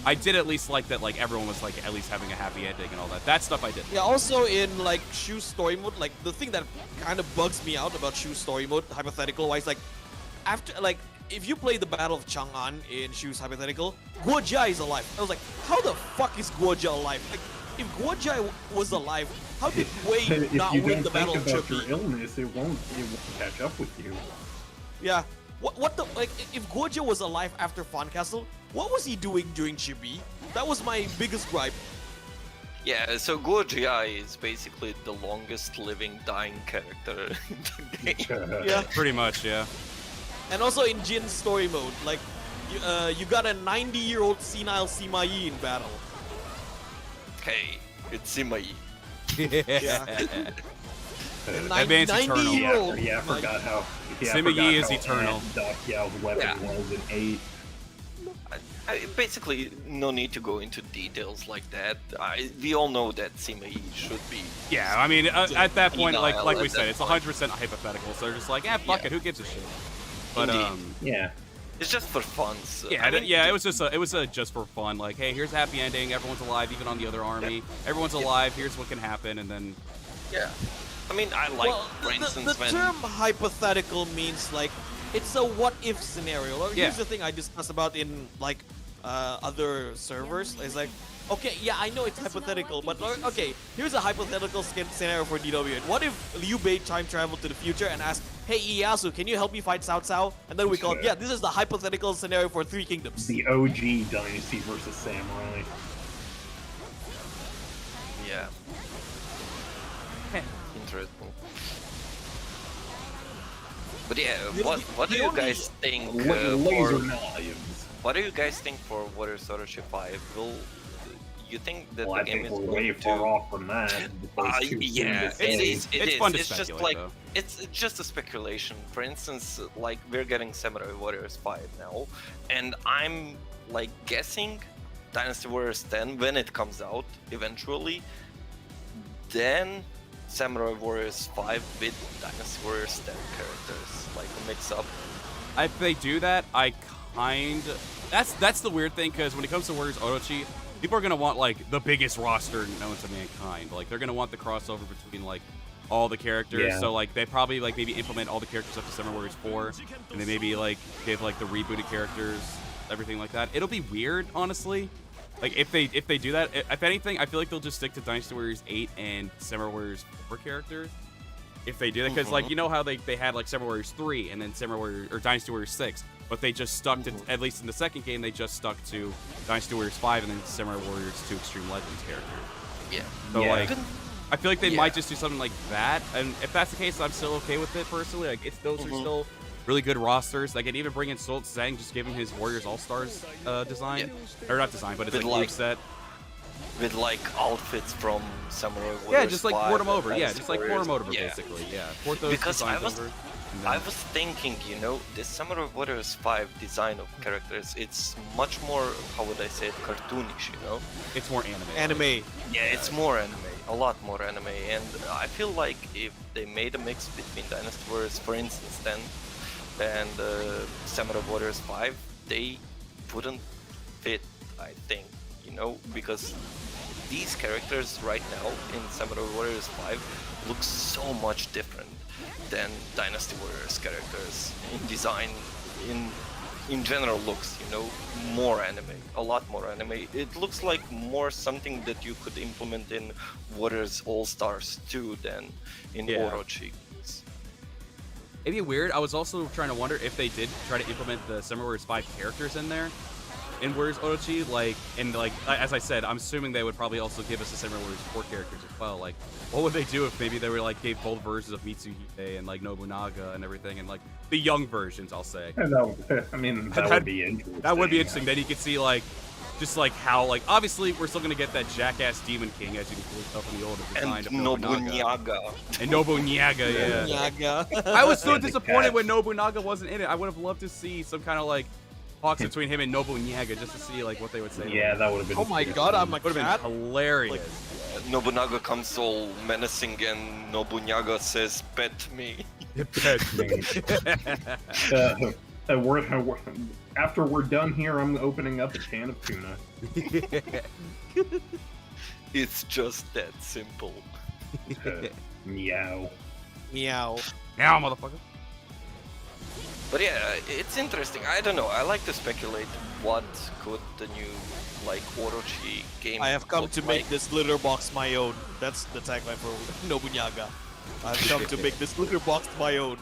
I did at least like that like everyone was like at least having a happy ending and all that. That stuff I did. Yeah, also in like Shu's story mode, like the thing that kind of bugs me out about Shu's story mode, hypothetical wise, like after like if you play the Battle of Chang'an in Shu's hypothetical, Guo Jia is alive. I was like, how the fuck is Guo Jia alive? Like if Guo Jia was alive, how did Wei not win the Battle of If you don't think about Chucky? your illness, it won't catch up with you. Yeah. What the like? If Guo Jia was alive after Fan Castle, what was he doing during Chibi? That was my biggest gripe. Yeah, so Guo Jia is basically the longest living dying character in the game. Yeah. Pretty much, yeah. And also in Jin's story mode, like you got a 90-year-old senile Sima Yi in battle. Hey, it's Sima Yi. Yeah. That man's eternal. 90-year-old. Yeah, I forgot how. Yeah, Sima Yi is eternal. Yao's weapon was an 8. Basically, no need to go into details like that. We all know that Sima Yi should be. Yeah, I mean, at that point, like we at said, that it's point. 100% hypothetical. So they're just like, fuck it, who gives a shit? But Indeed. Yeah. It's just for fun. So, yeah, I mean, it was just for fun. Like, hey, here's a happy ending. Everyone's alive, even on the other army. Everyone's alive. Here's what can happen, and then. Yeah. I mean, I like, Well, for instance, the when. term hypothetical means like it's a what-if scenario. Like, Yeah. Here's the thing I discussed about in like other servers. It's like, okay, yeah, I know it's hypothetical, but okay, here's a hypothetical scenario for DW. What if Liu Bei time traveled to the future and asked, "Hey Ieyasu, can you help me fight Cao Cao?" And then we call, yeah, this is the hypothetical scenario for Three Kingdoms. The OG Dynasty versus Samurai. Yeah. Interesting. But yeah, what do you guys think Laser for? knives. What do you guys think for Warriors Orochi 5? Will you think that Well, the I game think is we're going way to? far off from that. It's too soon Yeah, to say. it is. It's fun to It's just speculate, like though. it's just a speculation. For instance, like we're getting Samurai Warriors 5 now, and I'm like guessing Dynasty Warriors 10 when it comes out eventually. Then Samurai Warriors 5 with Dynasty Warriors 10 characters, like a mix up. If they do that, I kind of... That's the weird thing, because when it comes to Warriors Orochi, people are going to want, like, the biggest roster known to mankind. Like, they're going to want the crossover between, like, all the characters. Yeah. So, like, they probably, like, maybe implement all the characters up to Samurai Warriors 4, and then maybe, like, give, like, the rebooted characters, everything like that. It'll be weird, honestly. Like, if they do that, if anything, I feel like they'll just stick to Dynasty Warriors 8 and Samurai Warriors 4 characters. If they do that, because like you know how they had like Samurai Warriors 3 and then Samurai Warriors or Dynasty Warriors 6, but they just stuck to, at least in the second game, they just stuck to Dynasty Warriors 5 and then Samurai Warriors 2 Extreme Legends characters. Yeah. So Yeah. like, I feel like they Yeah. might just do something like that, and if that's the case, I'm still okay with it personally. Like, those are still really good rosters. Like, and even bring in Solt Zhang, just give him his Warriors All Stars design, or not design, but it's With, like like, move set. With like outfits from Samurai Warriors. Yeah, just like 5 port them and over. Yeah, Dynasty just like port Warriors. them over, Yeah. basically. Yeah, port those Because designs over. and I then- was thinking, you know, the Samurai Warriors 5 design of characters, it's much more, how would I say it, cartoonish, you know? It's more anime. Anime. Yeah, it's more anime, a lot more anime, and I feel like if they made a mix between Dynasty Warriors, for instance, 10 and Samurai Warriors 5, they wouldn't fit, I think, you know, because these characters right now in Samurai Warriors 5 look so much different than Dynasty Warriors characters in design, in general looks, you know, more anime, a lot more anime. It looks like more something that you could implement in Warriors All-Stars 2 than in Yeah. Orochi. It'd be weird. I was also trying to wonder if they did try to implement the Samurai Warriors 5 characters in there, in Warriors Orochi, like, and like, as I said, I'm assuming they would probably also give us the Samurai Warriors 4 characters as well. Like, what would they do if maybe they were like gave both versions of Mitsuhide and like Nobunaga and everything, and like the young versions, I'll say. And I mean, that would be interesting. That would be interesting. Then you could see like, just like how like obviously we're still gonna get that jackass Demon King as you can pull stuff in the older design And of Nobunaga. Nobunaga. And Nobunaga, yeah. Yaga. I was so Yeah, the disappointed cat. when Nobunaga wasn't in it. I would have loved to see some kind of like talks between him and Nobunaga just to see like what they would say. Yeah, that would have been. Oh my god, I'm a would have cat. been hilarious. Nobunaga comes all menacing and Nobunaga says, "Pet me." After we're done here, I'm opening up a can of tuna. It's just that simple. Meow. Meow. Now, motherfucker. But yeah, it's interesting. I don't know. I like to speculate what could the new like Orochi game. I have come look to like. make this litter box my own. That's the tagline for Nobunaga. I've come to make this litter box my own.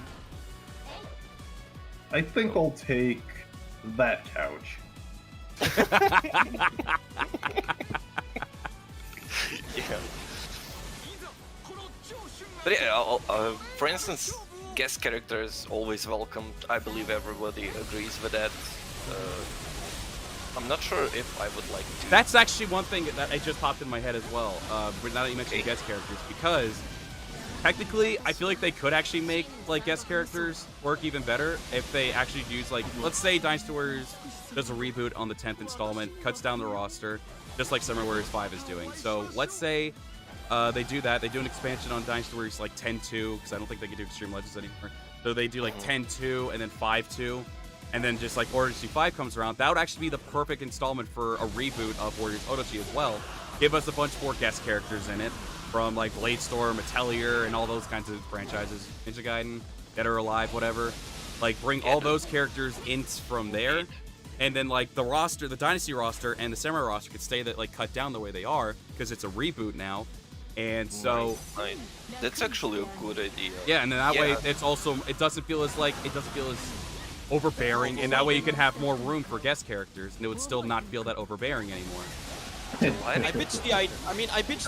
I think I'll take that couch. Yeah. But yeah, for instance, guest characters always welcomed. I believe everybody agrees with that. I'm not sure if I would like to. That's actually one thing that it just popped in my head as well. But now that you mentioned guest characters, because technically, I feel like they could actually make like guest characters work even better if they actually use like, let's say Dynasty Warriors does a reboot on the 10th installment, cuts down the roster, just like Samurai Warriors 5 is doing. So let's say they do that. They do an expansion on Dynasty Warriors like 10-2, because I don't think they can do Extreme Legends anymore. So they do like 10-2 and then 5-2. And then just like Orochi 5 comes around, that would actually be the perfect installment for a reboot of Warriors Orochi as well. Give us a bunch more guest characters in it, from like Bladestorm, Atelier, and all those kinds of franchises, Ninja Gaiden, Dead or Alive, whatever. Like bring all those characters in from there, and then like the roster, the Dynasty roster and the Samurai roster could stay that like cut down the way they are because it's a reboot now. And so Nice. That's actually a good idea. yeah, and then that way Yeah. it's also it doesn't feel as overbearing, and that way you can have more room for guest characters, and it would still not feel that overbearing anymore. I pitched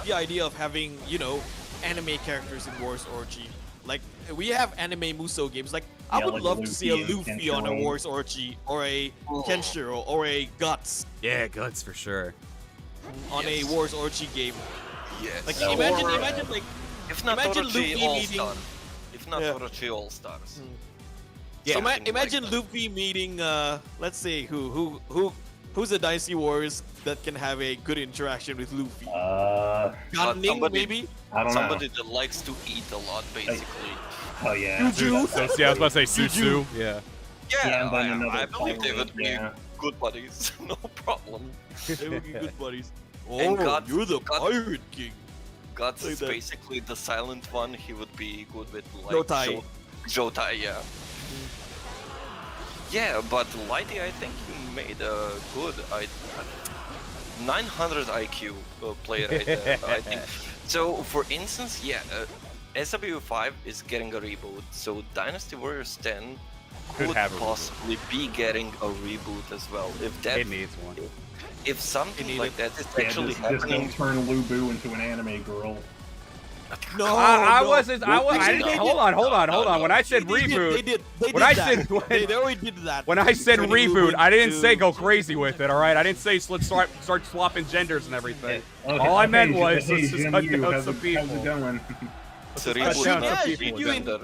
the idea of having, you know, anime characters in Wars Orochi. Like, we have anime Muso games. Like, I Yeah, would like love to see a Luffy and Luffy on a Kenshiro. Wars Orochi, or a Kenshiro, or a Guts. Yeah, Guts for sure. on Yes. a Wars Orochi game. Yes. Like No. imagine like if not imagine Orochi Luffy All meeting- Star. If not Yeah. Orochi All Stars. Yeah. imagine Luffy meeting let's say who's a Dynasty Warriors that can have a good interaction with Luffy? Gunning somebody- maybe? I don't Somebody that likes to eat a lot, basically. know. Oh yeah. Juju? So yeah, I was about to say Susu. Yeah. Yeah, and then I another believe they would be yeah. good buddies. No problem. They would be good buddies. And Oh, God- you're the God- Pirate King. Guts Like is that. basically the silent one. He would be good with like Jotai. Jotai, yeah. Yeah, but Lighty, I think he made a good 900 IQ player right there, I think. So, for instance, yeah, SW5 is getting a reboot, so Dynasty Warriors 10 could have a reboot. possibly be getting a reboot as well. If that, It needs one. if something It like needed- that is Yeah, actually just don't happening, turn Lu Bu into an anime girl. No, I no. wasn't. I Actually, didn't. they Hold did. on. When I said They did, reboot, They did. They When did I that. said- They already did that. when I said Turning reboot, Lubu I didn't into- say go crazy with it. All right, I didn't say let's start swapping genders and everything. Okay, All I meant okay, was hey, let's just Jin cut Yu, down how's some it people. going? it's a cut reboot, down not some a people. gender.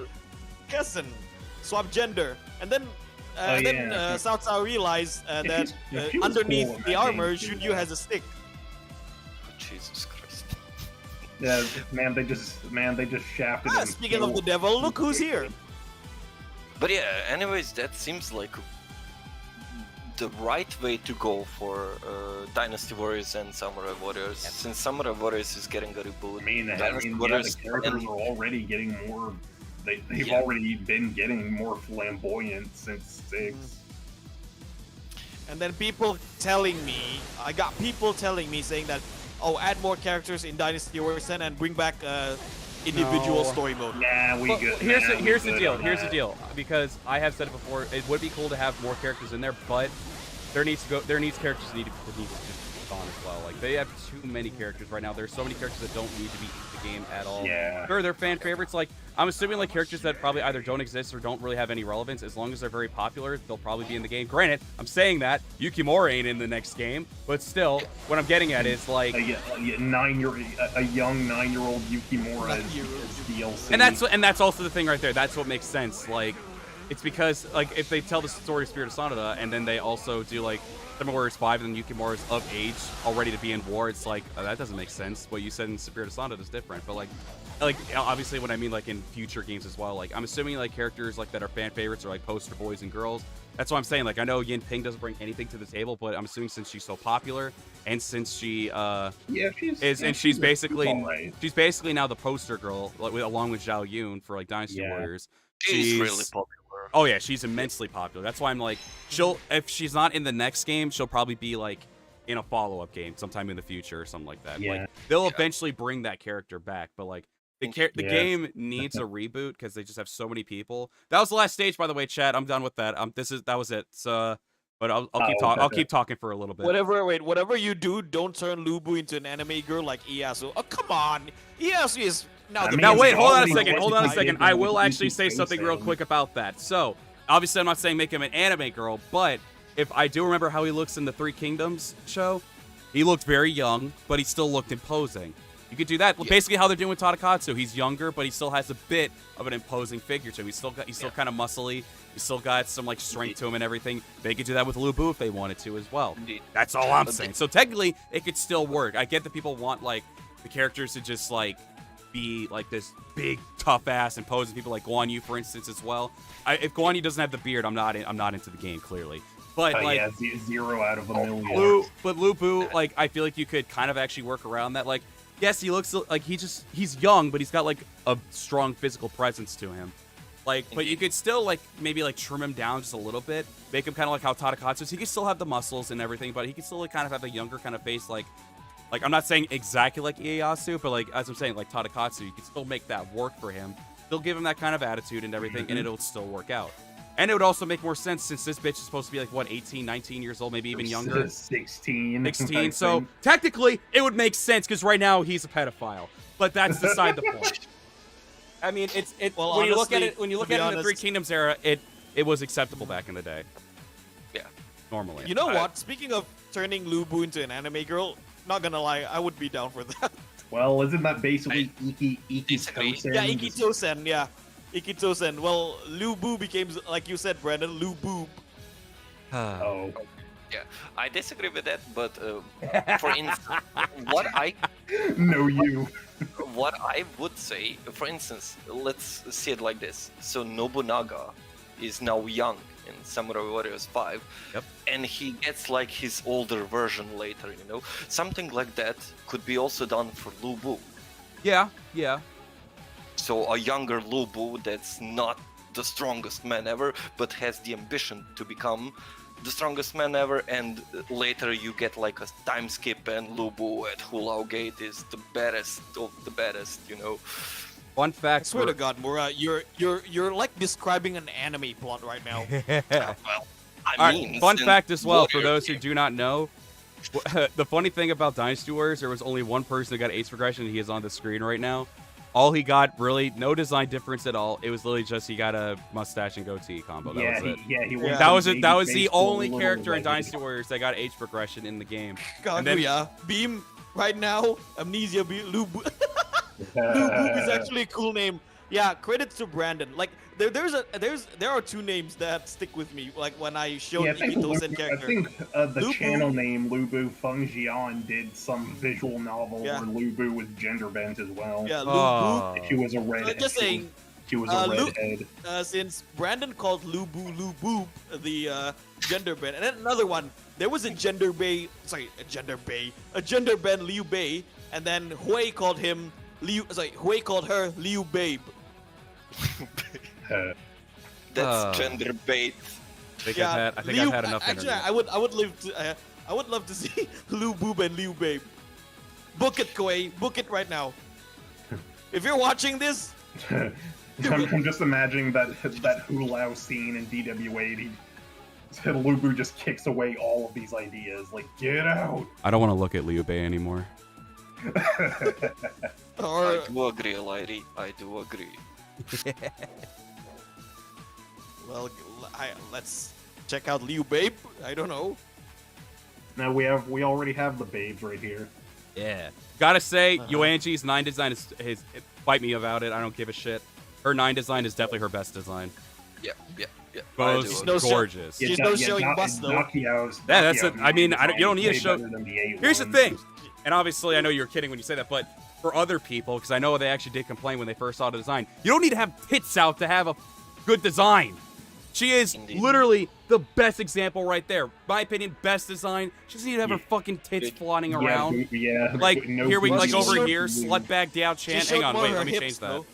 Cousin, swap gender, and then Oh, then yeah. Cao Cao realized Yeah, that she was underneath cool in the that armor, game, too, Shunyu though. has a stick. Jesus Christ. Yeah, man, they just shafted him. Speaking of the devil, look who's here. But yeah, anyways, that seems like the right way to go for Dynasty Warriors and Samurai Warriors, since Samurai Warriors is getting a reboot. I mean, Dynasty yeah, Warriors the characters and- are already getting more. They've Yeah. already been getting more flamboyant since 6. And then people telling me, I got people telling me saying that, oh, add more characters in Dynasty Warriors 10 and bring back individual No. story mode. Nah, we Well, good. here's nah, the, we here's the good deal. on Here's the that. deal. Because I have said it before, it would be cool to have more characters in there, but there needs characters need to just gone as well. Like they have too many characters right now. There's so many characters that don't need to be in the game at all. Yeah. Sure, they're fan favorites. Like I'm assuming like characters that probably either don't exist or don't really have any relevance. As long as they're very popular, they'll probably be in the game. Granted, I'm saying that Yukimura ain't in the next game, but still, what I'm getting at is like. A young 9-year-old Yukimura is DLC. And that's also the thing right there. That's what makes sense. Like, it's because like if they tell the story of Spirit of Sonata and then they also do like Samurai Warriors 5 and then Yukimura's of age, all ready to be in war, it's like that doesn't make sense. What you said in Spirit of Sonata is different. But like obviously what I mean like in future games as well. Like I'm assuming like characters like that are fan favorites are like poster boys and girls. That's what I'm saying. Like I know Yin Ping doesn't bring anything to the table, but I'm assuming since she's so popular and since she she's basically alright. she's basically now the poster girl like, along with Zhao Yun for like Dynasty Yeah. Warriors. She's really popular. Oh yeah, she's immensely popular. That's why I'm like, if she's not in the next game, she'll probably be like in a follow-up game sometime in the future or something like that. Yeah. Like they'll eventually bring that character back, but like the Yes. game needs a reboot because they just have so many people. That was the last stage, by the way, chat. I'm done with that. That was it. So, but I'll keep talking. I'll keep talking for a little bit. Whatever you do, don't turn Lubu into an anime girl like Ieyasu. Oh, come on. Ieyasu is now I the mean, Now wait, hold on a already second. was Hold on a the second. idea I of will what actually you say think something real saying. quick about that. So, obviously, I'm not saying make him an anime girl, but if I do remember how he looks in the Three Kingdoms show, he looked very young, but he still looked imposing. You could do that. Well, basically, how they're doing with Tadakatsu, he's younger, but he still has a bit of an imposing figure to him. He's still kind of muscly. He's still got some like strength to him and everything. They could do that with Lubu if they wanted to as well. Indeed. That's all I'm saying. So technically, it could still work. I get that people want like the characters to just like be like this big tough ass imposing people like Guan Yu, for instance, as well. If Guan Yu doesn't have the beard, I'm not into the game clearly. But like yeah, 0 out of a million. Lubu, like I feel like you could kind of actually work around that. Like, yes, he looks like he's young, but he's got like a strong physical presence to him. Like, but you could still like maybe like trim him down just a little bit, make him kind of like how Tadakatsu is. He could still have the muscles and everything, but he could still like, kind of have a younger kind of face. Like I'm not saying exactly like Ieyasu, but like as I'm saying, like Tadakatsu, you could still make that work for him. Still give him that kind of attitude and everything, and it'll still work out. And it would also make more sense since this bitch is supposed to be like, what, 18, 19 years old, maybe even younger? 16. 16. So technically, it would make sense because right now he's a pedophile. But that's beside the point. I mean, Well, when you look at honestly, it, when you look to at be it in the Three honest- Kingdoms era, it was acceptable back in the day. Yeah. Normally. You know what? Speaking of turning Lubu into an anime girl, Not gonna lie, I would be down for that. Well, isn't that basically Iki disagree. Tosen? Yeah, Ikitosen, yeah. Ikitosen. Well, Lubu became, like you said, Brandon, Lubu. Oh. Yeah, I disagree with that, but for instance, what I No, you. what I would say, for instance, let's see it like this. So Nobunaga is now young in Samurai Warriors 5, Yep. and he gets like his older version later, you know? Something like that could be also done for Lu Bu. Yeah. So a younger Lu Bu that's not the strongest man ever, but has the ambition to become the strongest man ever, and later you get like a time skip and Lu Bu at Hulao Gate is the baddest of the baddest, you know? Fun I fact. swear to God, Mura, you're like describing an anime plot right now. Well, I All mean, right, fun since fact as well, for Warrior those who game- do not know, the funny thing about Dynasty Warriors, there was only one person that got ace progression, and he is on the screen right now. All he got, really, no design difference at all. It was literally just he got a mustache and goatee combo. That was it. He was That was some it. That was baby the face full only little character in lady. Dynasty Warriors that got age progression in the game. And then- Kaguya, Beam, right now, Amnesia, Lubu. Lubu is actually a cool name. Yeah, credits to Brandon. Like there are two names that stick with me. Like when I showed Yeah, I think, Ikitosen I character. think the Lubu. channel name Lubu Fengjian did some visual novel Yeah. where Lubu was gender bent as well. Yeah, Lubu. She was a redhead. Just saying, She was a Lu- redhead. Since Brandon called Lubu the gender bend, and then another one, there was a gender bend Liu Bei, and then Hui called him Hui called her Liu Babe. That's gender bait. I think I've had enough Actually, internet. I would love to see Liu Boob and Liu Babe. Book it, Koei. Book it right now. If you're watching this, I'm just imagining that Hulao scene in DW8. Lubu just kicks away all of these ideas. Like, get out! I don't want to look at Liu Bei anymore. or I do agree, Lighty. I do agree. well, let's check out Liu Babe. I don't know. Now we already have the babes right here. Yeah. Gotta say, Yuanji's 9 design is bite me about it. I don't give a shit. Her 9 design is definitely her best design. Yeah. Most She's no gorgeous. She's no showing bust, though. Yeah, that's it. I mean, you don't need to show. Here's the thing, and obviously I know you're kidding when you say that, but for other people, because I know they actually did complain when they first saw the design, you don't need to have tits out to have a good design. She is Indeed. literally the best example right there. My opinion, best design. She doesn't need to have her fucking tits flaunting around. Yeah, Like no here we like bust. over here, slutbag Diao Chan. She Hang showed on, more wait, her let me hips, change that. though.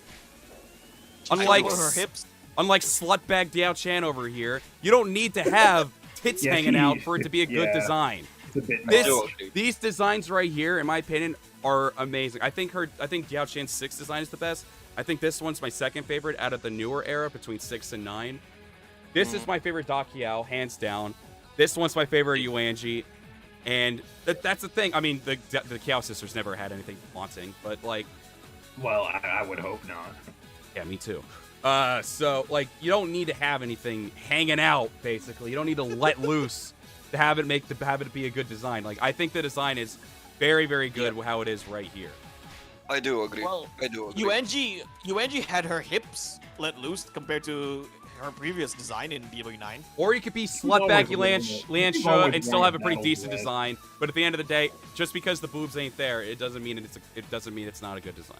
Unlike More her hips. Unlike slutbag Diao Chan over here, you don't need to have tits Yeah, hanging she- out for it to be a good yeah. design. It's a bit This, much. these designs right here, in my opinion, are amazing. I think Diao Chan's 6 design is the best. I think this one's my second favorite out of the newer era between 6 and 9. This is my favorite Dakiao, hands down. This one's my favorite Yuanji. And that's the thing. I mean, the Kiao sisters never had anything wanting, but like, Well, I would hope not. yeah, me too. So like, you don't need to have anything hanging out. Basically, you don't need to let loose to have it be a good design. Like, I think the design is very, very good with how it is right here. I do agree. Well, I do agree. Yuanji had her hips let loose compared to her previous design in DW9. Or you could be always slutbag wanted Liansha and still have a pretty that decent way. design. But at the end of the day, just because the boobs ain't there, it doesn't mean it's not a good design.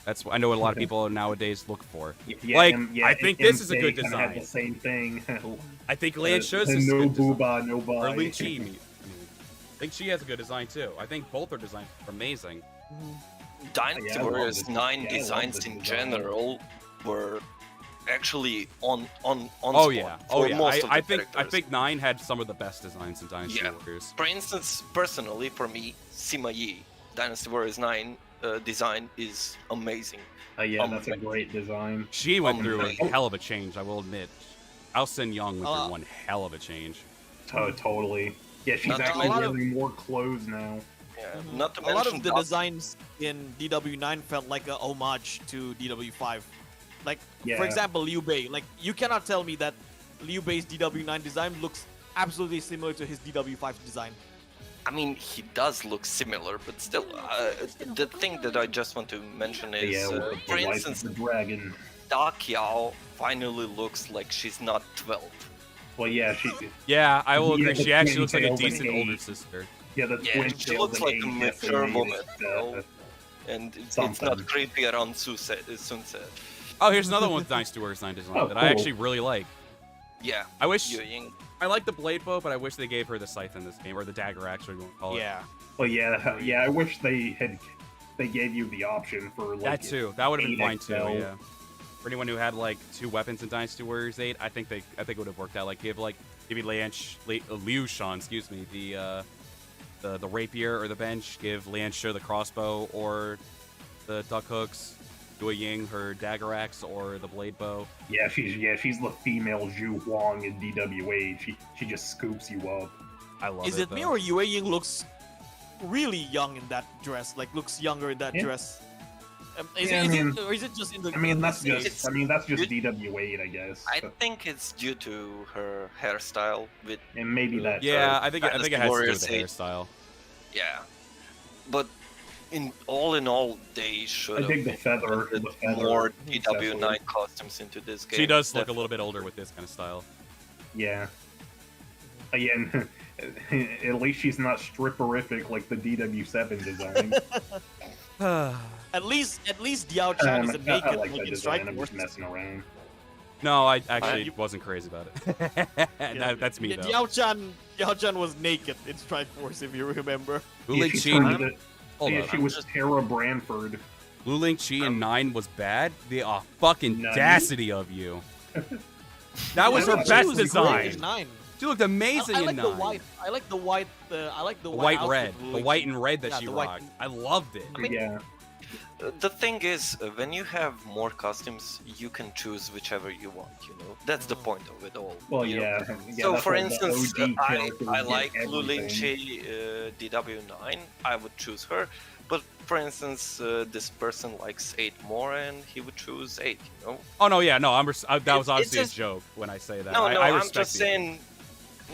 That's what I know what a lot of people nowadays look for. Like, I think this is a good MK kinda had design. the same thing. I think Liansha's The is a no good design. booba, no Or buy. Lin Chi. I think she has a good design too. I think both her designs are amazing. Dynasty Yeah, I love Warriors this. 9 Yeah, I love designs this in design. general were actually on Oh spot yeah, for oh yeah. most of the I think characters. 9 had some of the best designs in Dynasty Yeah. Warriors. For instance, personally, for me, Sima Yi, Dynasty Warriors 9 design is amazing. Yeah, that's a great design. She went through a Amazing. hell of a change, I will admit. Ao Sin Young went through one hell of a change. Totally. Yeah, she's Not to actually mention- wearing more clothes now. Yeah, not to A lot mention of the that- designs in DW9 felt like a homage to DW5. Like, Yeah. for example, Liu Bei. Like, you cannot tell me that Liu Bei's DW9 design looks absolutely similar to his DW5 design. I mean, he does look similar, but still, the thing that I just want to mention is, Yeah, with for the life instance, of the dragon. Da Qiao finally looks like she's not 12. Well, yeah, Yeah, I will Yeah, agree. the She actually looks like a twin tails decent and older eight. sister. Yeah, the Yeah, twin she tails looks and like a age mature made woman, it, you know? And it's not something. creepy around Sunset. Oh, here's another one with Dynasty Warriors 9 design Oh, that I cool. actually really like. Yeah. I wish Yu Ying. I like the blade bow, but I wish they gave her the scythe in this game, or the dagger, actually, we won't call it. Yeah. Well, yeah, I wish they gave you the option for like That too. That would have been fine 8XL. too. Yeah. For anyone who had like 2 weapons in Dynasty Warriors 8, I think it would have worked out. Like give you Liu Shan, excuse me, the rapier or the bench. Give Lian Shi the crossbow or the duck hooks. Yue Ying her dagger axe or the blade bow. Yeah, she's the female Zhu Huang in DWA. She just scoops you up. I love Is it me though. or Yue Ying looks really young in that dress? Like looks younger in that Yeah. dress. Yeah, I mean- or is it just in the? I mean, in the that's scene? just DWA, I guess. I think it's due to her hairstyle with And maybe that. Yeah, I think it has to do Warriors with the 8. hairstyle. yeah. But in all, they should I dig the feather. put The feather more accessory. DW9 costumes into this game. She does look a little bit older with this kind of style. Yeah. Again, at least she's not stripperific like the DW7 design. At least Diao Chan isn't I naked like like that in design. Strike I'm Force. just messing around. No, I actually wasn't crazy about it. That's me Yeah, though. Diao Chan was naked in Strike Force, if you remember. Wu Yeah, Ling she Chi, turned it- hold yeah, on. she was Tara Branford. Wu Ling Chi in 9 was bad. The fucking Nani? audacity of you. That was Yeah, her she best was design. In 9. She looked amazing I in like 9. the white. I like the white. I like the The white. white red. outfit The Wu white Ling and red that Yeah, she the white- rocked. I loved it. Yeah. The thing is, when you have more costumes, you can choose whichever you want, you know? That's the point of it all. Well, you know? yeah. So, that's for why the instance, OG I characters get like Lu Ling everything. Chi DW9, I would choose her. But, for instance, this person likes 8 more and he would choose 8, you know? Oh no, yeah, no. That was It's obviously just- a joke when I say that. No, I I'm respect just the- saying...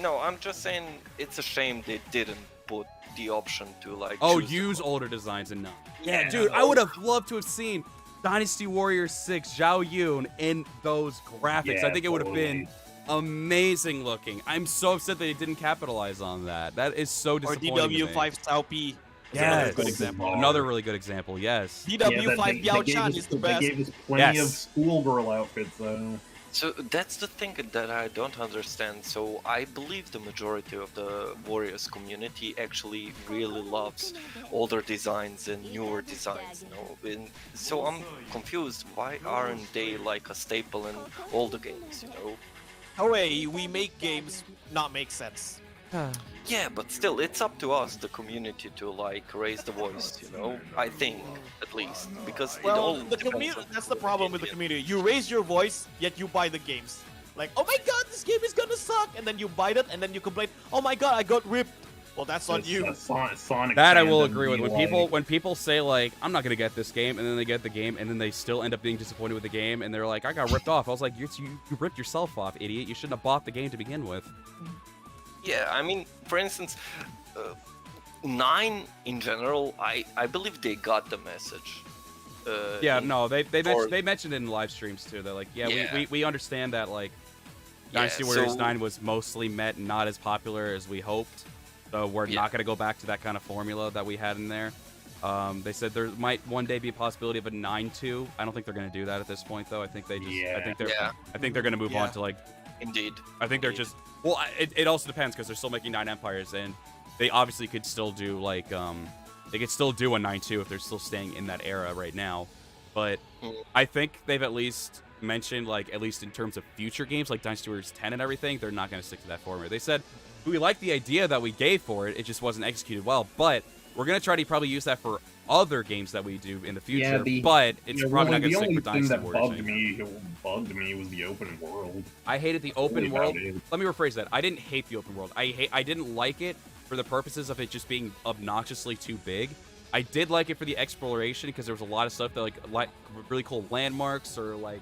No, I'm just saying it's a shame they didn't put the option to, like, Oh, choose use them. older designs and not. Yeah, Yeah, dude, I no. would have loved to have seen Dynasty Warriors 6 Zhao Yun in those graphics. Yeah, I think it would have been totally. amazing looking. I'm so upset that they didn't capitalize on that. That is so Or disappointing. to me. DW5 Cao Pi. Yes. Good example. Another really good example. Yes. DW5 Diao Chan is the best. They gave us plenty Yes. of schoolgirl outfits, though. So that's the thing that I don't understand. So I believe the majority of the Warriors community actually really loves older designs and newer designs, you know. And so I'm confused. Why aren't they like a staple in all the games, you know? Hooray, we make games not make sense. Yeah, but still, it's up to us, the community, to like raise the voice, you know. I think, at least, because it all Well, the depends community. on That's the problem with the opinion. community. You raise your voice, yet you buy the games. Like, oh my god, this game is gonna suck, and then you buy it, and then you complain, oh my god, I got ripped. Well, that's on It's, you. Sonic That I will fandom agree with. be When people say like, I'm not gonna get this game, and then they get the game, and then they still end up being disappointed with the game, and they're like, I got ripped off. I was like, you ripped yourself off, idiot. You shouldn't have bought the game to begin with. Yeah, I mean, for instance, 9 in general, I believe they got the message. Yeah, in- no, they or- mentioned it in live streams too. They're like, yeah, Yeah. we understand that like Yeah, Dynasty Warriors so- 9 was mostly met and not as popular as we hoped. So we're Yeah. not going to go back to that kind of formula that we had in there. They said there might one day be a possibility of a 9-2. I don't think they're going to do that at this point, though. I think they just. Yeah. I think they're going to move on Yeah. to like. Indeed. I think they're Indeed. just. Well, it also depends because they're still making 9 Empires, and they obviously could still do like they could still do a 9-2 if they're still staying in that era right now. But I think they've at least mentioned, like, at least in terms of future games like Dynasty Warriors 10 and everything, they're not going to stick to that formula. They said, we like the idea that we gave for it, it just wasn't executed well, but we're going to try to probably use that for other games that we do in the future, but it's probably not going to stick for Dynasty Warriors. bugged me was the open world. I hated the open Really world. about it. Let me rephrase that. I didn't hate the open world. I didn't like it for the purposes of it just being obnoxiously too big. I did like it for the exploration because there was a lot of stuff that like really cool landmarks or like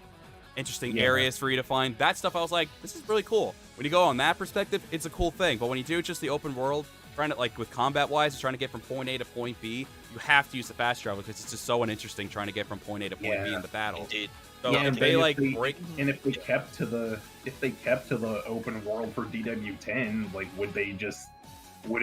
interesting Yeah. areas for you to find. That stuff I was like, this is really cool. When you go on that perspective, it's a cool thing. But when you do just the open world, trying to, like, with combat-wise, trying to get from point A to point B, you have to use the fast travel because it's just so uninteresting trying to get from point A to point B in the battle. Indeed. So Yeah, if and they then like if they- break, And if they kept to the open world for DW10, like would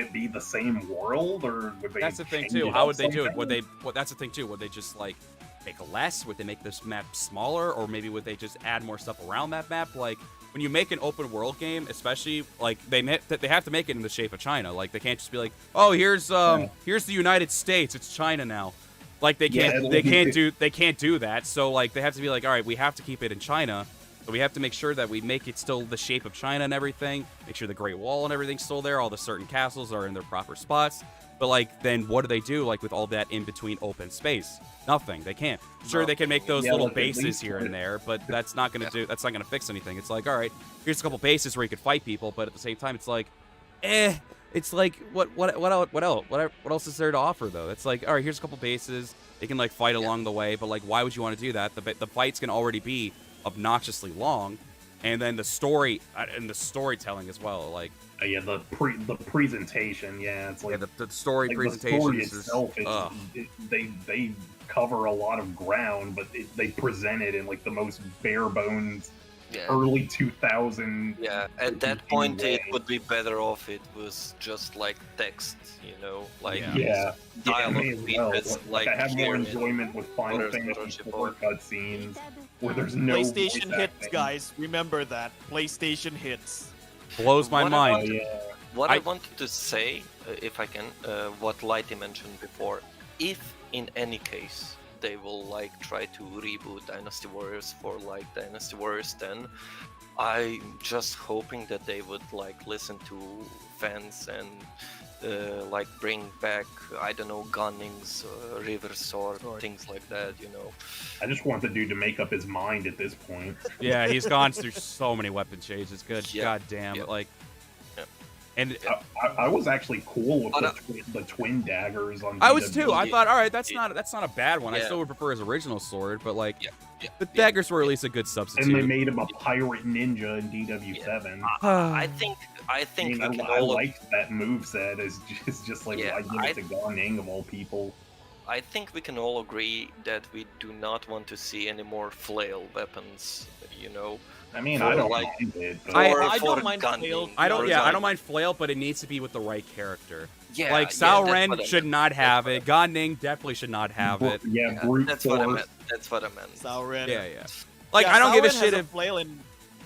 it be the same world, or would they? that's the thing change too. it How up would they do it? somehow? That's the thing too. Would they just like make it less? Would they make this map smaller, or maybe would they just add more stuff around that map? Like when you make an open world game, especially like they have to make it in the shape of China. Like they can't just be like, oh, here's the United States. It's China now. Like they can't do that. So like they have to be like, all right, we have to keep it in China. So we have to make sure that we make it still the shape of China and everything. Make sure the Great Wall and everything's still there. All the certain castles are in their proper spots. But like, then what do they do? Like with all that in between open space? Nothing. They can't. Sure, they can make those Yeah, little like, at bases least here and there, but that's not gonna do. That's not gonna fix anything. It's like, all right, here's a couple bases where you could fight people, but at the same time, it's like, It's like what else is there to offer though? It's like, all right, here's a couple bases. They can like fight along the way, but like, why would you want to do that? The fights can already be obnoxiously long, and then the story and the storytelling as well. Like, yeah, the presentation, yeah, it's like the story like presentation the story is itself. They cover a lot of ground, but they present it in like the most bare bones. Yeah. Early 2000. Yeah, at that point it would be better off it was just like text, you know, like dialogue features, Like I have more here in enjoyment with Final Orochi Fantasy IV 4. cutscenes where there's no PlayStation voice hits, acting. guys. Remember that. PlayStation hits. blows my What mind. Yeah. What I wanted to say, if I can, what Lighty mentioned before, if in any case they will like try to reboot Dynasty Warriors for like Dynasty Warriors 10, I'm just hoping that they would like listen to fans and like bring back, I don't know, Gunnings, River Sword, things like that, you know. I just want the dude to make up his mind at this point. Yeah, he's gone through so many weapon changes. Good Yeah. god damn. Yeah. Like, and I was actually cool with the twin daggers on. I was DW. too. I thought, all right, that's not a bad one. I Yeah. still would prefer his original sword, but like, Yeah. the daggers were at least a good substitute. And they made him a pirate ninja in DW7. I think I we mean, can I all liked that moveset. It's just like Yeah, I give it to Gonning of all people. I think we can all agree that we do not want to see any more flail weapons, you know. I mean, For, I don't like- mind it, but I For don't mind gunning, flail. I don't. for Yeah, I don't gunning. mind flail, but it needs to be with the right character. Yeah, Like yeah, Sao that's Ren what I should meant. not have That's it. Gan Ning definitely should not have it. Yeah, Yeah, brute that's force. what I meant. That's what I meant. Sauron. Yeah, yeah. Like, Yeah, I don't give a Sauron shit has if. flail in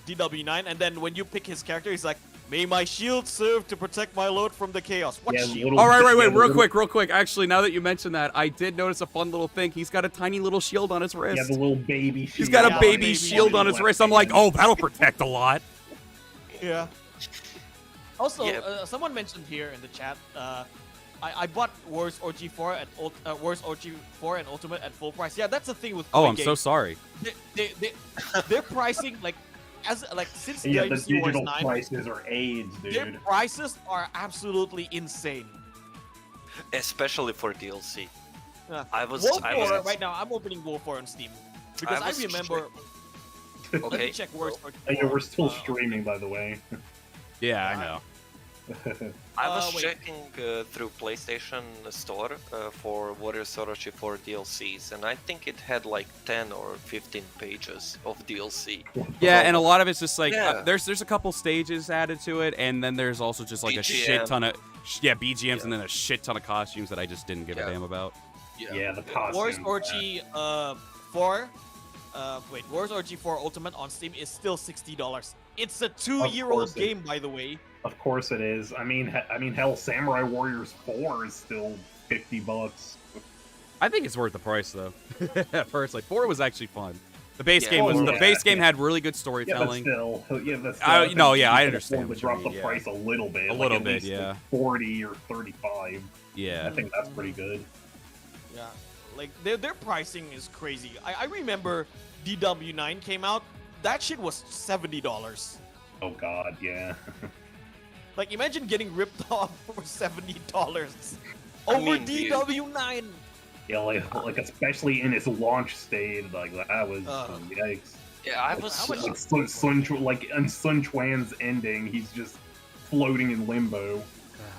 DW9, and then when you pick his character, he's like, "May my shield serve to protect my lord from the chaos." What Yeah, shield? little- All right, yeah, wait, the real little- quick. Actually, now that you mentioned that, I did notice a fun little thing. He's got a tiny little shield on his wrist. Yeah, the little baby shield. He's got a Yeah, baby baby shield on his left wrist. I'm like, oh, that'll protect a lot. Yeah. Also, Yeah. someone mentioned here in the chat, I bought Wars OG4 at Wars OG4 and Ultimate at full price. Yeah, that's the thing with Oh, toy I'm so games. sorry. Their pricing since Yeah, the Dynasty Wars digital 9, prices are AIDS, their dude. prices are absolutely insane. Especially for DLC. Yeah. I was Right now, I'm opening WO4 on Steam because I I, was remember. Let me Okay. check Wars. Yeah, we're still uh, streaming, by the way. Yeah, I know. I was wait. checking through PlayStation Store for Warriors Orochi 4 DLCs, and I think it had like 10 or 15 pages of DLC. Yeah, and a lot of it's just like Yeah. there's a couple stages added to it, and then there's also just like a shit BGM. ton of BGMs, and then a shit ton of costumes that I just didn't give a Yeah. damn about. Yeah, the costume. Wars Orochi 4. Wars Orochi 4 Ultimate on Steam is still $60. It's a 2-year-old course it- game, by the way. Of course it is. I mean, hell, Samurai Warriors 4 is still $50. I think it's worth the price though. Personally, 4 was actually fun. The base Yeah. game was Oh, the yeah. base game had really good Yeah, but storytelling. still, No, yeah, I you can understand afford what to you drop mean, the yeah. price a little bit, A like little at bit, least yeah. like 40 or 35. I Yeah. think that's pretty good. Yeah, like their pricing is crazy. I remember DW9 came out. That shit was $70. Oh god, yeah. Like imagine getting ripped off for $70 I over mean, dude. DW9. Yeah, like especially in its launch stage, like that was Uh. yikes. Yeah, I was. Like on Sun Chuan's ending, he's just floating in limbo.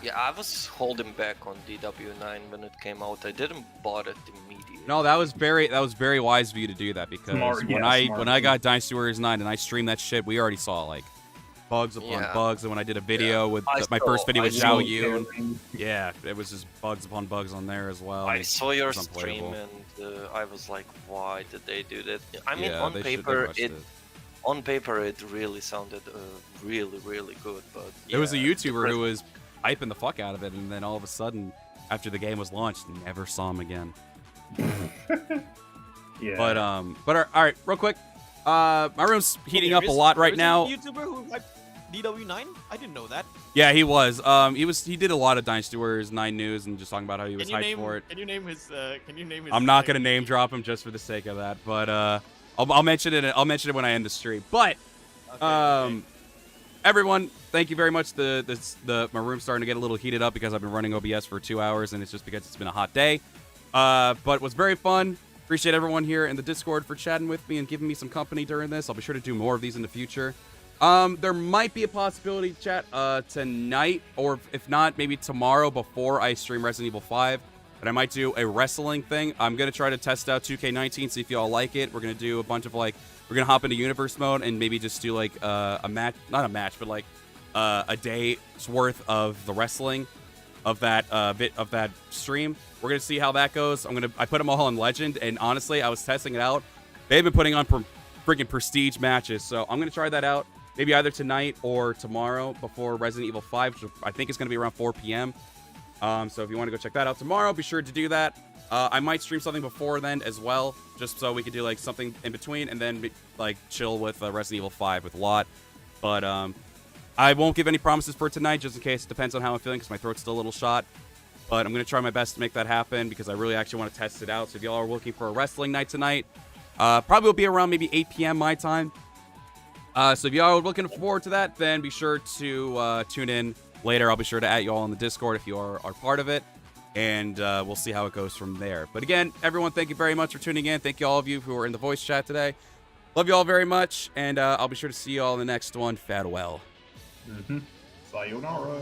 Yeah, I was holding back on DW9 when it came out. I didn't bought it immediately. No, that was very wise of you to do that because Smart, when yeah, when I got Dynasty Warriors 9 and I streamed that shit, we already saw like bugs upon Yeah. bugs, and when I did a video with my first video with Zhao Yu, yeah, it was just bugs upon bugs on there as well. I saw your It's stream unplayable. and I was like, why did they do that? I mean, Yeah, on they should have paper, rushed it on paper it really sounded really good, but There was a yeah, YouTuber who was hyping the fuck out of it, and then all of a sudden, after the game was launched, never saw him again. Yeah. But all right, real quick, my room's heating up a lot right now. YouTuber who hyped DW9? I didn't know that. Yeah, he was. He did a lot of Dynasty Warriors 9 news and just talking about how he was hyped for it. Can you name his? I'm not gonna name drop him just for the sake of that, but I'll mention it. I'll mention it when I end the stream. But everyone, thank you very much. My room's starting to get a little heated up because I've been running OBS for 2 hours, and it's just because it's been a hot day. But it was very fun. Appreciate everyone here in the Discord for chatting with me and giving me some company during this. I'll be sure to do more of these in the future. There might be a possibility, chat, tonight, or if not, maybe tomorrow before I stream Resident Evil 5. But I might do a wrestling thing. I'm going to try to test out 2K19, see if y'all like it. We're going to do a bunch of, like, we're going to hop into universe mode and maybe just do, like, a match, not a match, but, like, a day's worth of the wrestling of that bit of that stream. We're going to see how that goes. I put them all on Legend, and honestly, I was testing it out. They've been putting on freaking prestige matches, so I'm going to try that out. Maybe either tonight or tomorrow before Resident Evil 5, which I think is going to be around 4 p.m. So if you want to go check that out tomorrow, be sure to do that. I might stream something before then as well, just so we could do like something in between and then like chill with Resident Evil 5 with Lot. But I won't give any promises for tonight, just in case. It depends on how I'm feeling because my throat's still a little shot. But I'm going to try my best to make that happen because I really actually want to test it out. So if y'all are looking for a wrestling night tonight, probably will be around maybe 8 p.m. my time. So if y'all are looking forward to that, then be sure to tune in later. I'll be sure to add you all in the Discord if you are part of it. And we'll see how it goes from there. But again, everyone, thank you very much for tuning in. Thank you all of you who are in the voice chat today. Love you all very much. And I'll be sure to see you all in the next one. Farewell. Sayonara.